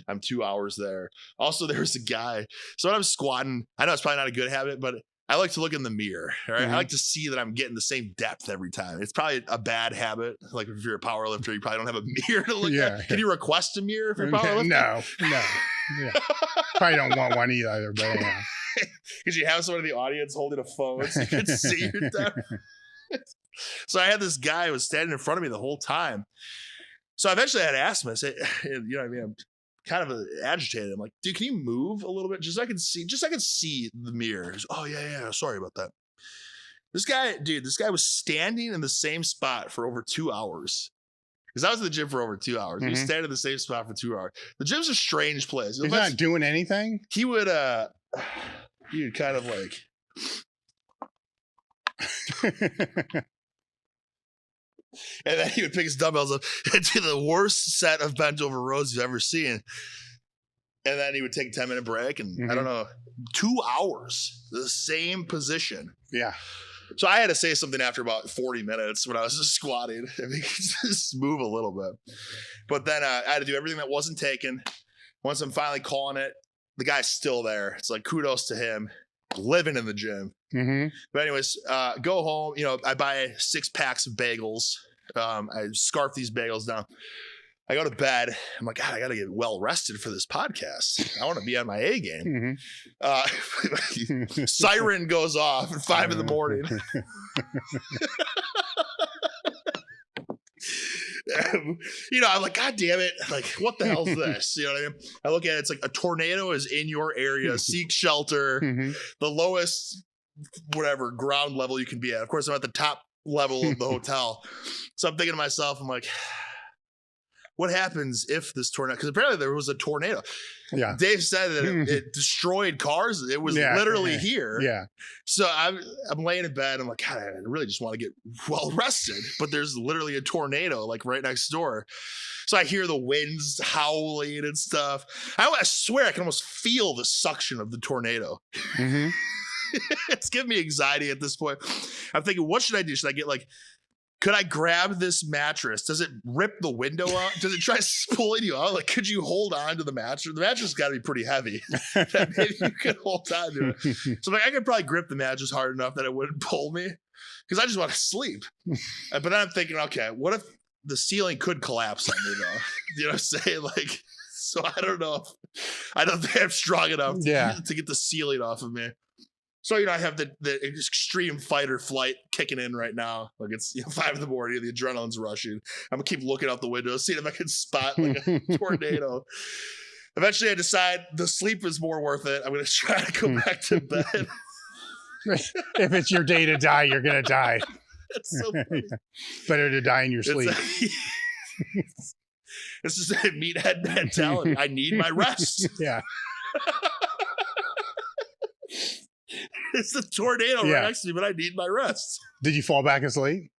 I'm 2 hours there. Also, there was a guy. So when I'm squatting, I know it's probably not a good habit, but I like to look in the mirror. Right? I like to see that I'm getting the same depth every time. It's probably a bad habit. Like if you're a power lifter, you probably don't have a mirror to look at. Can you request a mirror for power lifting? No. Yeah. Probably don't want one either, but yeah. Because you have someone in the audience holding a phone so you can see your depth. So I had this guy who was standing in front of me the whole time. So eventually I had to ask him, I said, you know what I mean? I'm kind of agitated. I'm like, dude, can you move a little bit? Just so I can see the mirror. Goes, oh yeah. Sorry about that. This guy was standing in the same spot for over 2 hours. Because I was in the gym for over 2 hours. He was standing in the same spot for 2 hours. The gym's a strange place. He's not doing anything? He would kind of like and then he would pick his dumbbells up and do the worst set of bent over rows you've ever seen. And then he would take a 10-minute break and I don't know, 2 hours, the same position. Yeah. So I had to say something after about 40 minutes when I was just squatting. I mean, just move a little bit. But then I had to do everything that wasn't taken. Once I'm finally calling it, the guy's still there. It's like kudos to him, living in the gym. But anyways, go home. You know, I buy 6 packs of bagels. I scarf these bagels down. I go to bed. I'm like, God, I got to get well rested for this podcast. I want to be on my A game. Siren goes off at 5 in the morning. You know, I'm like, God damn it. Like, what the hell is this? You know what I mean? I look at it. It's like a tornado is in your area. Seek shelter. The lowest, whatever, ground level you can be at. Of course, I'm at the top level of the hotel. So I'm thinking to myself, I'm like, what happens if this tornado, because apparently there was a tornado. Yeah. Dave said that it destroyed cars. It was literally here. Yeah. So I'm laying in bed. I'm like, God, I really just want to get well rested. But there's literally a tornado like right next door. So I hear the winds howling and stuff. I swear I can almost feel the suction of the tornado. It's giving me anxiety at this point. I'm thinking, what should I do? Should I get like, could I grab this mattress? Does it rip the window out? Does it try pulling you out? Like, could you hold on to the mattress? The mattress has got to be pretty heavy. That maybe you could hold on to it. So like, I could probably grip the mattress hard enough that it wouldn't pull me because I just want to sleep. But then I'm thinking, okay, what if the ceiling could collapse on me though? You know what I'm saying? Like, so I don't know. I don't think I'm strong enough to get the ceiling off of me. So, you know, I have the extreme fight or flight kicking in right now. Like it's 5 in the morning, the adrenaline's rushing. I'm gonna keep looking out the window, seeing if I can spot like a tornado. Eventually I decide the sleep is more worth it. I'm gonna try to go back to bed. If it's your day to die, you're gonna die. It's so funny. Better to die in your sleep. This is a meathead mentality. I need my rest. Yeah. It's the tornado right next to me, but I need my rest. Did you fall back asleep?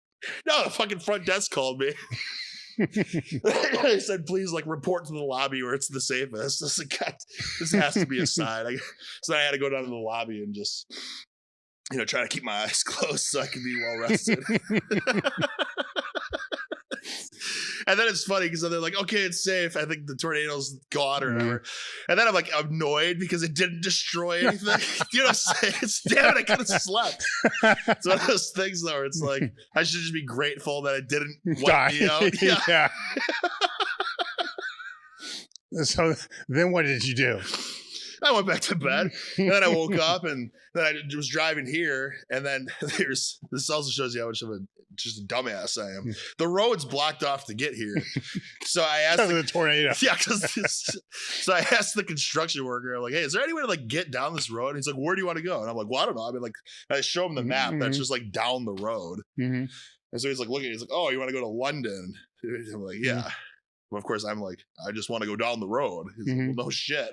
No, the fucking front desk called me. They said, please, like, report to the lobby where it's the safest. I was like, God, this has to be a sign. So I had to go down to the lobby and just, try to keep my eyes closed so I can be well rested. And then it's funny because they're like, okay, it's safe. I think the tornado's gone or whatever. And then I'm like annoyed because it didn't destroy anything. You know what I'm saying? Damn it, I could have slept. It's one of those things though where it's like, I should just be grateful that it didn't wipe me out. Yeah. So then what did you do? I went back to bed, and then I woke up, and then I was driving here, and then this also shows you how much of just a dumbass I am. The road's blocked off to get here, so I asked the tornado. Yeah, so I asked the construction worker, I'm like, hey, is there any way to like get down this road? And he's like, where do you want to go? And I'm like, well, I don't know. I mean, like, I show him the map that's just like down the road, and so he's like, looking, he's like, oh, you want to go to London? I'm like, yeah. Well, of course, I'm like, I just want to go down the road. He's like, well, no shit.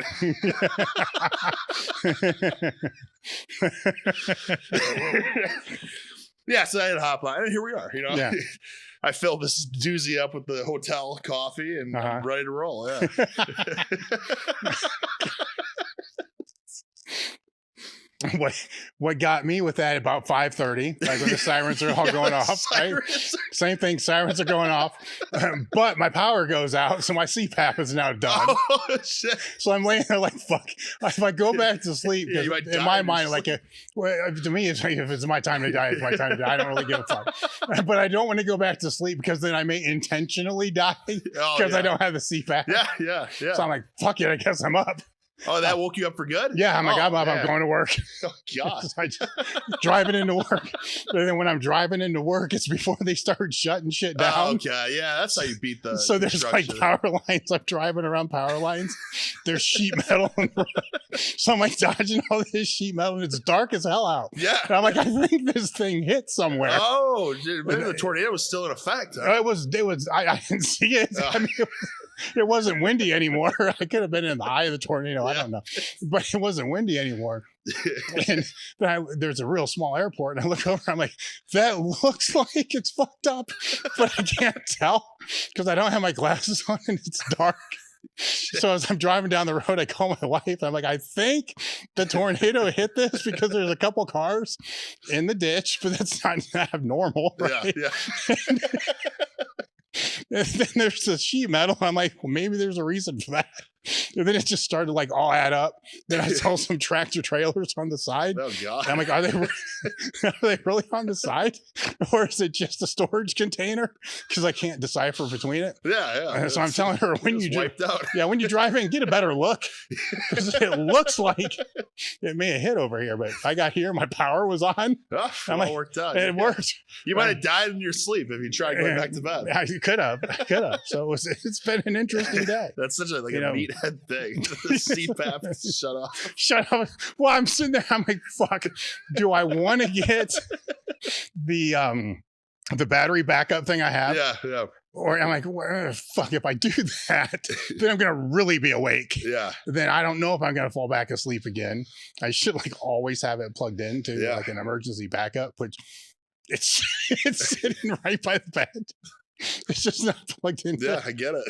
Yeah, so I had to hop on, and here we are. Yeah. I filled this doozy up with the hotel coffee, and I'm ready to roll. Yeah. what got me with that about 5:30, like when the sirens are all going off, right? Same thing, sirens are going off, but my power goes out, so my CPAP is now done. Oh, shit. So I'm laying there like, fuck. If I go back to sleep, Yeah, you might in die my in mind, your like, to me, it's like, if it's my time to die, it's my time to die. I don't really give a fuck. But I don't want to go back to sleep because then I may intentionally die because I don't have the CPAP. Yeah. So I'm like, fuck it, I guess I'm up. Oh, that woke you up for good? Yeah, I'm like, I'm up, I'm going to work. Oh, God. Driving into work. And then when I'm driving into work, it's before they start shutting shit down. Oh, okay, yeah, that's how you beat the So there's like power lines. I'm driving around power lines. There's sheet metal. So I'm like dodging all this sheet metal, and it's dark as hell out. Yeah. And I'm like, I think this thing hit somewhere. Oh, dude, maybe the tornado was still in effect. Huh? It was, I didn't see it. Oh. I mean, it wasn't windy anymore. I could have been in the eye of the tornado. I don't know. But it wasn't windy anymore. And there's a real small airport. And I look over, I'm like, that looks like it's fucked up. But I can't tell because I don't have my glasses on and it's dark. So as I'm driving down the road, I call my wife. I'm like, I think the tornado hit this because there's a couple cars in the ditch, but that's not abnormal, right? Yeah. And then there's the sheet metal. I'm like, well, maybe there's a reason for that. And then it just started to like all add up. Then I saw some tractor trailers on the side. Oh, God. And I'm like, are they really on the side? Or is it just a storage container? Because I can't decipher between it. Yeah. And so I'm telling her, when you wiped out. Yeah, when you drive in, get a better look. Because it looks like it may have hit over here, but I got here, my power was on. Oh, it all worked out. It worked. You might have died in your sleep if you tried going back to bed. I could have. So it's been an interesting day. That's such a meathead thing. The CPAP shut off. Well, I'm sitting there. I'm like, fuck. Do I want to get the battery backup thing I have? Yeah. Or I'm like, well, fuck, if I do that, then I'm going to really be awake. Yeah. Then I don't know if I'm going to fall back asleep again. I should like always have it plugged into like an emergency backup, which it's sitting right by the bed. It's just not plugged in. Yeah, I get it.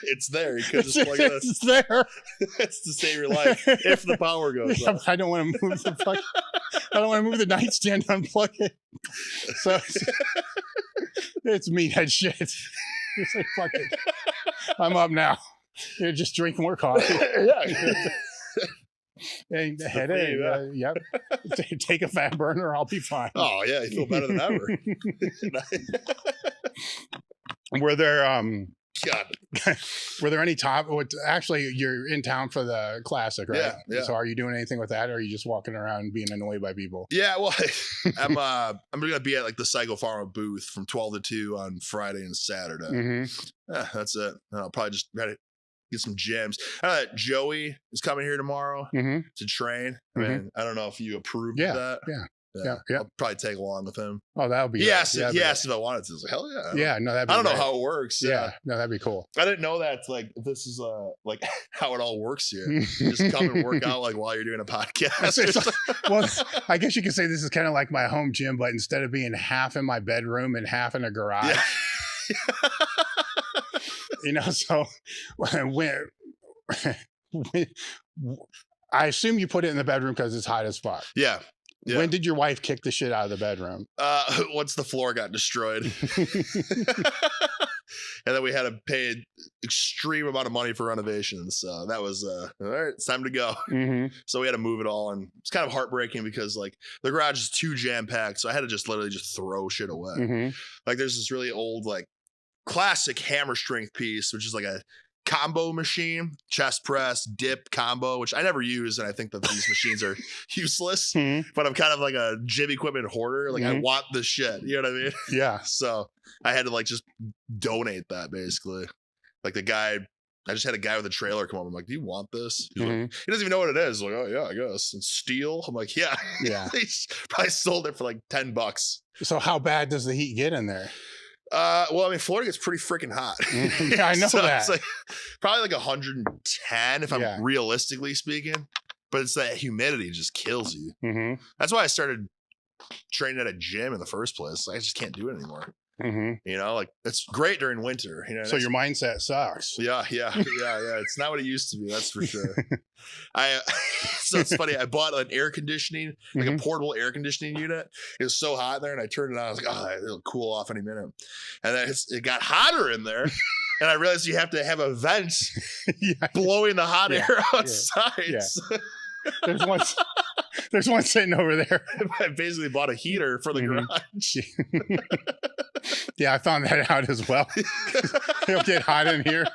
It's there. You could just plug it in. It's there. It's to save your life if the power goes off. I don't want to move I don't want to move the nightstand, unplug it. So it's meathead shit. It's like, fuck it. I'm up now. You just drink more coffee. Yeah. And headache. Yep. Take a fat burner. I'll be fine. Oh yeah, you feel better than ever. Were there God. were there any actually you're in town for the classic, right? Yeah. So are you doing anything with that, or are you just walking around being annoyed by people? Yeah, well, I'm gonna be at like the Psycho Pharma booth from 12 to 2 on Friday and Saturday. Mm-hmm. Yeah, that's it. I'll probably just get some gems. Joey is coming here tomorrow to train. I mean, I don't know if you approved of that. Yeah. I'll probably tag along with him. Oh, that would be. He asked if I wanted to. I was like, hell yeah. Yeah, no, that'd be I don't great. know how it works. Yeah, no, that'd be cool. I didn't know that. Like, this is like how it all works here. You just come and work out like while you're doing a podcast. Well, I guess you could say this is kind of like my home gym, but instead of being half in my bedroom and half in a garage. Yeah. So when I assume you put it in the bedroom because it's hot as fuck. Yeah. When did your wife kick the shit out of the bedroom? Once the floor got destroyed. And then we had to pay an extreme amount of money for renovations. So that was, all right, it's time to go. So we had to move it all. And it's kind of heartbreaking because like the garage is too jam-packed. So I had to just literally just throw shit away. Like there's this really old, like classic hammer strength piece, which is like a combo machine, chest press, dip combo, which I never use. And I think that these machines are useless, but I'm kind of like a gym equipment hoarder. Like I want this shit. You know what I mean? Yeah. So I had to like just donate that basically. Like I just had a guy with a trailer come over. I'm like, do you want this? He's like, he doesn't even know what it is. Like, oh yeah, I guess. And steel. I'm like, yeah. He probably sold it for like $10. So how bad does the heat get in there? Well, I mean, Florida gets pretty freaking hot. Yeah, I know that. It's like probably like 110 if I'm realistically speaking. But it's that humidity just kills you. That's why I started training at a gym in the first place. I just can't do it anymore. You know, like it's great during winter. You know, So your mindset sucks. yeah. It's not what it used to be. That's for sure. So it's funny. I bought an air conditioning, like a portable air conditioning unit. It was so hot in there, and I turned it on. I was like, oh, it'll cool off any minute. And then it got hotter in there. And I realized you have to have a vent blowing the hot air outside. Yeah. There's one sitting over there. I basically bought a heater for the garage. Yeah, I found that out as well. It'll get hot in here.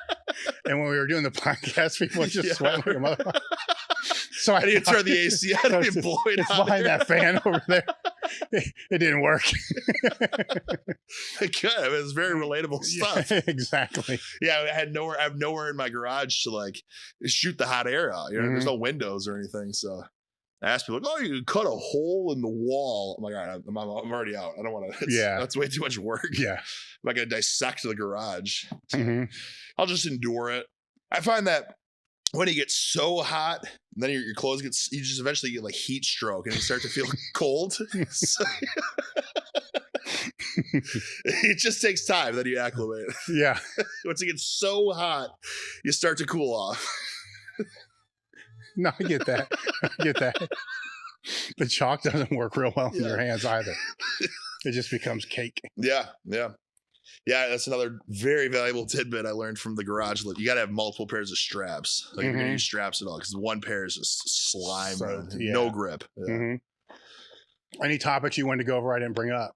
And when we were doing the podcast, people were just sweating like a motherfucker. So I need to turn the AC on and blow it it's out behind that fan over there. It didn't work. It could. I mean, it's very relatable stuff. Yeah, exactly. Yeah, I have nowhere in my garage to like shoot the hot air out. You know, there's no windows or anything. So I asked people, like, oh, you can cut a hole in the wall. I'm like, all right, I'm already out. I don't want to. That's way too much work. Yeah. I'm not going to dissect the garage. I'll just endure it. I find that when it gets so hot, and then your clothes you just eventually get like heat stroke and you start to feel cold. So, it just takes time, then you acclimate. Yeah. Once it gets so hot, you start to cool off. No, I get that. The chalk doesn't work real well in your hands either. It just becomes cake. Yeah. That's another very valuable tidbit I learned from the garage lift. You got to have multiple pairs of straps. Like if you're gonna use straps at all, because one pair is just slime, no grip. Any topics you wanted to go over I didn't bring up?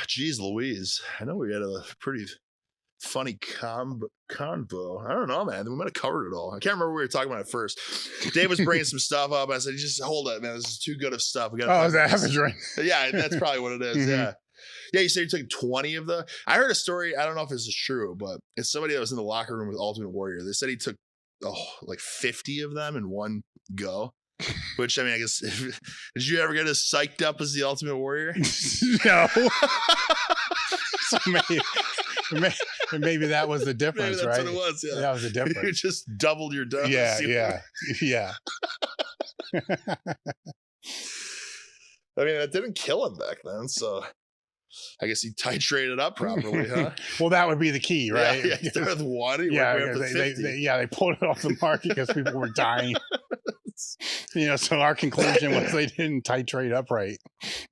Geez Louise. I know we had a pretty funny convo. I don't know, man. We might have covered it all. I can't remember what we were talking about at first. Dave was bringing some stuff up. I said, just hold it, man. This is too good of stuff. We got. Is that Eviction? Yeah, that's probably what it is. Yeah, you said you took 20 of the. I heard a story. I don't know if this is true, but it's somebody that was in the locker room with Ultimate Warrior. They said he took like 50 of them in one go. Which, I mean, I guess, did you ever get as psyched up as the Ultimate Warrior? No. So maybe that was the difference, maybe that's right? What it was, yeah. That was the difference. You just doubled your dose. Yeah. I mean, it didn't kill him back then, so I guess he titrated up properly, huh? Well, that would be the key, right? Yeah, started with 1, he went up to 50. They pulled it off the market because people were dying. So our conclusion was they didn't titrate up right.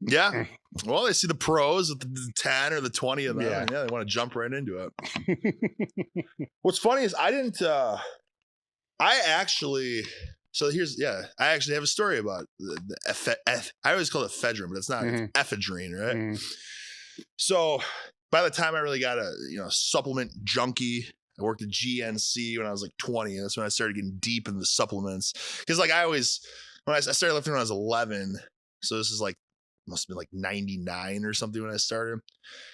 Yeah. Well, they see the pros with the 10 or the 20 of them. Yeah, they want to jump right into it. What's funny is I actually have a story about the I always call it ephedrine, but it's not. It's ephedrine, right? So by the time I really got a supplement junkie, I worked at GNC when I was like 20. And that's when I started getting deep in the supplements. Because like I started lifting when I was 11. So this is like, must have been like 99 or something when I started.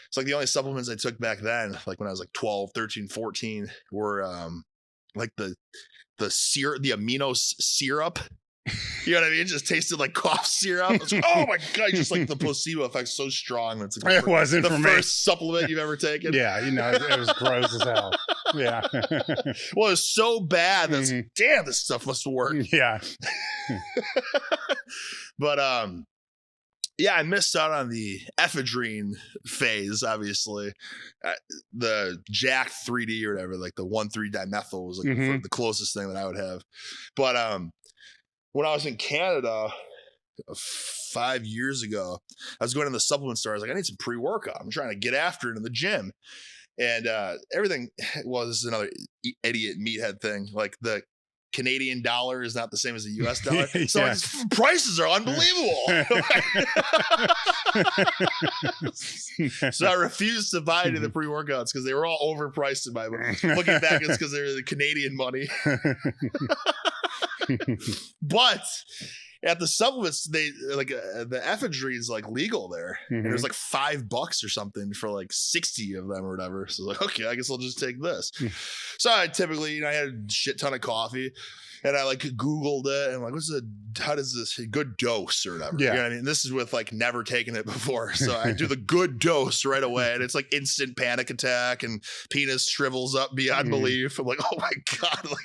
It's like the only supplements I took back then, like when I was like 12, 13, 14, were like the amino syrup. You know what I mean? It just tasted like cough syrup. It's like, oh my God, just like the placebo effect so strong. It's like it wasn't the for first supplement you've ever taken. Yeah, it was gross as hell. Yeah. Well, it was so bad that like, damn, this stuff must work. Yeah. But I missed out on the ephedrine phase, obviously. The Jack 3D or whatever, like the 1,3-dimethyl was like the closest thing that I would have. But when I was in Canada 5 years ago, I was going to the supplement store. I was like, I need some pre-workout. I'm trying to get after it in the gym. And everything was another idiot meathead thing. Like the Canadian dollar is not the same as the US dollar. So like, prices are unbelievable. So I refused to buy any of the pre-workouts because they were all overpriced in my book. Looking back, it's because they're the Canadian money. But at the supplements, they like the ephedrine is like legal there. And it was like $5 or something for like 60 of them or whatever. So like, okay, I guess I'll just take this. So I typically, I had a shit ton of coffee and I like Googled it and like, how does this good dose or whatever? Yeah. You know what I mean? This is with like never taken it before. So I do the good dose right away and it's like instant panic attack and penis shrivels up beyond belief. I'm like, oh my God. Like,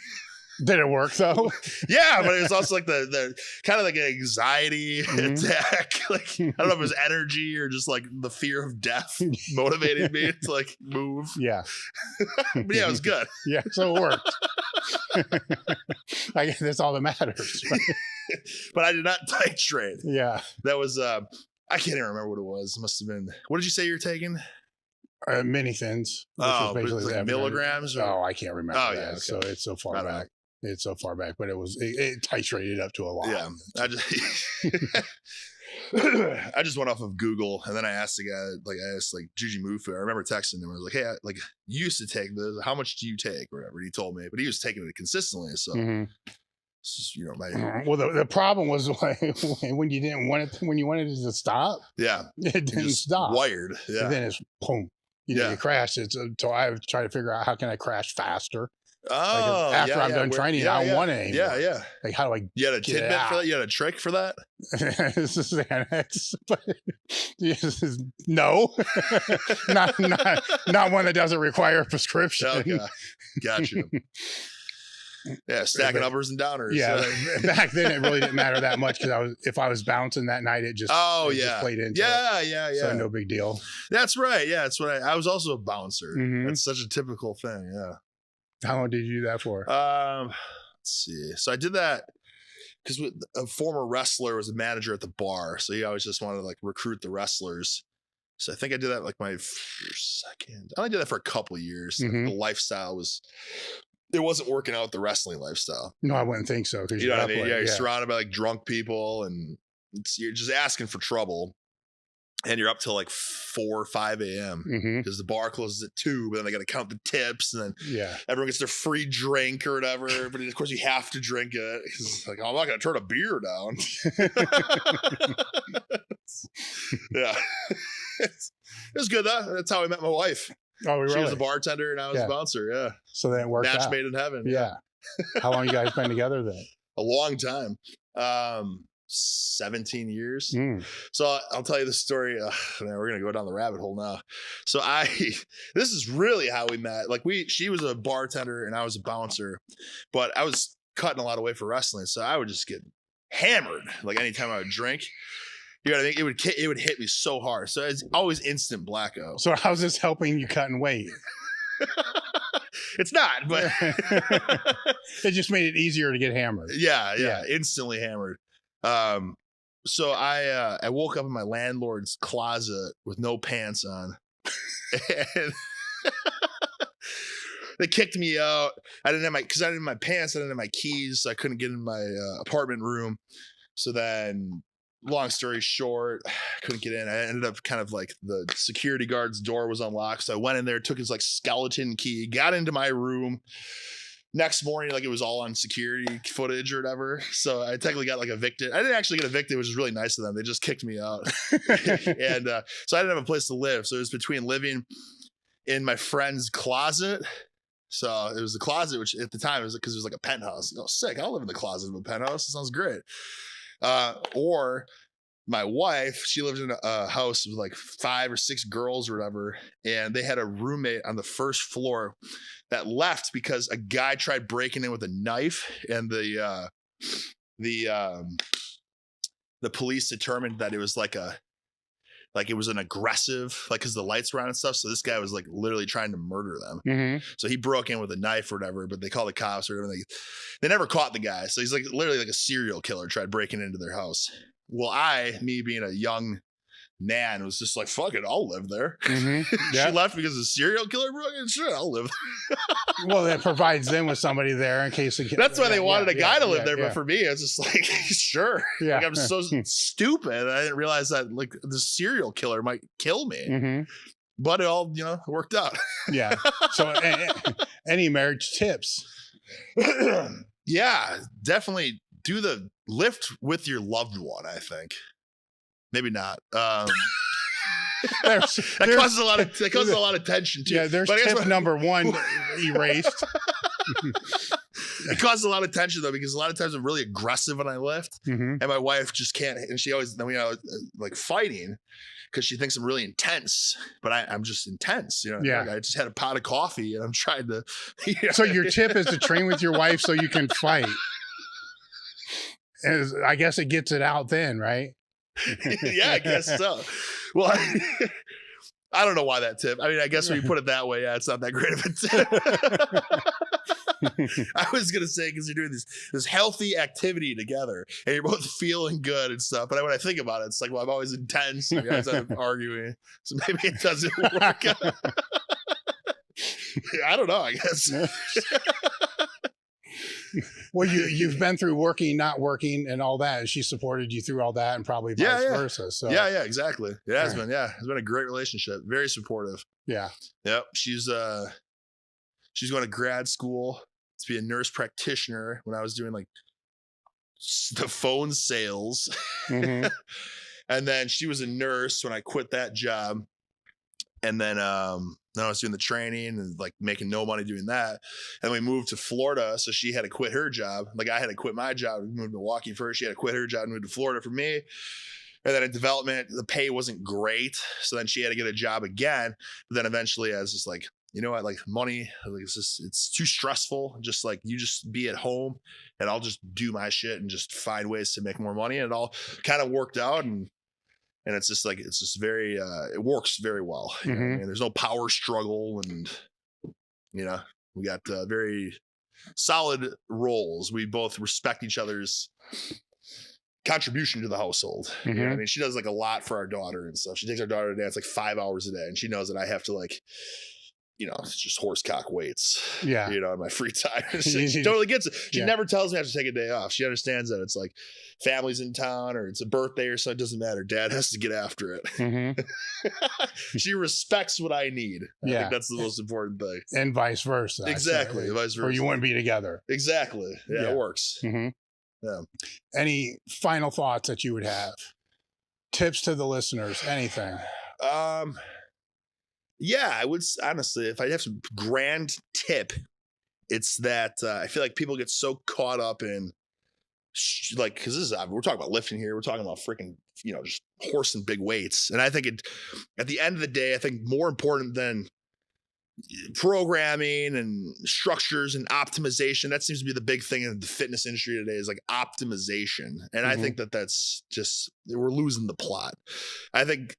Did it work though? Yeah, but it was also like the kind of like an anxiety attack. Like, I don't know if it was energy or just like the fear of death motivated me to like move. Yeah. But yeah, it was good. Yeah, so it worked. I guess that's all that matters. Right? But I did not titrate. Yeah. That was I can't even remember what it was. It must have been, what did you say you were taking? Mini thins. Oh, like milligrams? Oh, I can't remember. Oh, that. yeah. Okay. So it's so far back. It's so far back, but it titrated up to a lot. Yeah. I just went off of Google, and then I asked the guy, like I asked like Juji Mufu. I remember texting him. I was like, "Hey, you used to take this. How much do you take?" Or whatever. And he told me, but he was taking it consistently. So, it's just, you know, well, the problem was when you didn't want it, when you wanted it to stop. Yeah, it didn't stop. Wired. Yeah, and then it's boom. You know, you crash it. So I try to figure out how can I crash faster. Oh, like after I'm done training, I don't want it anymore. Yeah. Like, how do I? You had a tidbit for that? You had a trick for that? This is Xanax, but no, not one that doesn't require a prescription. Okay. Gotcha. Yeah, stacking uppers and downers. Yeah, back then it really didn't matter that much because if I was bouncing that night, it just just played into it. Yeah. So no big deal. That's right. Yeah, that's what I was also a bouncer. That's such a typical thing. Yeah. How long did you do that for? Let's see. So I did that because a former wrestler was a manager at the bar, so he always just wanted to like recruit the wrestlers. So I think I did that like my second. I only did that for a couple of years. The lifestyle wasn't working out with the wrestling lifestyle. No, I wouldn't think so. You know what I mean? Yeah, you're surrounded by like drunk people, and you're just asking for trouble. And you're up till like 4 or 5 a.m. because the bar closes at 2, but then they got to count the tips, and then everyone gets their free drink or whatever. But of course, you have to drink it because like, I'm not going to turn a beer down. Yeah, it was good though. That's how I met my wife. Oh, really? She was a bartender and I was a bouncer. Yeah, so then it worked out. Match made in heaven. Yeah. How long you guys been together then? A long time. 17 years. So I'll tell you the story. Man, we're gonna go down the rabbit hole now. So this is really how we met. Like she was a bartender and I was a bouncer, but I was cutting a lot of weight for wrestling, so I would just get hammered. Like anytime I would drink, you know what I mean? It would hit me so hard. So it's always instant blackout. So how's this helping you cutting weight? It's not, but it just made it easier to get hammered. Yeah, instantly hammered. So I woke up in my landlord's closet with no pants on, and they kicked me out. I didn't have my pants. I didn't have my keys, so I couldn't get in my apartment room. So then, long story short, I couldn't get in. I ended up kind of like the security guard's door was unlocked. So I went in there, took his like skeleton key, got into my room. Next morning, like it was all on security footage or whatever. So I technically got like evicted. I didn't actually get evicted, which was really nice of them. They just kicked me out. And so I didn't have a place to live. So it was between living in my friend's closet. So it was the closet, which at the time it was because it was like a penthouse. Oh, sick. I'll live in the closet of a penthouse. It sounds great. Or my wife, she lived in a house with like 5 or 6 girls or whatever. And they had a roommate on the first floor that left because a guy tried breaking in with a knife, and the police determined that it was it was an aggressive, like, because the lights were on and stuff. So this guy was like literally trying to murder them. So he broke in with a knife or whatever, but they called the cops or whatever. They never caught the guy. So he's like literally like a serial killer tried breaking into their house. Well, me being a young Nan was just like, fuck it, I'll live there. She left because a serial killer broke in. Sure, I'll live there. Well, that provides them with somebody there in case they get. That's why they wanted a guy to live there. But for me, it's just like, sure. Yeah. Like, I'm so stupid. I didn't realize that like the serial killer might kill me. But it all, worked out. Yeah. So any marriage tips? Yeah, definitely do the lift with your loved one, I think. Maybe not. That causes a lot of tension too. Yeah, there's tip number 1 erased. It causes a lot of tension though, because a lot of times I'm really aggressive when I lift, Mhm. and my wife just can't. And she always, like fighting because she thinks I'm really intense, but I'm just intense. Yeah. I just had a pot of coffee and I'm trying to. So your tip is to train with your wife so you can fight. And I guess it gets it out then, right? Yeah, I guess so. Well, I don't know why that tip. I mean, I guess when you put it that way, yeah, it's not that great of a tip. I was gonna say, because you're doing this healthy activity together, and you're both feeling good and stuff. But when I think about it, it's like, well, I'm always intense. And we always end up arguing, so maybe it doesn't work. I don't know. I guess. Well, you've been through working, not working, and all that, and she supported you through all that, and probably vice versa. So yeah, exactly. It has been. Yeah, it's been a great relationship. Very supportive. Yeah. Yep. She's going to grad school to be a nurse practitioner. When I was doing like the phone sales, Mhm. and then she was a nurse when I quit that job, and then I was doing the training and like making no money doing that. And we moved to Florida. So she had to quit her job. Like I had to quit my job. We moved to Milwaukee first. She had to quit her job and moved to Florida for me. And then in development, the pay wasn't great. So then she had to get a job again. But then eventually I was just like, you know what, like money, like it's too stressful. Just like you just be at home and I'll just do my shit and just find ways to make more money. And it all kind of worked out. And it's just like, it's just very, it works very well. You know what I mean? There's no power struggle, and, we got very solid roles. We both respect each other's contribution to the household. You know what I mean? She does like a lot for our daughter and stuff. She takes our daughter to dance like 5 hours a day, and she knows that I have to like, it's just horsecock weights, in my free time. She totally gets it. She never tells me I have to take a day off. She understands that it's like family's in town or it's a birthday or something. It doesn't matter. Dad has to get after it. She respects what I need. I think that's the most important thing. And vice versa. Exactly. Vice versa. Or you wouldn't be together. Exactly. Yeah. It works. Yeah. Any final thoughts that you would have? Tips to the listeners? Anything? Yeah, I would honestly, if I have some grand tip, it's that I feel like people get so caught up in like, because we're talking about lifting here, we're talking about freaking, just horse and big weights. And I think at the end of the day, I think more important than programming and structures and optimization, that seems to be the big thing in the fitness industry today, is like optimization. And I think that's just, we're losing the plot. I think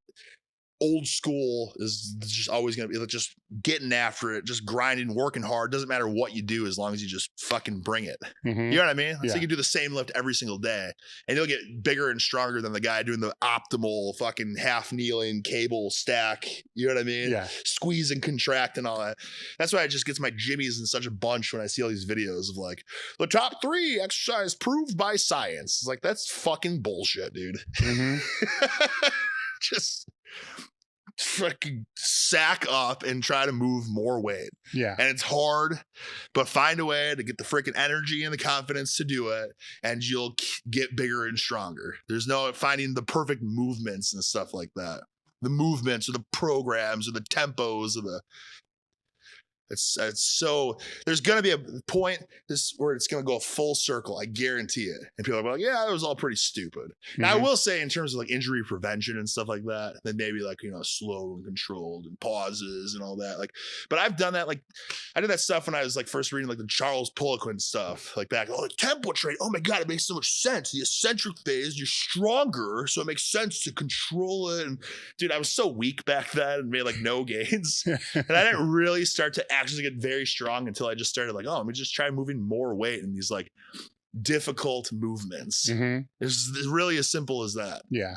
old school is just always going to be like just getting after it, just grinding, working hard. Doesn't matter what you do as long as you just fucking bring it. You know what I mean? So you can do the same lift every single day and you'll get bigger and stronger than the guy doing the optimal fucking half kneeling cable stack. You know what I mean? Yeah. Squeeze and contract and all that. That's why it just gets my jimmies in such a bunch when I see all these videos of like the top 3 exercise proved by science. It's like, that's fucking bullshit, dude. Just fucking sack up and try to move more weight. Yeah. And it's hard, but find a way to get the freaking energy and the confidence to do it, and you'll get bigger and stronger. There's no finding the perfect movements and stuff like that. The movements or the programs or the tempos or the it's so there's gonna be a point where it's gonna go full circle. I guarantee it. And people are like, yeah, it was all pretty stupid. Now I will say, in terms of like injury prevention and stuff like that, then maybe like, slow and controlled and pauses and all that. Like, but I've done that. Like, I did that stuff when I was like first reading like the Charles Poliquin stuff, like back, like tempo training. Oh my God, it makes so much sense. The eccentric phase, you're stronger, so it makes sense to control it. And dude, I was so weak back then and made like no gains. And I didn't really start to actually get very strong until I just started like, let me just try moving more weight in these like difficult movements. It's really as simple as that. Yeah.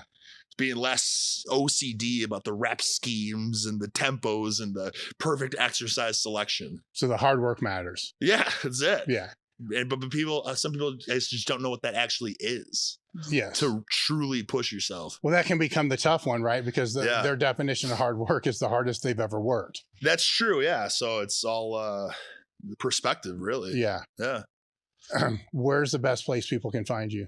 Being less OCD about the rep schemes and the tempos and the perfect exercise selection. So the hard work matters. Yeah, that's it. Yeah. But people, some people just don't know what that actually is. Yes. To truly push yourself. Well, that can become the tough one, right? Because their definition of hard work is the hardest they've ever worked. That's true. Yeah. So it's all perspective, really. Yeah. Yeah. Where's the best place people can find you?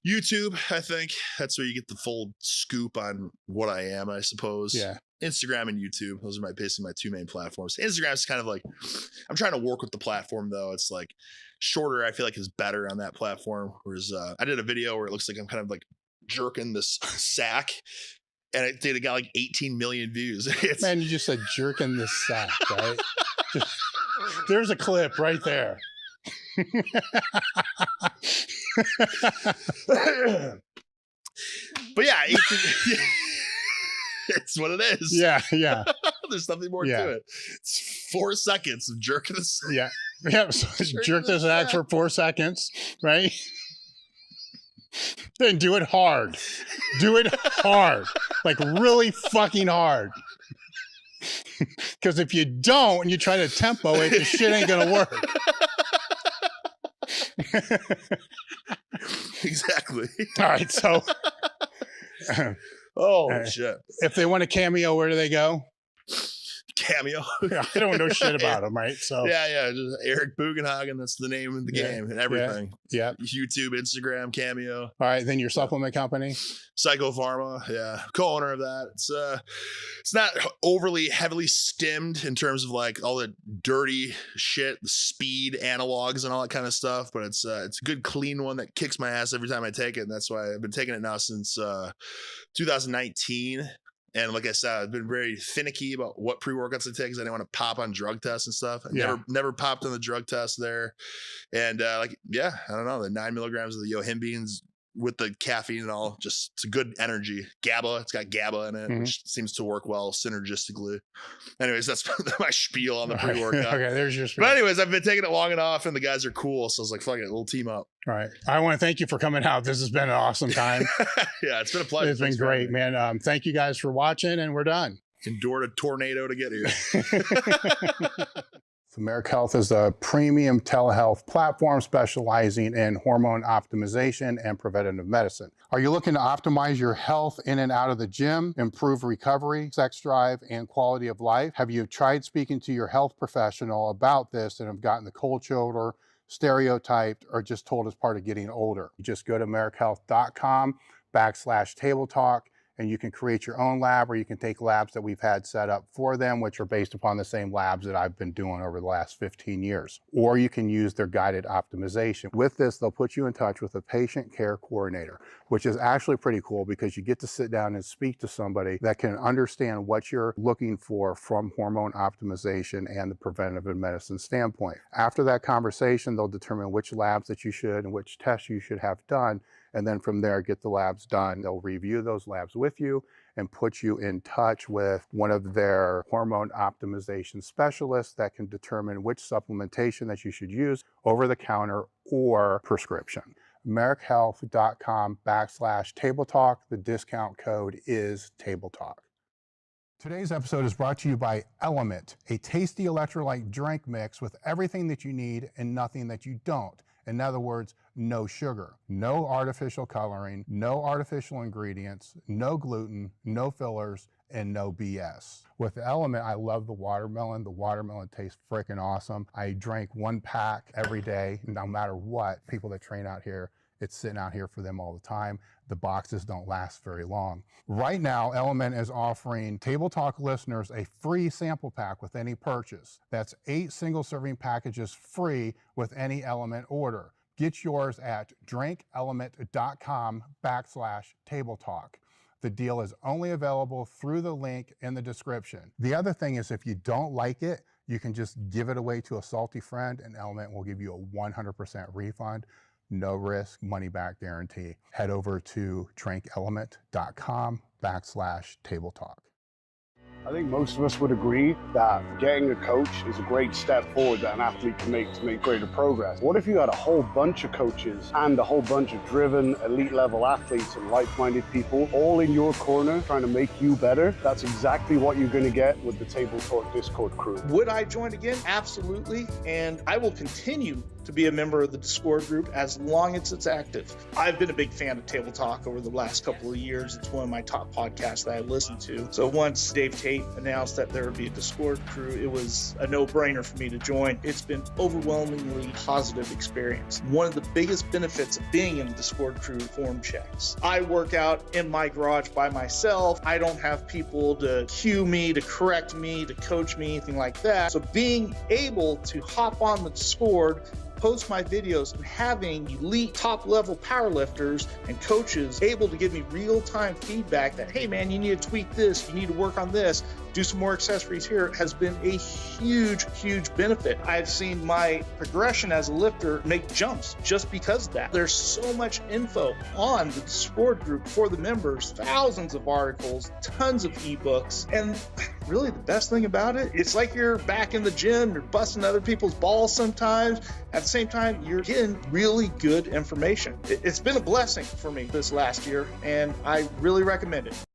YouTube, I think. That's where you get the full scoop on what I am, I suppose. Yeah. Instagram and YouTube. Those are basically my two main platforms. Instagram is kind of like, I'm trying to work with the platform though. It's like shorter, I feel like is better on that platform. Whereas I did a video where it looks like I'm kind of like jerking this sack, and I think it got like 18 million views. Man, you just said jerking this sack, right? There's a clip right there. But yeah, it's what it is. Yeah. There's nothing more to it. It's 4 seconds of jerking this. Yeah. So jerk this sack for 4 seconds, right? Then do it hard. Do it hard. Like really fucking hard. Because if you don't and you try to tempo it, the shit ain't gonna work. Exactly. All right, so shit. If they want a cameo, where do they go? Cameo. I don't know shit about them, right? So yeah, just Eric Bugenhagen. That's the name of the game and everything. Yeah. YouTube, Instagram, Cameo. All right, then your supplement company, Psychopharma. Yeah, co-owner of that. It's not overly heavily stemmed in terms of like all the dirty shit, the speed analogs and all that kind of stuff. But it's a good clean one that kicks my ass every time I take it, and that's why I've been taking it now since 2019. And like I said, I've been very finicky about what pre-workouts I take because I didn't want to pop on drug tests and stuff. I never popped on the drug test there. And I don't know, the 9 milligrams of the yohimbines with the caffeine and all, just it's a good energy. GABA, it's got GABA in it, which seems to work well synergistically. Anyways, that's my spiel on the pre-workout. Okay, there's your spiel. But anyways, I've been taking it long enough and the guys are cool. So I was like, fuck it, we'll team up. All right. I want to thank you for coming out. This has been an awesome time. Yeah, it's been a pleasure. It's been great, man. Thank you guys for watching, and we're done. Endured a tornado to get here. Meathead Health is a premium telehealth platform specializing in hormone optimization and preventative medicine. Are you looking to optimize your health in and out of the gym, improve recovery, sex drive, and quality of life? Have you tried speaking to your health professional about this and have gotten the cold shoulder, stereotyped, or just told it's part of getting older? You just go to meatheadhealth.com/table talk, and you can create your own lab, or you can take labs that we've had set up for them, which are based upon the same labs that I've been doing over the last 15 years. Or you can use their guided optimization. With this, they'll put you in touch with a patient care coordinator, which is actually pretty cool because you get to sit down and speak to somebody that can understand what you're looking for from hormone optimization and the preventative medicine standpoint. After that conversation, they'll determine which labs that you should and which tests you should have done. And then from there, get the labs done. They'll review those labs with you and put you in touch with one of their hormone optimization specialists that can determine which supplementation that you should use over the counter or prescription. meatheadhealth.com/table talk. The discount code is table talk. Today's episode is brought to you by Element, a tasty electrolyte drink mix with everything that you need and nothing that you don't. In other words, no sugar, no artificial coloring, no artificial ingredients, no gluten, no fillers, and no BS. With Element, I love the watermelon. The watermelon tastes freaking awesome. I drank 1 pack every day, no matter what. People that train out here, it's sitting out here for them all the time. The boxes don't last very long. Right now, Element is offering Table Talk listeners a free sample pack with any purchase. That's 8 single-serving packages free with any Element order. Get yours at drinkelement.com/table talk. The deal is only available through the link in the description. The other thing is if you don't like it, you can just give it away to a salty friend and Element will give you a 100% refund. No risk, money back guarantee. Head over to drinkelement.com/table talk. I think most of us would agree that getting a coach is a great step forward that an athlete can make to make greater progress. What if you had a whole bunch of coaches and a whole bunch of driven elite level athletes and like-minded people all in your corner trying to make you better? That's exactly what you're going to get with the Table Talk Discord crew. Would I join again? Absolutely. And I will continue to be a member of the Discord group as long as it's active. I've been a big fan of Table Talk over the last couple of years. It's one of my top podcasts that I listen to. So once Dave Tate announced that there would be a Discord crew, it was a no-brainer for me to join. It's been overwhelmingly positive experience. One of the biggest benefits of being in the Discord crew, form checks. I work out in my garage by myself. I don't have people to cue me, to correct me, to coach me, anything like that. So being able to hop on the Discord, post my videos, and having elite top-level powerlifters and coaches able to give me real-time feedback that, hey man, you need to tweak this, you need to work on this, do some more accessories here, has been a huge benefit. I've seen my progression as a lifter make jumps just because of that. There's so much info on the Discord group for the members, thousands of articles, tons of ebooks, and really the best thing about it, it's like you're back in the gym, you're busting other people's balls sometimes. At the same time, you're getting really good information. It's been a blessing for me this last year, and I really recommend it.